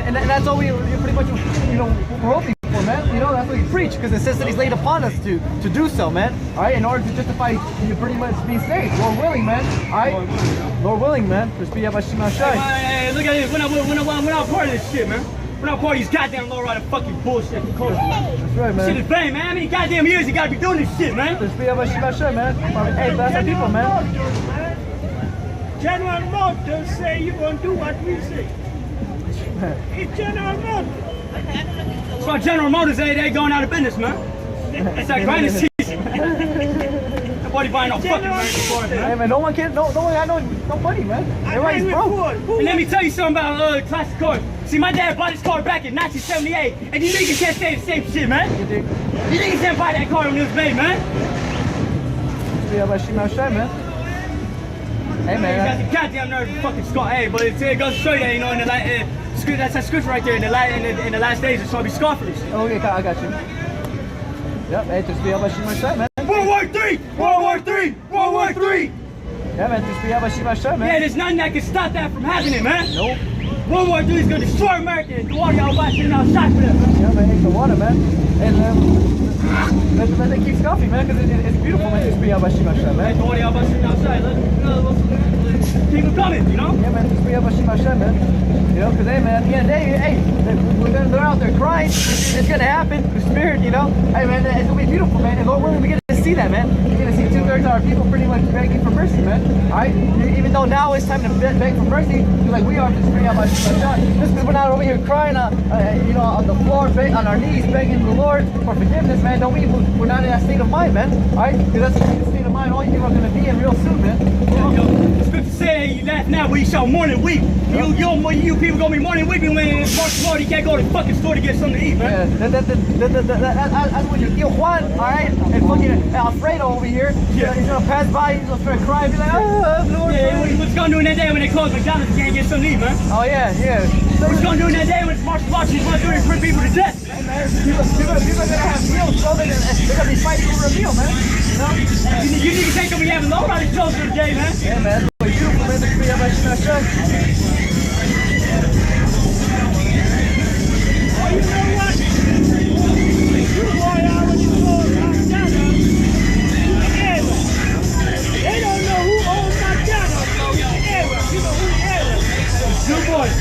And that's all we pretty much, we're hoping for, man. That's what we preach, because it says that He's laid upon us to do so, man. All right, in order to justify you pretty much being saved. Lord willing, man. All right, Lord willing, man. Just be about Shimashai. Hey, look at this. We're not part of this shit, man. We're not part of these goddamn low-rider fucking bullshit. That's right, man. Shit is vain, man. How many goddamn years you gotta be doing this shit, man? Just be about Shimashai, man. Hey, bless our people, man. General Motors say you're going to do what we say. It's General Motors. So General Motors, they going out of business, man. It's that grinding season. Nobody buying no fucking American cars, Hey, man. man, no one got no money, man. Everybody's broke. And let me tell you something about classic cars. See, my dad bought his car back in 1978, and you niggas can't say the same shit, man. You niggas can't buy that car when it was made, man. Just be about Shimashai, man. Hey, You got man. the goddamn nerve to fucking scar. Hey, but it goes to show you that, in the that's that scripture right there. In the last days, it's gonna be scoffers. Okay, I got you. Yep, hey, just be about Shimashai, man. World War III! World War III! World War III! Yeah, man, just be about Shimashai, man. Yeah, there's nothing that can stop that from happening, man. Nope. World War III is gonna destroy America and do all y'all watching out shot for them. Yeah, man, it's the water, man. And let them keep scoffing, man, because it's beautiful, man. Just be about Shimashai, man. Do all y'all watching outside. Let's keep them coming, you know? Yeah, man, just be about Shimashai, man. Because, hey, man, at the end of the day, hey, they're out there crying. It's gonna happen. The spirit, Hey, man, it's gonna be beautiful, man. And Lord willing, we get to see that, man. We're gonna see 2/3 of our people pretty much begging for mercy, man. All right? Even though now it's time to beg for mercy, like we are, just bring out about Shimashai. Just because we're not over here crying, on the floor, on our knees, begging the Lord for forgiveness, man. Don't we're not in that state of mind, man. All right? Because that's the state of mind all you people are gonna be in real soon, man. The scripture said, you laugh now, but you shall mourn and weep. You people gonna be mourning and weeping when it's March Lord, you can't go to the fucking store to get something to eat, man. Yeah, that's when you feel Juan, alright, and fucking Alfredo over here, he's gonna pass by, he's gonna start crying, be like, Lord. Yeah, what's gonna do in that day when they close McDonald's, you can't get something to eat, man? Oh yeah. What's gonna do in that day when it's martial law, she's gonna do it and put people to death? Hey, man, people are gonna have meals, so they're gonna be fighting for a meal, man. You niggas ain't gonna be having low riders close to the day, man. Yeah, man, it's beautiful, man. This video about Shimashai. Oh, you know what? You boy already told McDonald's to the area. They don't know who owns McDonald's, but the area. You know who the area is. Two boys.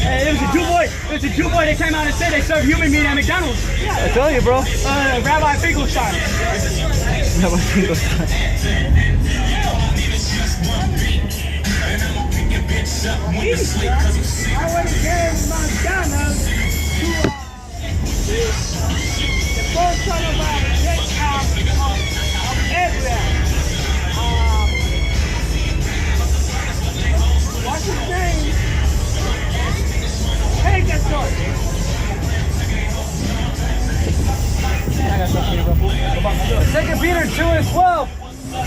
Hey, it was a Jew boy that came out and said they serve human meat at McDonald's. I tell you, bro. Rabbi Finkelstein. I already gave McDonald's to the first son of Abraham. What's his name? Pegasus. I got something here, bro. 2 Peter 2:12.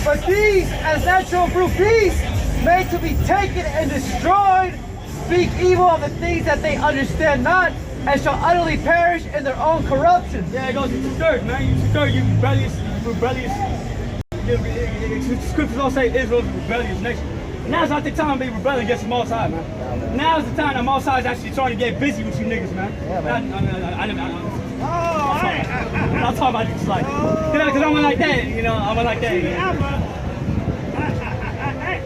But these, as supernatural brute beasts, made to be taken and destroyed, speak evil of the things that they understand not, and shall utterly perish in their own corruption. Yeah, it goes to third, man. You third, you rebellious. The scriptures all say Israel's a rebellious nation. Now's not the time to be rebelling against the Most High, man. Now's the time that Most High is actually trying to get busy with you niggas, man. Yeah, man. I'm talking about just like, because I'm like that, you know, I'm like that. See,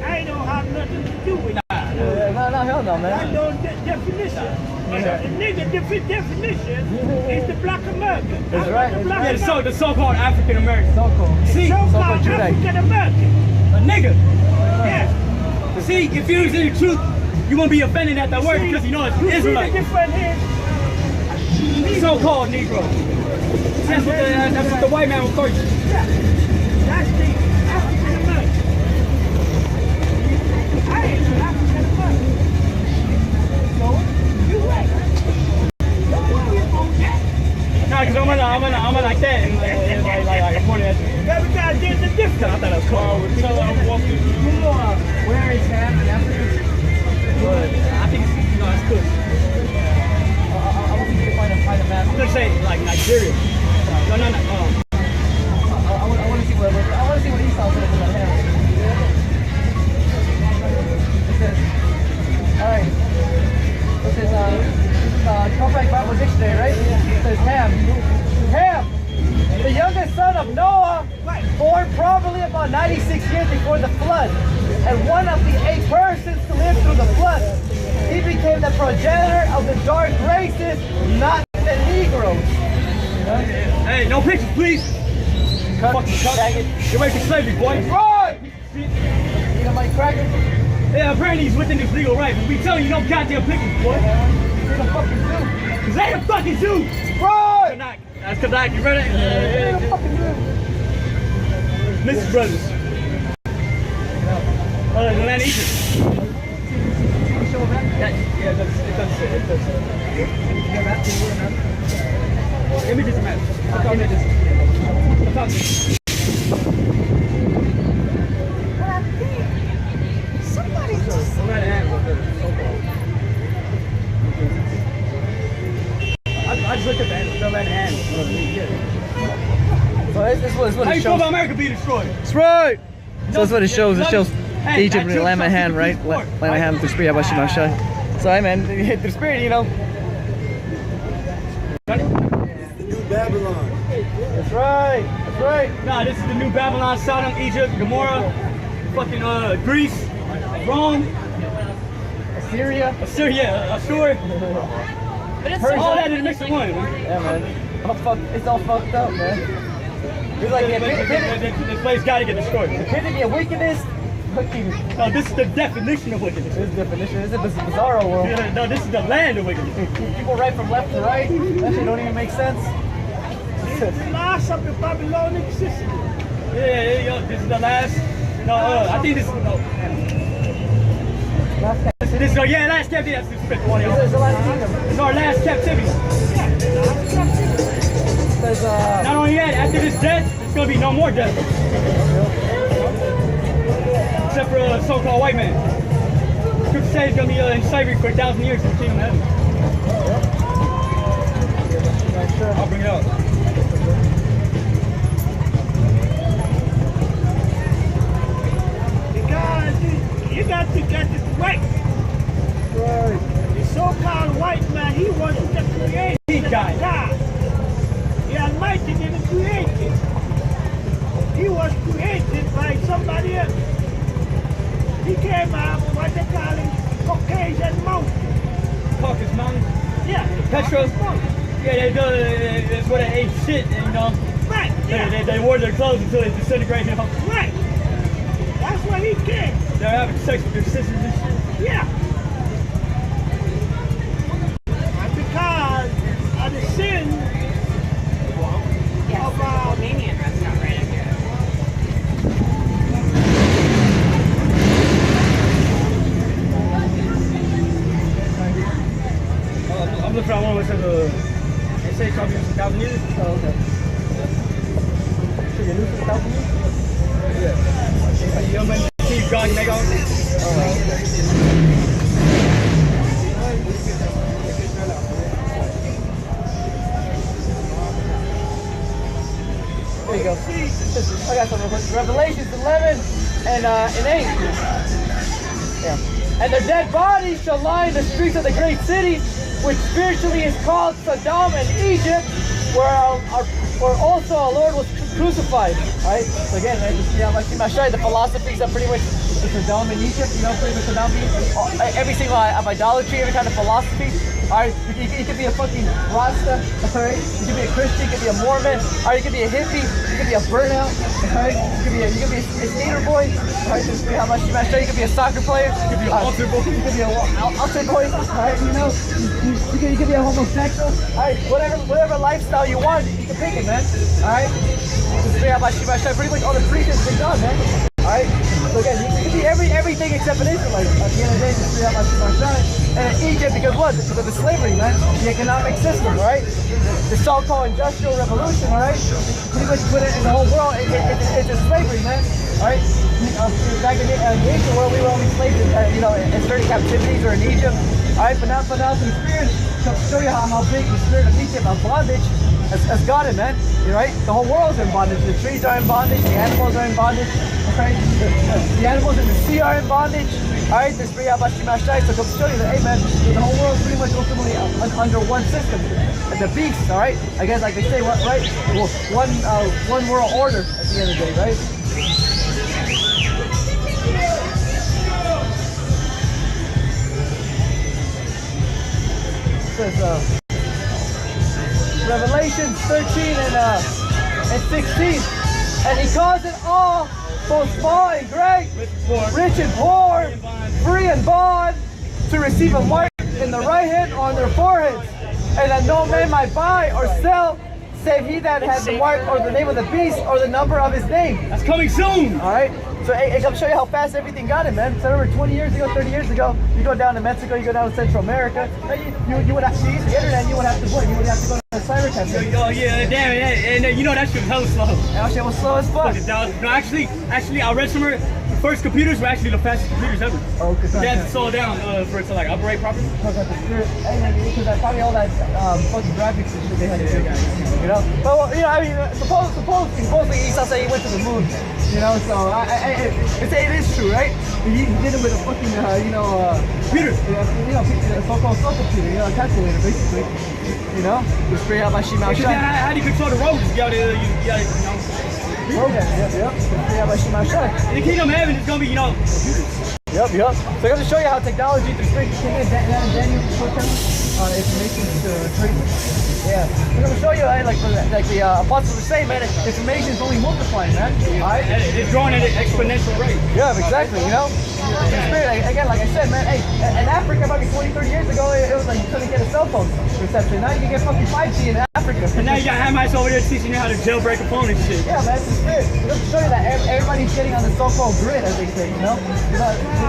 I don't have nothing to do with that. No, hell no, I man. know the definition. The nigga definition is the black American. That's right. Yeah, the so-called African American. So cool. See, So-called Judite. African American. a nigga. Yes. See, if you're using the truth, you won't be offended at that word because you know it's You see the Israelite. difference here? So-called Negro. That's what the white man will call you. Yeah. That's the African American. I ain't an African American. So, you right. Don't worry about that. Nah, because I'm like that. And like pointing at you. Every guy did the difference. I thought that was cool. Where is Ham in Africa? But I think it's, you know, it's good. I want you to find a map. I'm gonna say like Nigeria. No. I want to see what Esau says about Ham. It says, all right. This is Compact Bible Dictionary, right? It says Ham, the youngest son of Noah, born probably about 96 years before the flood, and one of the 8 persons to live through the flood. He became the progenitor of the dark races, not the Negroes. Hey, no pictures, please. Cut. You're ready for slavery, boy. Right! You know my cracker? Yeah, apparently he's within his legal right, but we telling you no goddamn pictures, boy. You're the fucking zoo. Cause they the fucking zoo. Right! Kanak. That's Kanak, you ready? You're the fucking zoo. Mrs. Brothers. The land of Egypt. Yeah, it does. Images matter. Images. Somebody just... I just looked at the red hand. So this is what How it you feel shows. about America being destroyed? That's right! So that's what it shows. It shows Hey, Egypt that and Lamb of Hand, right? Egypt, Lamb of Hand through Spirit, Abashimashai. So, hey man, through Spirit, you know. New Babylon. That's right. That's right. Nah, this is the new Babylon, Sodom, Egypt, Gomorrah, fucking Greece, Rome, Assyria. Assyria, Assur. All that in the mix of one, man. Yeah, man. It's all fucked up, man. It's like the This place gotta get destroyed. epitome of wickedness. Fucking. No, this is the definition of wickedness. This is the definition. This is the bizarro world. No, this is the land of wickedness. People write from left to right. That shit don't even make sense. It's the last of the Babylonic system. Yeah, yo, this is the last. No, I think this is Last captivity. this is last captivity. That's the fifth one, This y'all. is the last kingdom. It's our last captivity. There's Not only that, after this death, there's gonna be no more death. Except for a so-called white man. Scripture says he's gonna be in slavery for 1,000 years in the kingdom of heaven. I'll bring it up. Because you got to get it right. The so-called white man, he wasn't the creator. He died. God. The Almighty didn't create it. He was created by somebody else. He came out of what they call him Caucasian Mountain. Caucasus Mountain. Yeah. Petros. Caucasus Mountain. Yeah, that's where they ate shit, and you know, Right. Yeah. they wore their clothes until they disintegrated. You know, Right. That's where he came. they're having sex with their sisters and shit. Yeah. And because of the sin of Romanian restaurant right up here. I'm looking at one that says, they say it's probably 1,000 years. Oh, okay. So you're new to the South? Yeah. keep going, make on. There you go. I got some real quick. Revelations 11 and 8. Yeah. And their dead bodies shall lie in the streets of the great city, which spiritually is called Sodom and Egypt, where also our Lord was crucified. Right? So again, right, I'm showing the philosophies that pretty much Sodom and Egypt, you know, pretty much Sodom, every single idolatry, every kind of philosophy. Alright, you could be a fucking Rasta, alright? You could be a Christian, you could be a Mormon, alright, you could be a hippie, you could be a burnout, alright? You could be a skater boy, alright? Just how much you might show. You could be a soccer player, you could be an altar boy, you could be a altar boy, alright? You know, you could be a homosexual, alright? Whatever lifestyle you want, you can pick it, man. Alright? Just how much you might show. Pretty much all the preachers been done, man. Alright? So again, you can be everything except an Israelite. At the end of the day, just see how much you might shine. And Egypt, because what? Because of the slavery, man. The economic system, right? The so-called industrial revolution, right? Pretty much put it in the whole world. It's a slavery, man. Right? Back in the ancient world, we were only slaves, in certain captivities or in Egypt. Alright, but now the spirit to show you how big the spirit of Egypt, of bondage, has got it, man. Right? The whole world's in bondage. The trees are in bondage. The animals are in bondage. Right? The animals in the sea are in bondage. Alright, this Bri Abashi Mashai, so come show you that, hey man, the whole world's pretty much ultimately under one system. And the beast, alright? I guess like they say, what, right? Well, one world order at the end of the day, right? It says, Revelation 13 and 16. And he calls it all, both small and great, rich and poor, free and bond, to receive a mark in the right hand or on their foreheads, and that no man might buy or sell, save he that has the mark or the name of the beast or the number of his name. That's coming soon. All right. So hey, I'll show you how fast everything got it, man. So I remember 20 years ago, 30 years ago, you go down to Mexico, you go down to Central America, you would have to use the internet, you would have to what? You would have to go to the cyber cafe. Oh yeah, damn it, and you know that shit was hella slow. That shit was slow as fuck. No, actually, I read somewhere, the first computers were actually the fastest computers ever. Oh, because they had to slow down for it to like operate properly. Because probably all that fucking graphics and shit they had to do. You know? But well, you know, I mean, supposedly Esau said he went to the moon. You know, so it is true, right? He did it with a fucking, computer. A so-called supercomputer, a calculator, basically. You know, just straight out by Shimao Shai. How do you control the roads? You gotta, program, yep. Straight out by Shimao Shai. In the kingdom of heaven, it's gonna be, computers. Yep. So I'm going to show you how technology through strength came in. Daniel, information trade. Yeah. I'm going to show you, like the apostles were saying, man, information is only multiplying, man. Alright? It's growing at an exponential rate. Yeah, exactly, you know? Again, like I said, man, hey, in Africa, probably 20, 30 years ago, it was like you couldn't get a cell phone reception. Now you can get fucking 5G in Africa. And now you got Hamites over there teaching you how to jailbreak a phone and shit. Yeah, man, it's the spirit. I'm going to show you that everybody's getting on the so-called grid, as they say, you know?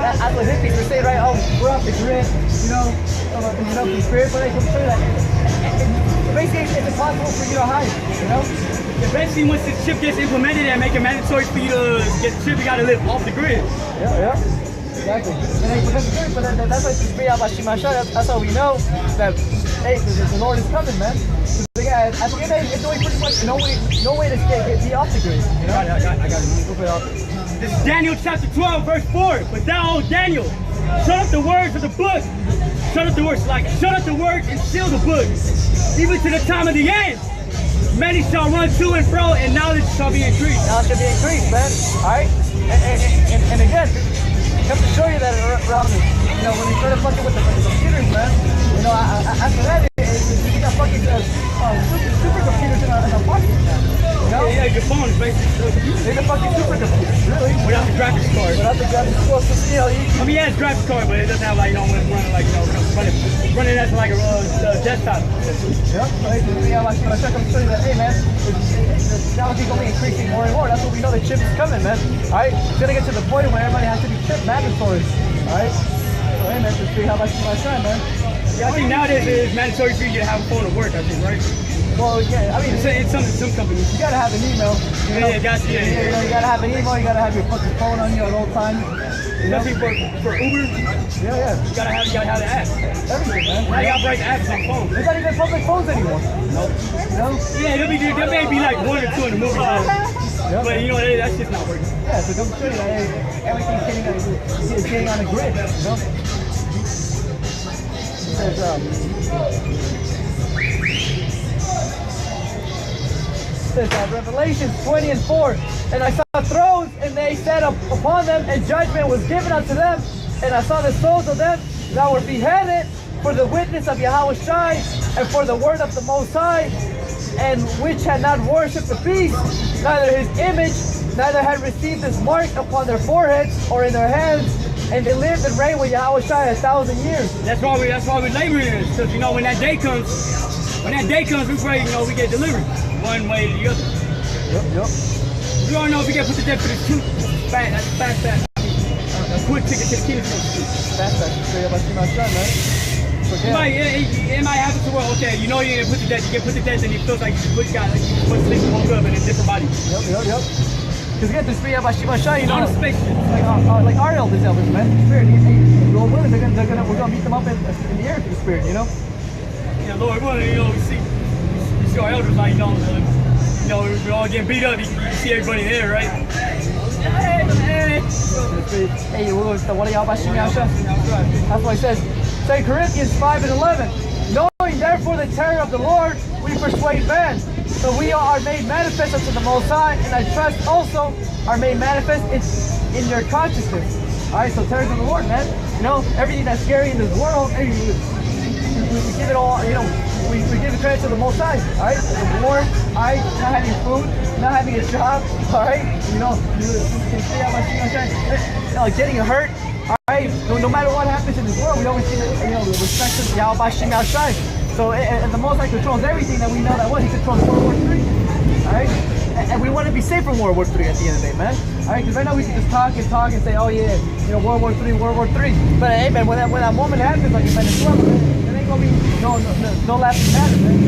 As the hippies were saying, right, oh, we're off the grid, the spirit, but I can show you that. Basically, it's impossible for you to hide, you know? Eventually, once this chip gets implemented and make it mandatory for you to get the chip, you gotta live off the grid. Yeah. Exactly. And that's why it's free out by Shimasha. That's how we know that, hey, the Lord is coming, man. At the end of the day, it's only pretty much no way to get off the grid. You know? I got it. This is Daniel chapter 12, verse 4. But thou, O Daniel, shut up the words of the book. Shut up the words and seal the book. Even to the time of the end. Many shall run to and fro, and knowledge shall be increased. Knowledge shall be increased, man. Alright? And again, I have to show you that around when you start fucking with the computers, man, after that, you got fucking supercomputers in our pockets now. You know? Yeah, your phone is basically a computer. They're the fucking supercomputers, really. Without the graphics card. Without the graphics card, I mean, yeah, it's graphics card, but it doesn't have like, running as like a desktop. Yep. I'm show you that, hey man, the technology is only increasing more and more. That's what we know, the chip is coming, man. Alright? It's gonna get to the point where everybody has to be chip mandatory. Alright? So hey man, just see how much my time, man. Yeah, I think nowadays it's mandatory for you to have a phone to work, I think, right? Well, yeah, I mean, it's some companies. You gotta have an email. You gotta have an email, you gotta have your fucking phone on you at all times. Especially for Uber, Yeah. you gotta have the app. Everything, man. Now you gotta break the apps on phone. There's not even public phones anymore. No. Yeah, there may be like 1 or 2 in the movie, but you know that's just not working. Yeah, so come show you that everything's getting on the grid, you know? It says Revelation 20:4, and I saw thrones, and they sat upon them, and judgment was given unto them, and I saw the souls of them that were beheaded for the witness of Yahweh Shai, and for the word of the Most High, and which had not worshipped the beast, neither his image, neither had received his mark upon their foreheads or in their hands, and they lived and reigned with Yahweh Shai 1,000 years. That's why we labor in it, because you know when that day comes, we pray, you know, we get delivered one way or the other. Yep. We don't know if we get put to death for this truth. That's fast. A quick ticket to the kingdom. That's straight up. I see my son, man. It might happen to where, okay, you know you get put to death, and it feels like you just woke up in a different body. Yep. Because again, this video about Shima Shai, you know, On a spaceship. like our elders, man, the spirit. Lord willing, we're gonna meet them up in the air to the spirit, you know. Yeah, Lord willing, you know, we see our elders, like you know, we're all getting beat up. You see everybody there, right? Hey, we're going to what are y'all about Shima Shai? That's what it says. 2 Corinthians 5:11. Knowing therefore the terror of the Lord, we persuade men. So we are made manifest unto the Most High, and I trust also are made manifest in your consciousness. Alright, so terror of the Lord, man. You know, everything that's scary in this world, we give it all, you know, we give the credit to the Most High. Alright? The Lord, alright, not having food, not having a job, alright? You know, getting hurt. Alright, no matter what happens in this world, we always see that, you know, the respect of Yahweh Shem Shai. So, and the Most High controls everything that we know that what he controls World War III. Alright? And we want to be safe from World War III at the end of the day, man. Alright, because right now we can just talk and say, oh yeah, you know, World War III. But hey, man, when that moment happens, like in Venezuela, there ain't gonna be no lasting matter, man.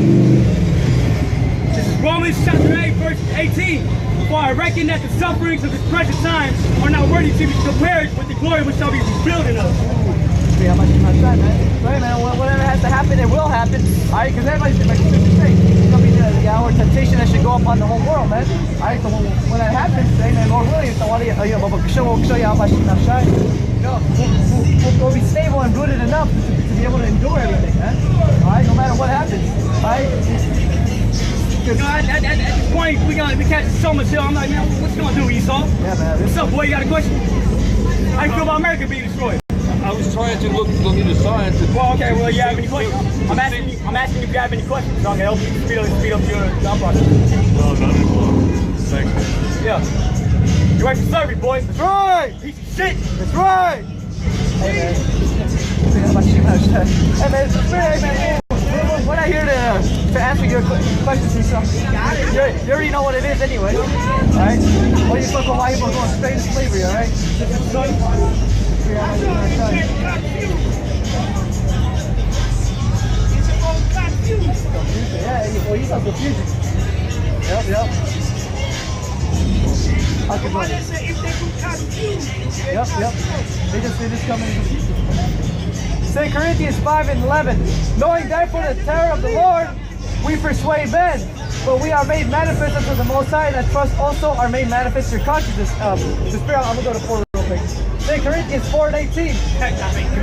This is Romans chapter 8, verse 18. For I reckon that the sufferings of this present time are not worthy to be compared with the glory which shall be revealed in us. Yeah, right, man, whatever has to happen, it will happen. Alright, because everybody's like say, it's gonna be the hour of temptation that should go upon the whole world, man. Alright, so when that happens, man, Lord willing, we'll be stable and rooted enough to be able to endure everything, man. Alright, no matter what happens. Alright. You know, at this point, we catch so much hell. I'm like, man, what's you gonna do, Esau? Yeah, man. What's up, boy? You got a question? How you feel about America being destroyed? I was trying to look into science. Well, okay. Well, you have any questions? I'm asking if you have any questions. So I can help you speed up your job process. No, not anymore. Thanks. Yeah. You're right for service, boy. That's right. Piece of shit. That's right. Hey, man. Hey, man. Hey, man. We're not here to answer your questions and stuff. You already know what it is anyway. Alright? All you fucking white people going straight to slavery, alright? Yeah, well, he's on confusion. Yep. Yep. They just come in confusion. 2 Corinthians 5:11. Knowing therefore the terror of the Lord, we persuade men, but we are made manifest unto the Most High, and I trust also are made manifest your consciousness. The Spirit, I'm gonna go to 4 real quick. 2 Corinthians 4:18.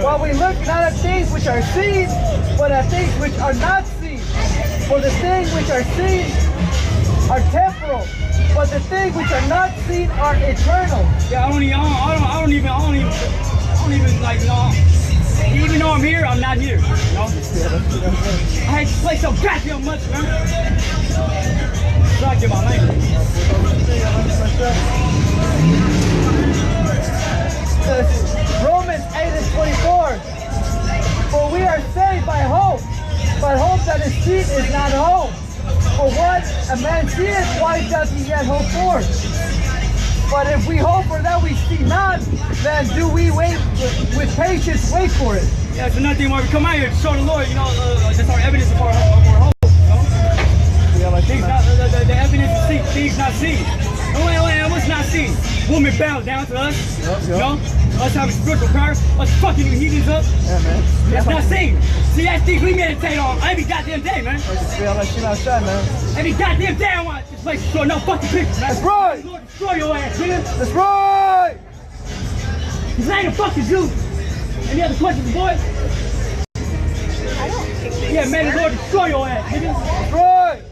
While we look not at things which are seen, but at things which are not seen. For the things which are seen are temporal, but the things which are not seen are eternal. Yeah, I don't even like, no. Even though I'm here, I'm not here. You know? I hate to play so goddamn much, man. Try to get my language. Romans 8:24. For we are saved by hope, but hope that is seen is not hope. For what a man seeth, why does he yet hope for? But if we hope for that we see not, then do we wait with patience, wait for it. Yeah, so nothing why we come out here to show the Lord, you know, that's our evidence of our hope, you know? The evidence is seen, things not seen. And what's not seen? Women bow down to us. Yep. You know? Us having spiritual power. Us fucking you heathens up. Yeah, man. That's not seen. See, that's things we meditate on every goddamn day, man. Just be all that shit outside, man. Every goddamn day I want this place to show no fucking pictures, man. That's right. Lord, destroy your ass, nigga. That's right. Cause I ain't a fucking Jew. Any other questions, boy? Yeah, may the Lord destroy your ass, nigga. That's right.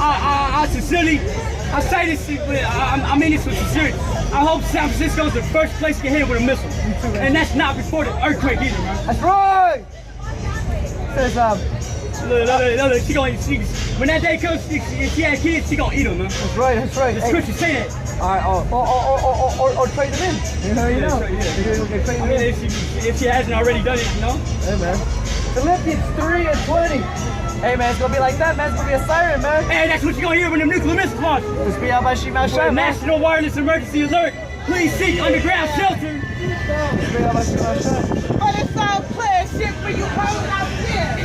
I sincerely, I say this shit, but I mean this with sincerity. I hope San Francisco is the first place to get hit with a missile. And that's not before the earthquake either, man. That's right. Says Look, she gonna, when that day comes, if she has kids, she gonna eat them, man. That's right. That's right. The scriptures say that. All right. Or trade them in. You know. Yeah. Trade I them mean, in. if she hasn't already done it, you know? Hey, man. Philippians 3:20. Hey, man, it's gonna be like that, man. It's gonna be a siren, man. Hey, that's what you're gonna hear when the nuclear missiles launch. Just be out by Shima Shai, man. National Wireless Emergency Alert. Please seek underground shelter. Just be out by Shima Shai. But it's all player shit for you hoes out there.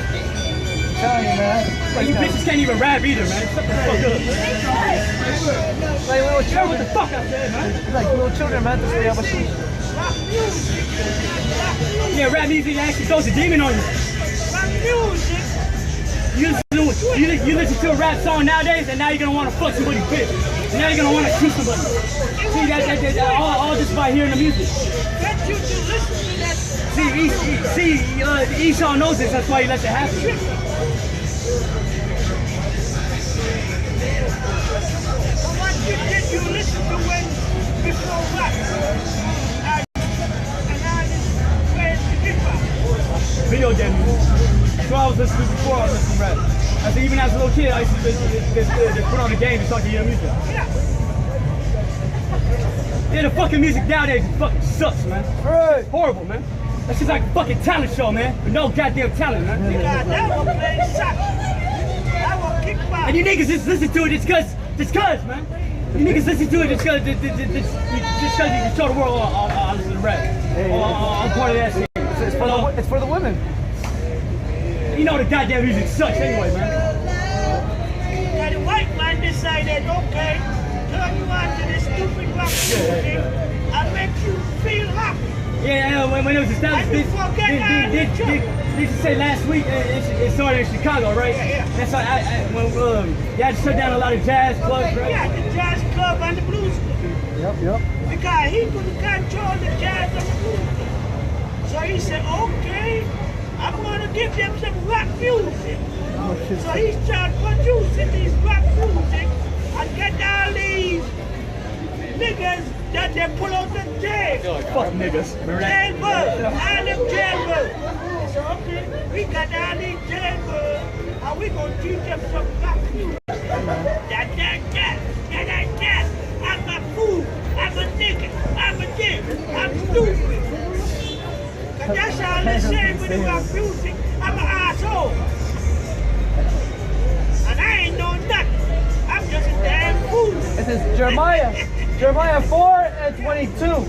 Telling you, man. You bitches can't even rap either, man. Shut the fuck up. Like little What children. the fuck I said, man? It's like little children, man. Just be out by Shima. Yeah, rap music actually throws a demon on you. Rock music. You listen to a rap song nowadays, and now you're gonna want to fuck somebody's bitch. And now you're gonna want to shoot somebody. See, that all just by hearing the music. Get you to listen to that. See, Esau knows this. That's why he lets it happen. But what you did, you listen to when before what? And I just where's the difference? Video game music. That's what I was listening to before I was listening to rap. I said even as a little kid, I used to just put on the game and start to hear music. Yeah, the fucking music nowadays fucking sucks, man. Right. It's horrible, man. That's just like a fucking talent show, man. With no goddamn talent, man. God, that one playing sucks. That one kick back. And you niggas just listen to it just cause, man. You niggas listen to it just cause you can show the world, I listen to rap. I'm part of that shit. It's for the women. You know the goddamn music sucks anyway, man. Now the white man decided, okay, turn you on to this stupid rock music and make you feel happy. Yeah, when it was established, And you forget all the did you say last week it started in Chicago, right? Yeah. That's why when you had to shut down a lot of jazz clubs, right? Yeah, the jazz club and the blues club. Yep. Because he couldn't control the jazz and the blues club. So he said, okay, I'm going to give them some rock music. So he started producing these rock music and get all these niggas that they pull out the jail. Fuck niggas. Remember that? Jailbirds, all them jailbirds. So okay, we got all these jailbirds and we going to teach them some rock music. That. I'm a fool, I'm a nigga, I'm a dick, I'm stupid. Cause that's all they say with the rock music. I'm an asshole. And I ain't know nothing. I'm just a damn fool. This is Jeremiah 4:22.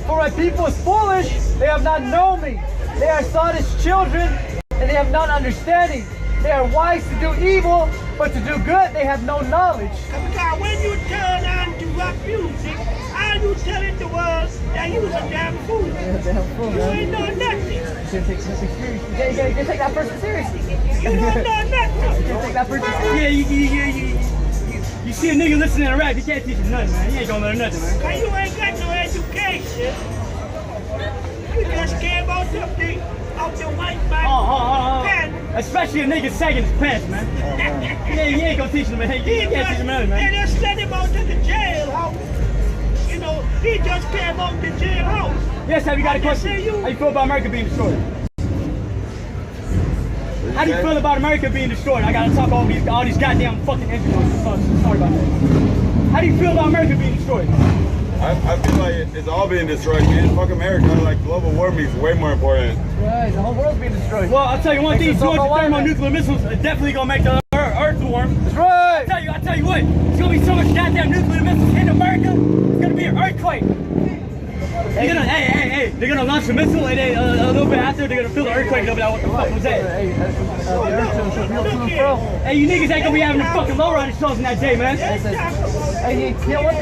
For my people is foolish, they have not known me. They are sottish children, and they have not understanding. They are wise to do evil, but to do good they have no knowledge. Because when you turn on to rock music, all you telling the world that you was a damn fool. Damn fool, You man. ain't know nothing. You can't take something serious. You can't take that person seriously. You don't know nothing. Take that person seriously. Yeah, you see a nigga listening to rap, you can't teach him nothing, man. He ain't gonna learn nothing, man. Cause you ain't got no education. You just came out of the white man pen. Especially a nigga sagging his pants, man. Yeah, you ain't gonna teach him, man. You can't teach him nothing, They man. just sent him out to the jailhouse. You know, he just came out the jailhouse. Yes, have you got a question? How you feel about America being destroyed? How do you feel about America being destroyed? I gotta talk all these goddamn fucking influencers. Sorry about that. How do you feel about America being destroyed? I feel like it's all being destroyed, man. Fuck America. Like global warming is way more important. Right, the whole world's being destroyed. Well, I'll tell you one thing, Makes us all Georgia alive, man. thermonuclear missiles are definitely gonna make the earth warm. That's right. I'll tell you what, there's gonna be so much goddamn nuclear missiles in America, it's gonna be an earthquake. Hey, they're gonna launch a missile, and then a little bit after, they're gonna feel the earthquake. They'll be like, what the fuck was that? Hey, the earth should feel to and fro. Hey, you niggas ain't gonna be having the fucking lowrider shows in that day, man. Hey, you know what?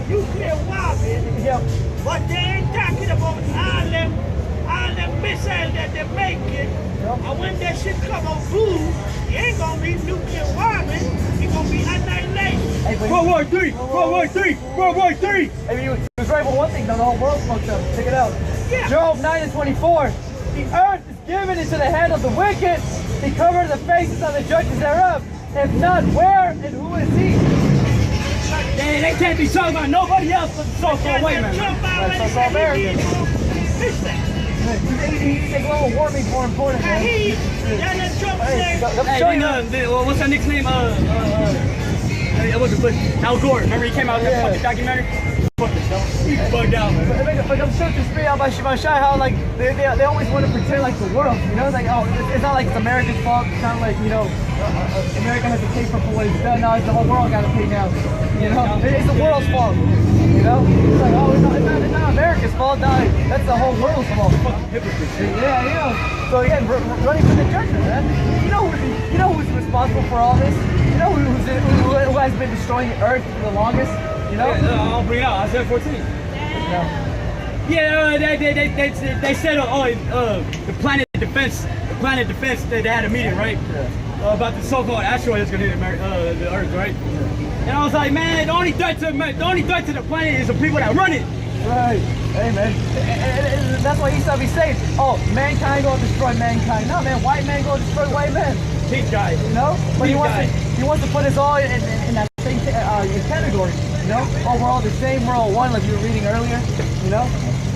Nuclear weapons. Yeah. But they ain't talking about all them missiles that they're making. And when that shit come on boom, it ain't gonna be nuclear weapons. It's gonna be annihilation. World War III, World War III, World War III. I mean, he was right with one thing, though, the whole world's fucked up. Check it out. Yeah. Job 9:24. The earth is given into the hand of the wicked. He covered the faces of the judges thereof. If not, where and who is he? They can't be talking about nobody else but the so-called white man. That's so American. He think global warming more important, man. Hey, what's that nigga's name? What's it? Al Gore. Remember he came out with that fucking documentary? Fuck this, though. He's bugged out, man. Like I'm sure to speak out by Shai how like they always want to pretend like the world, you know, it's like, oh, it's not like it's America's fault. It's kind of like, you know, America has to pay for what it's done. Now it's the whole world got to pay now, you know. It's the world's fault, you know. It's like, oh, it's not America's fault. No, that's the whole world's fault. Yeah, you know. So again, running for the judgment, man. You know who's responsible for all this. You know who has been destroying the earth for the longest. You know? Yeah, I'll bring it out. Isaiah 14. Yeah, they said, the planet defense, they had a meeting, right? Yeah. About the so-called asteroid that's gonna hit the Earth, right? Yeah. And I was like, man, the only threat to the planet is the people that run it. Right. Hey, man. And that's why Esau be saying, oh, mankind gonna destroy mankind. No, man, white man gonna destroy white man. Pink guy. You know? But he wants to put us all in that same category. You know? Oh, we're all the same, we're all one, like you were reading earlier, you know?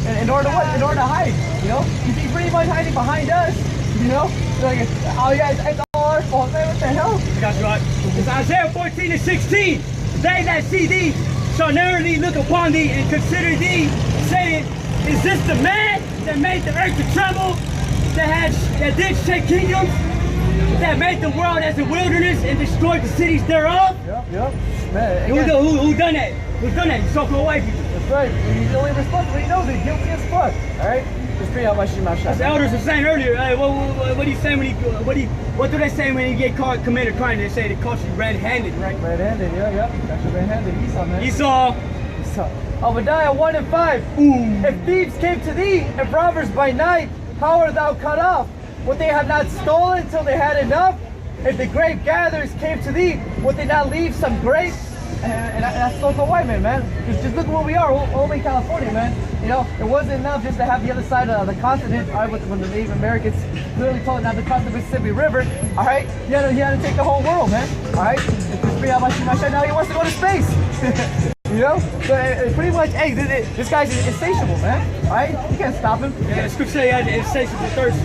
And in order to what? In order to hide, you know? He's pretty much hiding behind us, you know? Like, oh yeah, it's all our fault, man, what the hell? That's right. It's Isaiah 14:16. They that see thee shall narrowly look upon thee and consider thee, saying, is this the man that made the earth to tremble, that did shake kingdoms, that made the world as a wilderness and destroyed the cities thereof? Yep. Man, who done that? Who's done that? So-called white people. That's right. He's only responsible. He knows it. Guilty as fuck. All right. Just bring out my shit. As the elders were saying earlier, hey, what do you say what do they say when you get caught committing a crime? They say they caught you red-handed, right? Red-handed. Yeah. Got you red-handed. Esau, man. Esau. Obadiah 1:5. Ooh. If thieves came to thee and robbers by night, how art thou cut off? Would they have not stolen till they had enough? If the grape gatherers came to thee, would they not leave some grapes? And that's so-called white man. Just look at what we are, only California, man. You know, it wasn't enough just to have the other side of the continent. All right, when the Native Americans clearly told them not to cross the Mississippi River. All right, he had to take the whole world, man. All right, just bring out my shit. Now he wants to go to space. You know, so pretty much, hey, this guy's insatiable, man. All right, you can't stop him. Yeah, the scripture say he had insatiable thirst.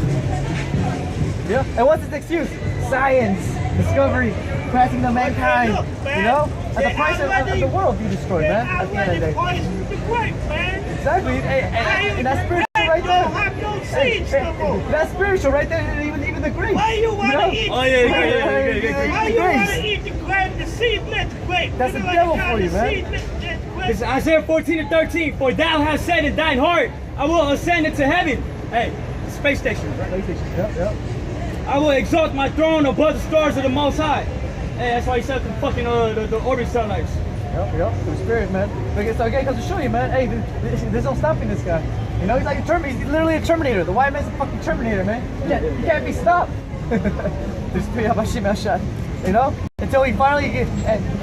Yeah, and what's his excuse? Science, discovery, crafting the mankind. Look, man, you know, at the price of the world be destroyed, man. At the end of the day. Exactly, and that's spiritual right there. That's spiritual right there. Even the grape. Why you want to eat? Oh yeah. Why you want to eat the grape, the seedless grape? That's the devil for you, man. It's Isaiah 14:13. For thou hast said in thine heart, I will ascend into heaven. Hey, space station, right? Space station. Yep. I will exalt my throne above the stars of the Most High. Hey, that's why he said the fucking the orbit satellites. Yep, the spirit, man. So again, because to show you, man, hey, there's no stopping this guy. You know, he's like a Terminator. He's literally a Terminator. The white man's a fucking Terminator, man. He can't be stopped. Just pray out my shot. You know, until he finally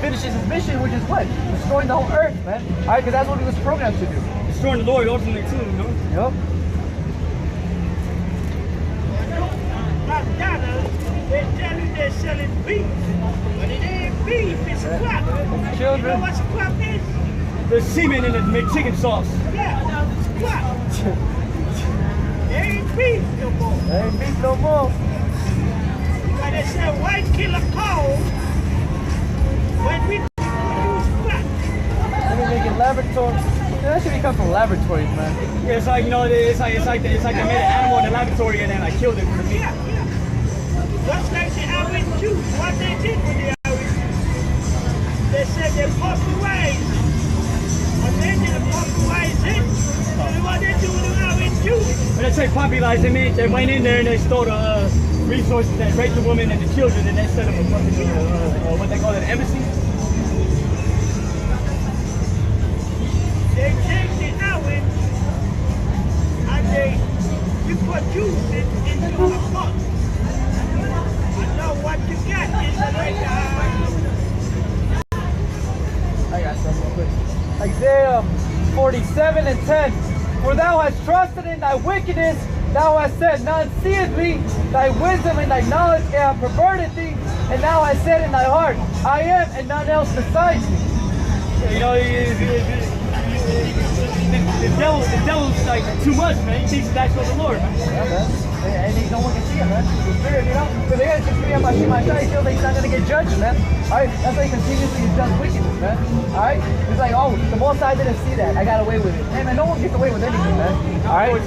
finishes his mission, which is what? Destroying the whole earth, man. All right, because that's what he was programmed to do. Destroying the Lord ultimately too, you know. Yep. McDonald's, they tell you they're selling beef, but it ain't beef, it's crap. Children. You know what crap is? The semen in the McChicken sauce. Yeah, it's crap. There ain't beef no more. There ain't beef no more. Because they say white kill a cow when we use crap. They're making laboratories. That should come from laboratories, man. Yeah, it's like, you know, it's like they made an animal in the laboratory and then I killed it for the meat. Yeah. Just like the orange juice, what they did with the orange juice. They said they pulverized. But they didn't pulverize it. So what they do with the orange say popularized, they meant they went in there and they stole the resources that raped the women and the children, and they set up a fucking, what they call it, an embassy. They changed it now and they reproduced it into a book. I know what you got in the I got some real quick. Isaiah 47 and 10. For thou hast trusted in thy wickedness, thou hast said, none seeth me. Thy wisdom and thy knowledge have perverted thee, and thou hast said in thy heart, I am, and none else besides me. You know, the devil's like too much, man. He thinks that's for the Lord, man. Yeah, man. And no one can see it, man. The spirit, you know. But they got to see about Shimashai. He feels like he's not going to get judged, man. Alright? That's why he continuously does wickedness, man. Alright? It's like, oh, the Most High didn't see that. I got away with it. Hey, man, no one gets away with anything, man. Alright?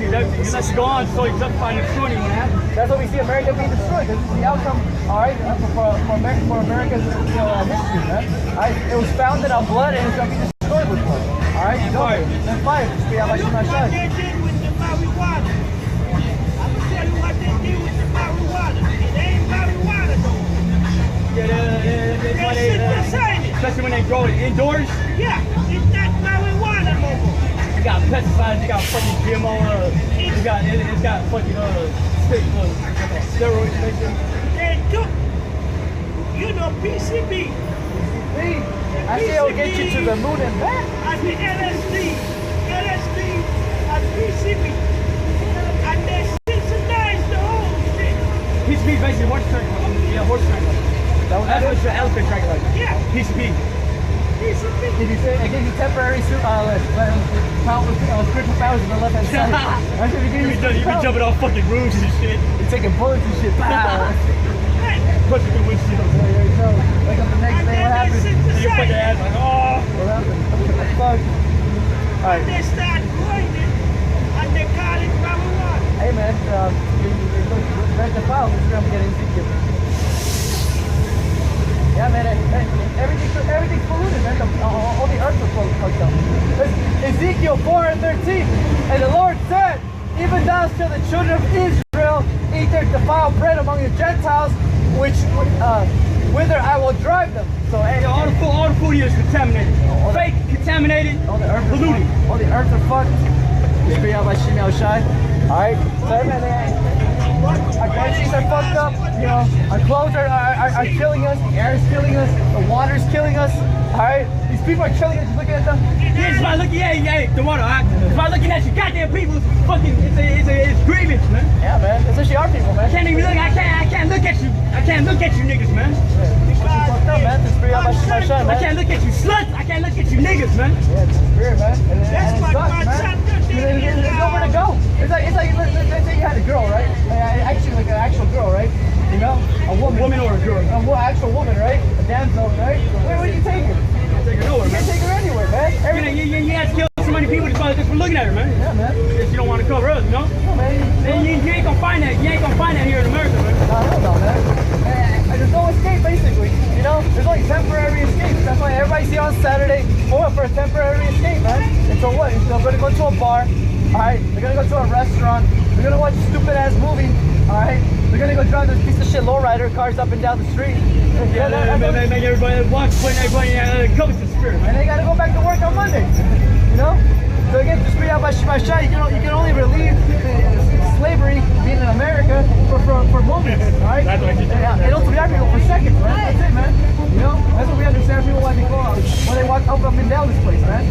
Let's go on, so he's justifying destroying when it happens. That's why we see America being destroyed. This is the outcome, alright, for America's history, man. Alright? It was founded on blood and it's going to be destroyed with blood. Alright? And fire. And fire. Just be out like what Shimashai. they did with the marijuana. I'm gonna tell you what they did with the marijuana. It ain't marijuana though. Yeah, They sit beside it. especially when they grow it indoors. Yeah, it's not marijuana no more. You got pesticides, you got fucking GMO, it's got fucking steroids, basically. They took, you know, PCB. See? I say it'll get you to the moon and back. And the LSD, and PCB. And they synthesized the whole thing. PCB is basically horse track, horse track. That's what your elephant track like. Yeah, PCB. PCB. Did you say I gave you temporary spiritual powers on the left hand side? I should have given you You be jumping off fucking roofs and shit. You're taking bullets and shit. Pow. Pushing the windshield. There you go. Wake up the next day, what happened? You put your ass like, oh. What happened? What the fuck? Alright. They start growing it, and they call it marijuana. Hey man, read the file, we're gonna get Ezekiel. Yeah man, everything's polluted, man. All the earth was fucked up. Ezekiel 4:13. And the Lord said, even thou shall the children of Israel eat their defiled bread among the Gentiles, whither I will drive them. So All the food here is contaminated. Fake, contaminated, all the earth polluted. All the earth are fucked. Just be out by Shimei Shai. Alright? So man, our groceries are fucked up, you know, our clothes are killing us, the air is killing us, the water is killing us. Alright? These people are killing us, just looking at them. Yeah, it's like looking, the water. It's like looking at you goddamn people. It's fucking, it's grievous, man. Yeah man, especially our people, man. I can't even look. I can't look at you. I can't look at you niggas, man. It's fucked up, man. Just be out by Shimei Shai, I man. can't look at you sluts. I can't look at you niggas, man. Yeah, it's weird, man. And That's it what sucks, my man. son did. There's nowhere to go. It's like let's say you had a girl, right? Actually, like an actual girl, right? You know, a woman or a girl. actual woman, right? A damsel, right? Where would you take her? Take her nowhere, You can't man. take her anywhere, man. You have to kill so many people just for looking at her, man. Yeah, man. If you don't want to cover us, you know? No, man. Then you ain't gonna find that. You ain't gonna find that here in America, man. No, man. There's no escape, basically. You know, there's only temporary escapes. That's why everybody's here on Saturday for a temporary escape, man. And so what? They're gonna go to a bar. All right. They're gonna go to a restaurant. They're gonna watch a stupid ass movie. All right. They're gonna go drive this piece of shit lowrider cars up and down the street. Make everybody watch when everybody comes to spirit, man. And they gotta go back to work on Monday. You know? So again, just be out by Shimashai, you can only relieve slavery being in America for moments, alright? That's what I just and also black people for seconds, man. That's it, man. You know? That's what we understand people when they go out, when they walk up and down this place, man.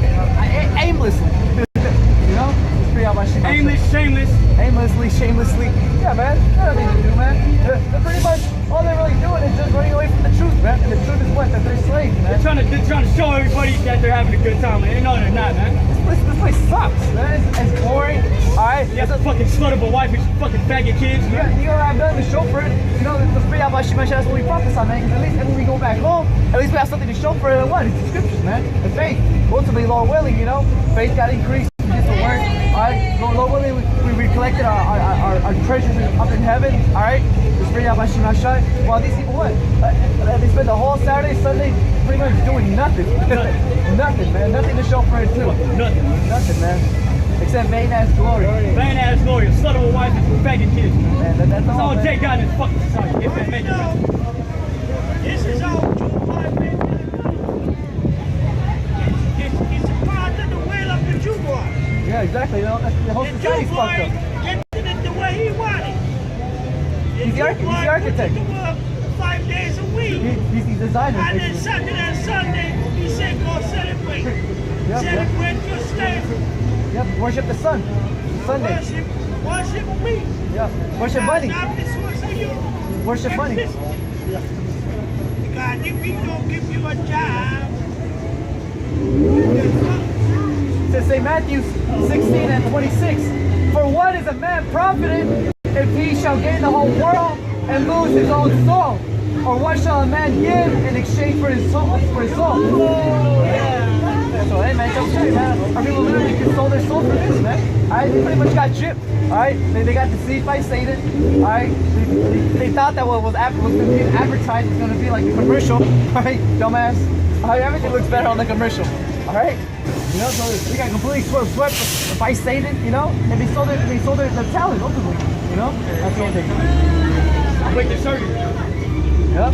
Aimlessly. You know? Just be out by Shimashai. Aimless, shameless. Aimlessly, shamelessly. Yeah, man. That's nothing to do, man. They're pretty much, all they're really doing is just running away from the truth, man. And the truth is what? That they're slaves, man. They're trying to show everybody that they're having a good time, man. No, they're not, man. This place sucks, man. It's boring. Alright? You have a fucking slut of a wife and fucking faggot kids, man. You gotta have nothing to show for it. You know, the free out by Shimashai, that's what we focus on, man. Because at least when we go back home, at least we have something to show for it. And what? It's the scriptures, man. The faith. Ultimately, Lord willing, you know, faith got increased. Get the word. Alright? Lord willing, we collected our treasures up in heaven. Alright? The free out by Shimashai. Well, these people, what? They spend the whole Saturday, Sunday, pretty much doing nothing. Nothing, man. Nothing to show for it, too. Nothing, man. Nothing, man. Except vain ass glory. Vain ass glory, a slut of a wife and some faggot kids, man. Man, that's That's all man. Jay got in this fucking society. Get that man. This is all true boy, man. It's a part of the will of the Jew boy. Yeah, exactly. You know, the whole The Jew society's boy fucked up. getting it the way he wanted. He's the architect. He to work 5 days a week. He's designer. And then basically. Saturday and Sunday, he said, go celebrate. Yep, Celebrate your slavery. Yep, worship the sun. Sunday. Worship me. Yep, worship money. Now this was for you. Worship And money. this- Because if we don't give you a job, It says St. Matthew 16 and 26. For what is a man profited if he shall gain the whole world and lose his own soul? Or what shall a man give in exchange for his soul? So, hey man, don't say man. Our people literally could sold their soul for this, man. Alright, they pretty much got gypped. Alright, they got deceived by Satan. Alright, they thought that what was going to be advertised was going to be like a commercial. Alright, dumbass. Alright, everything looks better on the commercial. Alright? You know, so they got completely swept by Satan, you know? And they sold their talent, ultimately. You know? That's what they Wait, the surgery. Yep.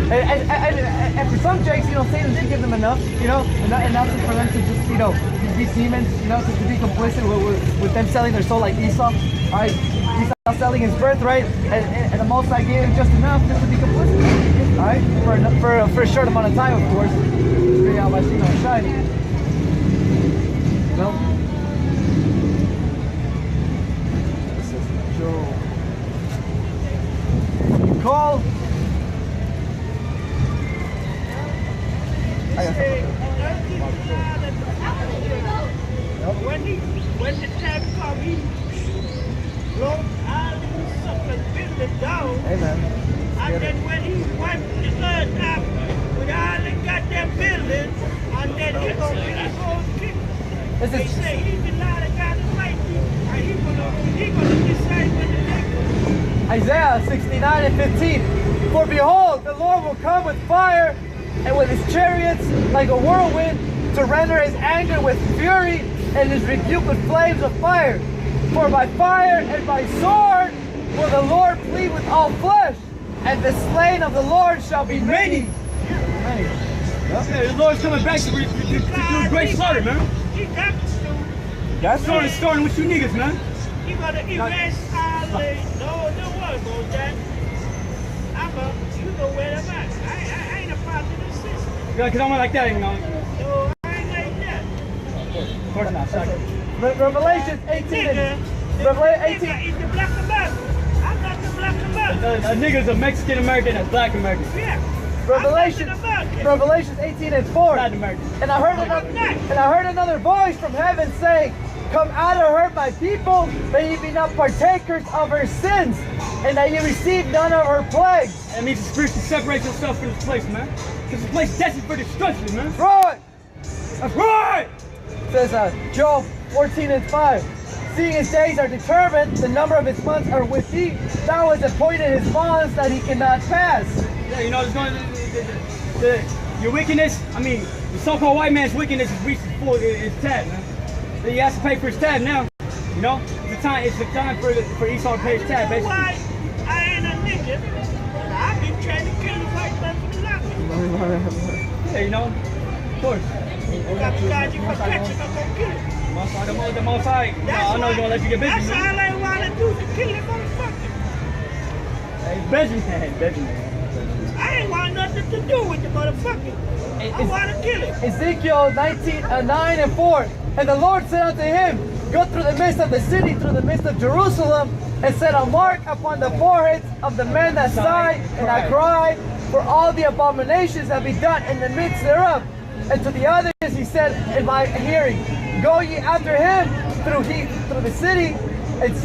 And for some jakes, you know, Satan did give them enough, you know, enough for them to just, you know, these demons, you know, to be complicit with them selling their soul like Esau. Alright, Esau selling his birthright, and the Most High gave him just enough just to be complicit. Alright, for a short amount of time, of course. Straight out by Shino and Shine. Well, this is Joe. Call. When the time comes, he broke all these suckers, build it down. Amen. And then when he wiped the earth up with all the goddamn buildings, and then he gonna be his own king. They say he's the Lord of God Almighty, and he gonna decide when the next. Isaiah 69 and 15. For behold, the Lord will come with fire and with his chariots like a whirlwind to render his anger with fury and his rebuke with flames of fire. For by fire and by sword will the Lord plead with all flesh, and the slain of the Lord shall be many. Yeah, the Lord's coming back to do a great slaughter, man. He got to. That's Starting with you niggas, man. He gonna erase all the world about that. You know where I'm at. I ain't a part of the system. Yeah, because I'm not like that, you know. So I ain't like that. Of course not, sorry. Revelation 18 and Revelation 18. Nigga is the black American. I'm not the black American. A nigga's a Mexican American and a black American. Yeah. Revelation 18 and 4. Not American. And I heard another voice from heaven saying, come out of her, my people, that ye be not partakers of her sins, and that ye receive none of her plagues. That means to spiritually separate yourself from this place, man. Because this place is destined for destruction, man. Right. That's right! Says Job 14 and 5. Seeing his days are determined, the number of his months are with thee. Thou hast appointed his bonds that he cannot pass. Yeah, you know, it's going your wickedness, I mean, the so-called white man's wickedness has reached its tab, man. He has to pay for his tab now. You know, it's the time for Esau to pay his tab, basically. Why I ain't a nigga. I've been trying to kill the white man for the longest. Yeah, you know, of course. God, you protect him, I'm gonna kill him. The Most High, you know, I know he's gonna let you get busy, That's man. all I want to do, to kill him, motherfucker. He's Benjamin. I ain't want nothing to do with the motherfucker. I want to kill him. Ezekiel 9 and 4. And the Lord said unto him, go through the midst of the city, through the midst of Jerusalem, and set a mark upon the foreheads of the men that sigh and that cry, for all the abominations that be done in the midst thereof. And to the others he said in my hearing, go ye after him through the city, and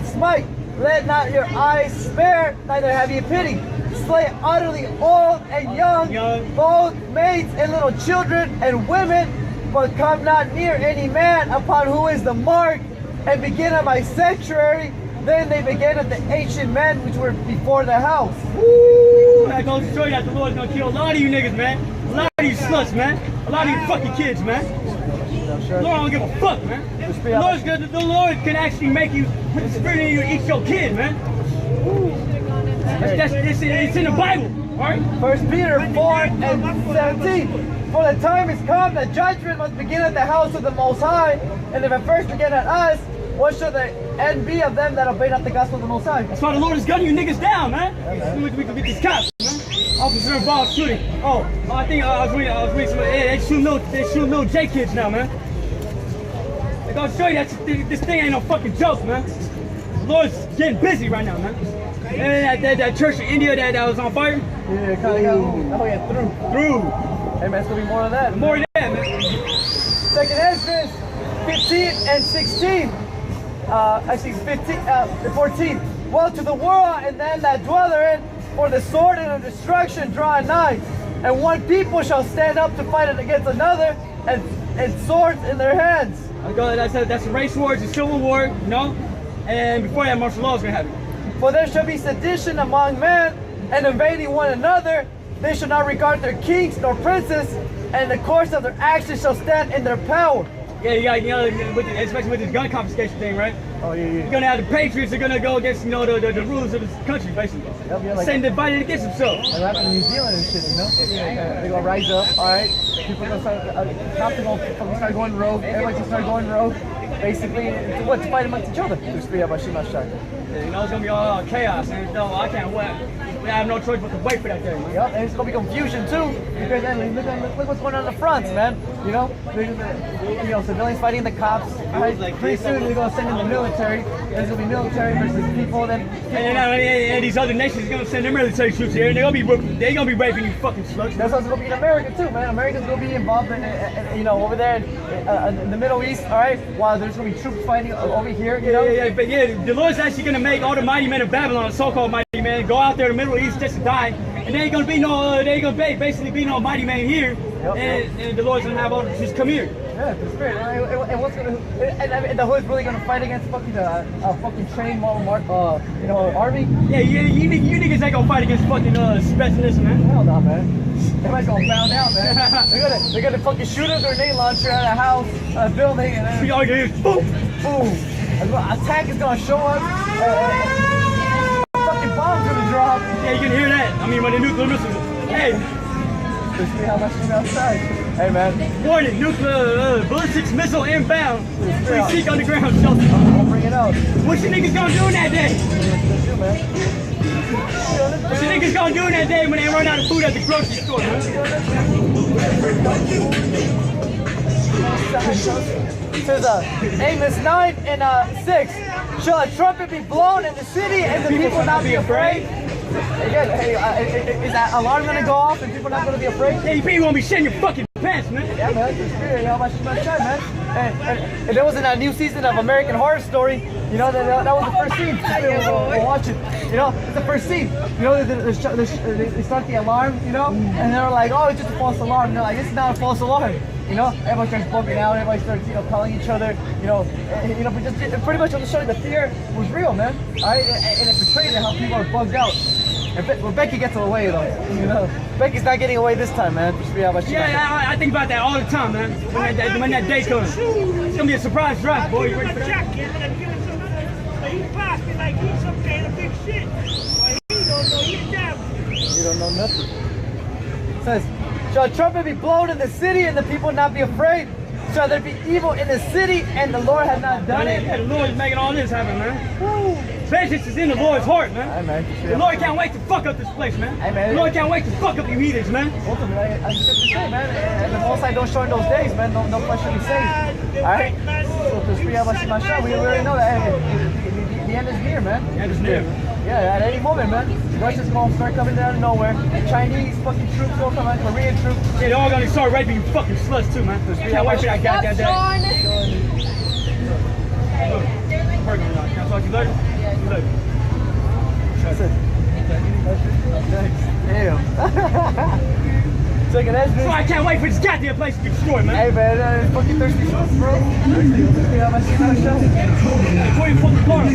smite. Let not your eyes spare, neither have ye pity. Slay utterly old and young, both maids and little children and women, but come not near any man upon who is the mark, and begin at my sanctuary. Then they began at the ancient men which were before the house. Woo! That goes to show you that the Lord's gonna kill a lot of you niggas, man. A lot of you sluts, man. A lot of you fucking kids, man. The Lord don't give a fuck, man. The Lord can actually make you put the spirit in you to eat your kid, man. It's in the Bible, all right? 1 Peter 4:17. For the time is come that judgment must begin at the house of the Most High, and if it first begin at us, what shall the end be of them that obey not the gospel of the Most High? That's why the Lord is gunning you niggas down, man. We can get these cops, man. Officer involved shooting. I think I was reading some. They shoot no J kids now, man. They're gonna show you that this thing ain't no fucking joke, man. The Lord's getting busy right now, man. And that church in India that was on fire. Yeah, kind of got through. Hey man, it's gonna be more of that. More of that, man. 2nd Ezra 15 and 16. Actually 14. Woe to the world and them that dwell therein, for the sword and the destruction draw nigh. And one people shall stand up to fight against another, and swords in their hands. That's a race war, it's a civil war, you know? And before that, martial law is gonna happen. For there shall be sedition among men, and invading one another. They shall not regard their kings nor princes, and the course of their actions shall stand in their power. Yeah, especially with this gun confiscation thing, right? Oh yeah. You're gonna have the patriots are gonna go against, the rulers of this country, basically. Yep, yeah, like saying divided against themselves. Like happened in New Zealand and shit, you know? They're gonna rise up, alright? People are gonna start, cops are gonna start going rogue, everybody's gonna start going rogue. Basically, to fight amongst each other. It's gonna be all chaos, and no, I can't wait. I have no choice but to wait for that day, man. Yep, and it's gonna be confusion too, because then look what's going on in the fronts, man. You know, civilians fighting the cops. Right? Pretty soon they're gonna send in the military. There's gonna be military versus people. Then and these other nations are gonna send their military troops here, and they're gonna be raping you fucking slugs. That's what's gonna be in America too, man. America's gonna be involved in over there in the Middle East, all right. While there's gonna be troops fighting over here, you know. But the Lord's actually gonna make all the mighty men of Babylon, so-called mighty men, go out there in the Middle East just to die, and there ain't gonna be no, basically be no mighty man here, and the Lord's gonna have all the just come here. Yeah, the spirit. And what's gonna? And the hood's really gonna fight against fucking trained army. Yeah, you niggas ain't gonna fight against fucking specialists, man. Hell no, man. Everybody's gonna bow down, man. They're gonna fucking shoot a grenade launcher at a house, a building, and then all you hear is boom, boom. A tank is gonna show up. Fucking bombs gonna drop. Yeah, you can hear that. I mean, when the nuclear missiles. Hey. Let's see how much is outside. Hey, man. Warning, nuclear ballistic missile inbound. Please seek underground shelter. I'll bring it out. What you niggas gonna do in that day? What you niggas gonna do in that day when they run out of food at the grocery store, man? It says Amos 9 and 6. Shall a trumpet be blown in the city and the people not be afraid? Again, hey, is that alarm gonna go off and people not gonna be afraid? Yeah, you people gonna be shitting your fucking pants, man. Yeah, man, it's the spirit. How much you must try, man? And there was in that new season of American Horror Story. You know, that was the first scene. We'll watch it. You know, it's the first scene. You know, they start the alarm, you know, and they're like, oh, it's just a false alarm. And they're like, it's not a false alarm. You know, everybody starts bugging out, everybody starts, calling each other, but just pretty much to show you the fear was real, man. Alright, and it portrayed how people are bugged out. Well, Becky gets away though, Becky's not getting away this time, man. I think about that all the time, man. When that day comes, it's gonna be a surprise drop, boy. You ready for that? He passed me like he's some kind of big shit. He don't know he's down. You don't know nothing. It says, shall a trumpet be blown in the city and the people not be afraid? Shall there be evil in the city and the Lord have not done it? Yeah, the Lord is making all this happen, man. Vengeance is in the Lord's heart, man. Hey, man. The Lord can't wait to fuck up this place, man. Hey, man. The Lord can't wait to fuck up you heathens, man. Ultimately, I just have to say, man, and the Most High don't show in those days, man. No question be saved. Alright? So, we already know that. Hey, the end is near, man. The end is near. Yeah, at any moment, man. Russia's gonna start coming down to nowhere. Chinese fucking troops gonna come out, Korean troops. Yeah, they're all gonna start raping you fucking sluts too, man. Can't wait for that goddamn day. Working on it. Can I talk to you later? See you later. Damn. Second Ezra. So I can't wait for this goddamn place to get destroyed, man. Hey, man, fucking thirsty sauce, bro. Thirsty. Let's see how much you gotta show. Before you fucking car, man.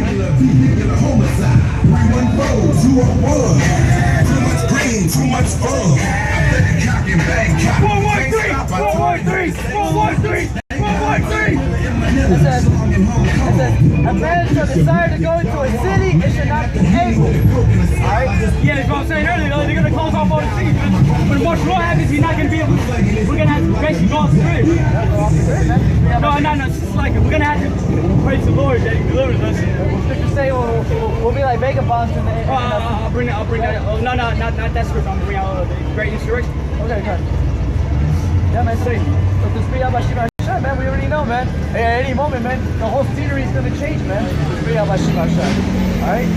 Too much fun. 413! 413! 413! 413! desire to go into a city, it should not be able. Alright? Yeah, that's what I'm saying earlier. They're going to close off all the cities. When the martial law happens, he's not going to be able to. We're going to have to basically go off the grid. No. It's just like we're going to have to praise the Lord that He delivers us. Scripture say we'll be like vagabonds in the. I'll bring that. Oh, no, not that scripture. I'm going to bring out the great insurrection. Okay. Yeah, man. Say, so this be about Shiva Shai, man. We already know, man. Hey, at any moment, man, the whole scenery is gonna change, man. This be about Shiva Shai. All right.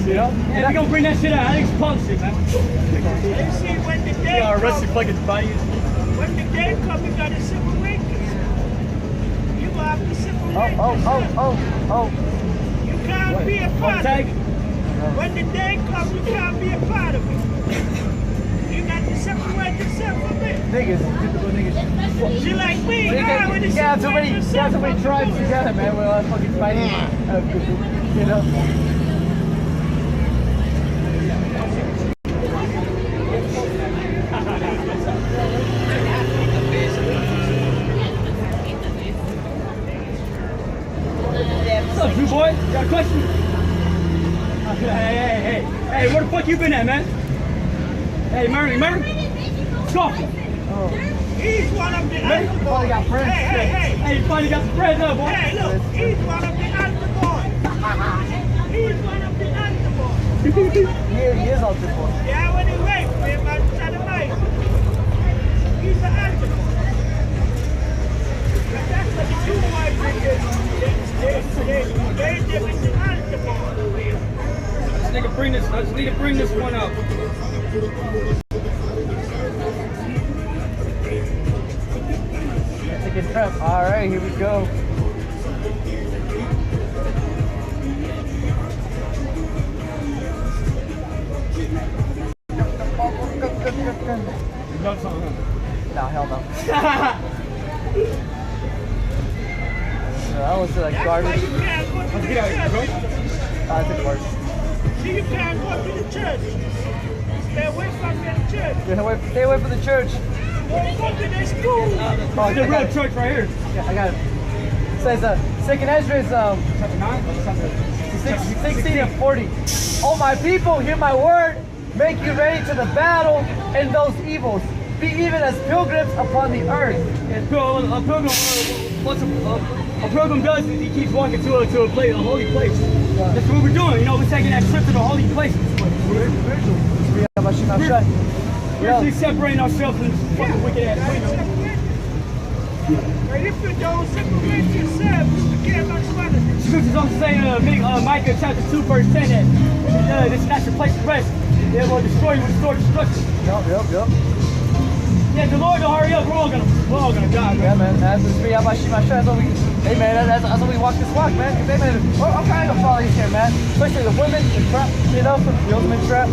You know? Yeah, we're gonna bring that shit out. I think it's politics, man. You see, when the day comes, like his body. when the day comes, you gotta separate this. You gonna have to separate this. You can't be a part of it. When the day comes, you can't be a part of it. You got to separate yourself from it. Niggas, typical niggas. She like me, You got too many tribes together, man. We're all fucking fighting. You know? What's up, Drew boy? Got a question? Hey, where the fuck you been at, man? Hey, Murray. Scoffy. He's one of the altar boys. got friends. Hey, you finally got some friends, huh, boy? Hey, look, he's one of the altar boys. He's one of the altar boys. He is all too boy. Yeah, when he raped him and sodomized him. He's an altar boy. But that's what the two boys did. They did with the altar boy. I just need to bring this one up. Take a trip. All right, here we go. No, hell no. That was like That's why garbage. you can't go to the church. I took worse. See, you can't go to the church. Stay away from the church. Stay away from the church. Don't go to the school. The real church right here. Yeah, I got it. It says, Second Ezra is 16 and 40. Oh, my people, hear my word. Make you ready to the battle and those evils. Be even as pilgrims upon the earth. A pilgrim does is he keeps walking to a place, a holy place. That's what we're doing. You know, we're taking that trip to the holy places. We're actually separating ourselves from this fucking wicked ass people. But if you don't separate yourself, you can't much money. Scriptures also say Micah chapter 2 verse 10 that this is not your place of rest. It will destroy you with sword destruction. Yup. Yeah, the Lord will hurry up. We're all gonna die, man. Yeah, man. That's what we hey, man, that's what we walk this walk, man. Hey, man, I'm trying to follow you here, man. Especially the women, the trap, you know, the ultimate trap.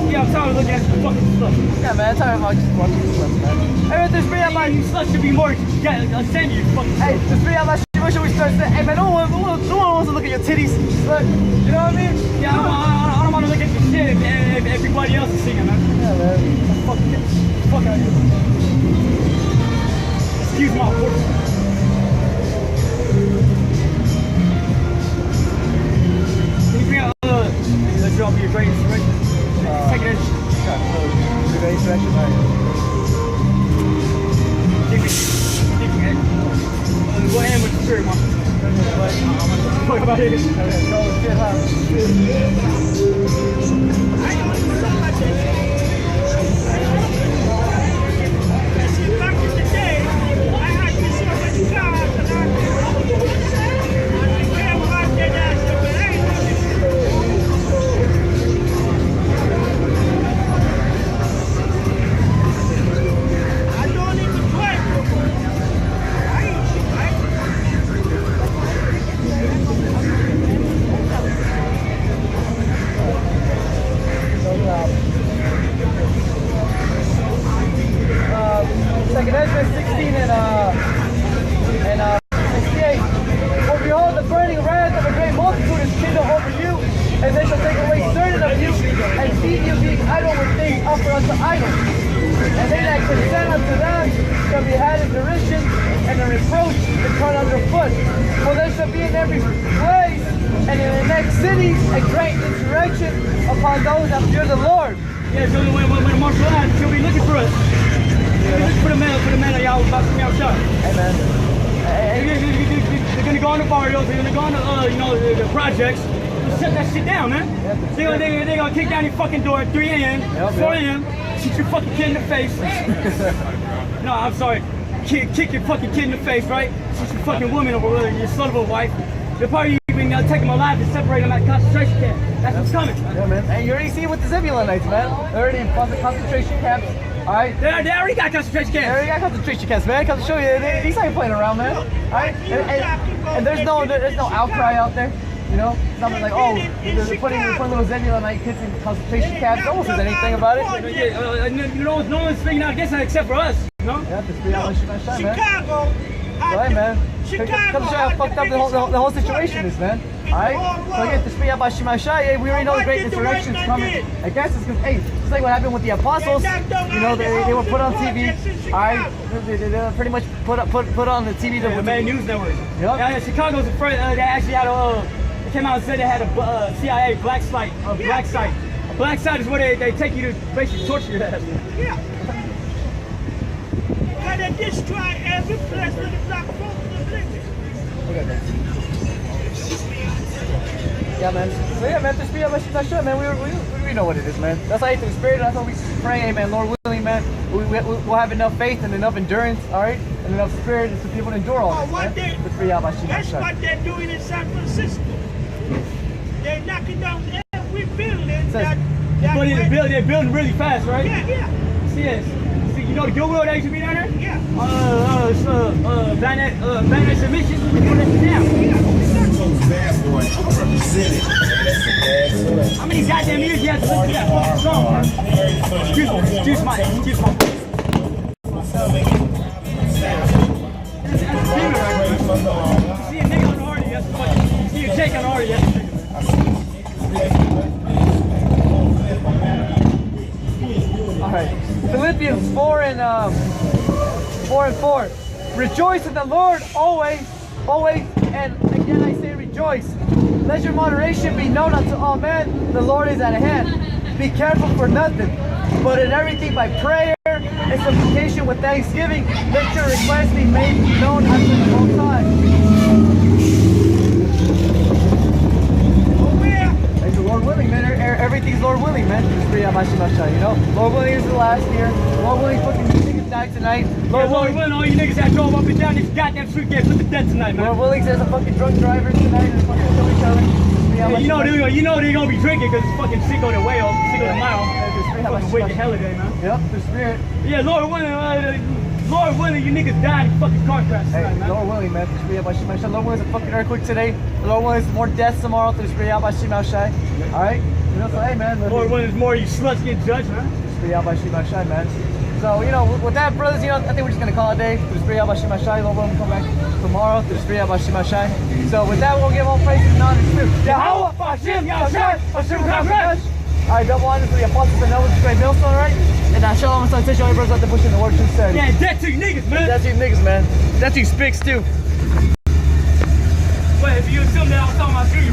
Yeah, I'm tired of looking at the fucking sluts. Yeah, man, I'm tired of just watching the sluts, man. Hey, this free out my You sluts should be more ashamed of you fucking. Hey, this free out my where should we start saying, hey, man, no one wants to look at your titties, slut. You know what I mean? Yeah, I don't want to look at your shit if everybody else is singing, man. Yeah, man. Fuck out of here. Excuse my voice. Can you bring out the drop of your great inspiration? Second edge. The great inspiration, right? Go ahead with the spirit, man. Talk about it. I know somebody. See, back in the day, I had this so many cars and I came back there and said, but I ain't doing this. I don't even play no more. I ain't shit, right? Second Ezra 16 and 68. For behold, the burning wrath of a great multitude is kindled over you, and they shall take away certain of you, and feed you being idle with things offered unto idols. And they that consent unto them shall be had in derision, and and the reproach is turned underfoot. For there shall be in every place and in the next cities a great insurrection upon those that fear the Lord. Yeah, so when the martial arts, she'll be looking for us. For the man, y'all about to see outside. Hey, man. They're gonna go on the barrios, they're gonna go on the, the projects. Shut that shit down, man. They're gonna kick down your fucking door at 3 a.m., 4 a.m., shoot your fucking kid in the face. No, I'm sorry. Kick your fucking kid in the face, right? Shoot your fucking woman or your son of a wife. They'll probably even take them alive and separate them at concentration camp. That's what's coming. Yeah, man. And you already see it with the Zebulonites, man. They're already in concentration camps. All right. They already got concentration camps. They already got concentration camps, man. Come to show you. These ain't playing around, man. All right. And there's no outcry out there. You know, something like, oh, they're putting little Zebulonite kids in concentration camps. No one says anything about it. No one's speaking out against that except for us. No? Yeah, just be out and shine, man. Chicago. Right, man. Come show you how fucked up the whole situation is, man. Alright? So again, to speak about Shema Shai, we already know the great insurrection is coming. I guess it's because, hey, it's like what happened with the apostles. You know, they were put on TV. Alright? They pretty much put on the TV. The main news network. Yep. Yeah, Chicago's the first, they actually had they came out and said they had a CIA black site. A black site is where they take you to basically torture your ass. Yeah. Gotta destroy every place where the black folks are living. Yeah, man. So yeah, man, just be about Shema Shai, man. We know what it is, man. That's how you through spirit. That's how we pray, amen. Lord willing, man, we'll have enough faith and enough endurance, all right, and enough spirit to be able to endure all this, man. Just be about Shema That's Shai. what they're doing in San Francisco. They're knocking down every building that They're building really fast, right? Yeah. Yes. See, you know the Goodwill that used to be down there? Yeah. Bayonet submission, we put it down. Bad boy, represented. How many goddamn years you have to listen to that fucking song, man? Excuse my voice. See a nigga on the hardy, that's fucking, see a Jake on the hardy, that's Alright. Philippians 4 and 4. Rejoice in the Lord always, and again I say rejoice. Let your moderation be known unto all men. The Lord is at hand. Be careful for nothing, but in everything by prayer and supplication with thanksgiving, let your requests be made known unto the Most High. Thank the Lord willing, man. Everything's Lord willing, man. Just free out my Shema Shai, you know? Lord willing is the last year. Lord willing, fucking niggas died tonight. Lord willing, all you niggas that drove up and down this goddamn street get put to death tonight, man. Lord willing, there's a fucking drunk driver tonight and fucking kill each other. Yeah, you know they're gonna be drinking because it's fucking Cinco de Mayo, Cinco de Mayo. Fucking wicked holiday, man. Yep, the spirit. Yeah, Lord willing, you niggas died in fucking car crash tonight, man. Lord willing, man. Just free out by Shema Shai. Lord willing, it's a fucking earthquake today. Lord willing, it's more deaths tomorrow. Just free out by Shema Shai. Alright? You know, so hey, man. Lord willing, there's more of you sluts get judged, man. Just free out by Shema Shai, man. So, you know, with that, brothers, you know, I think we're just going to call it a day. Just free out by Shema Shai. Lord willing, we'll come back tomorrow. Just free out by Shema Shai. So, with that, we'll give all praise and honor to Yahweh, Hashem, Yahshua, Hashem, Yahshua. Alright, double honors to the apostles and elders, great millstone, right? And shalom and salutation, all you brothers out there pushing the word to sincerity. Yeah, death to you niggas, man. Death to you niggas, man. Death to you spics, too. Wait, if you assume that I was talking about you,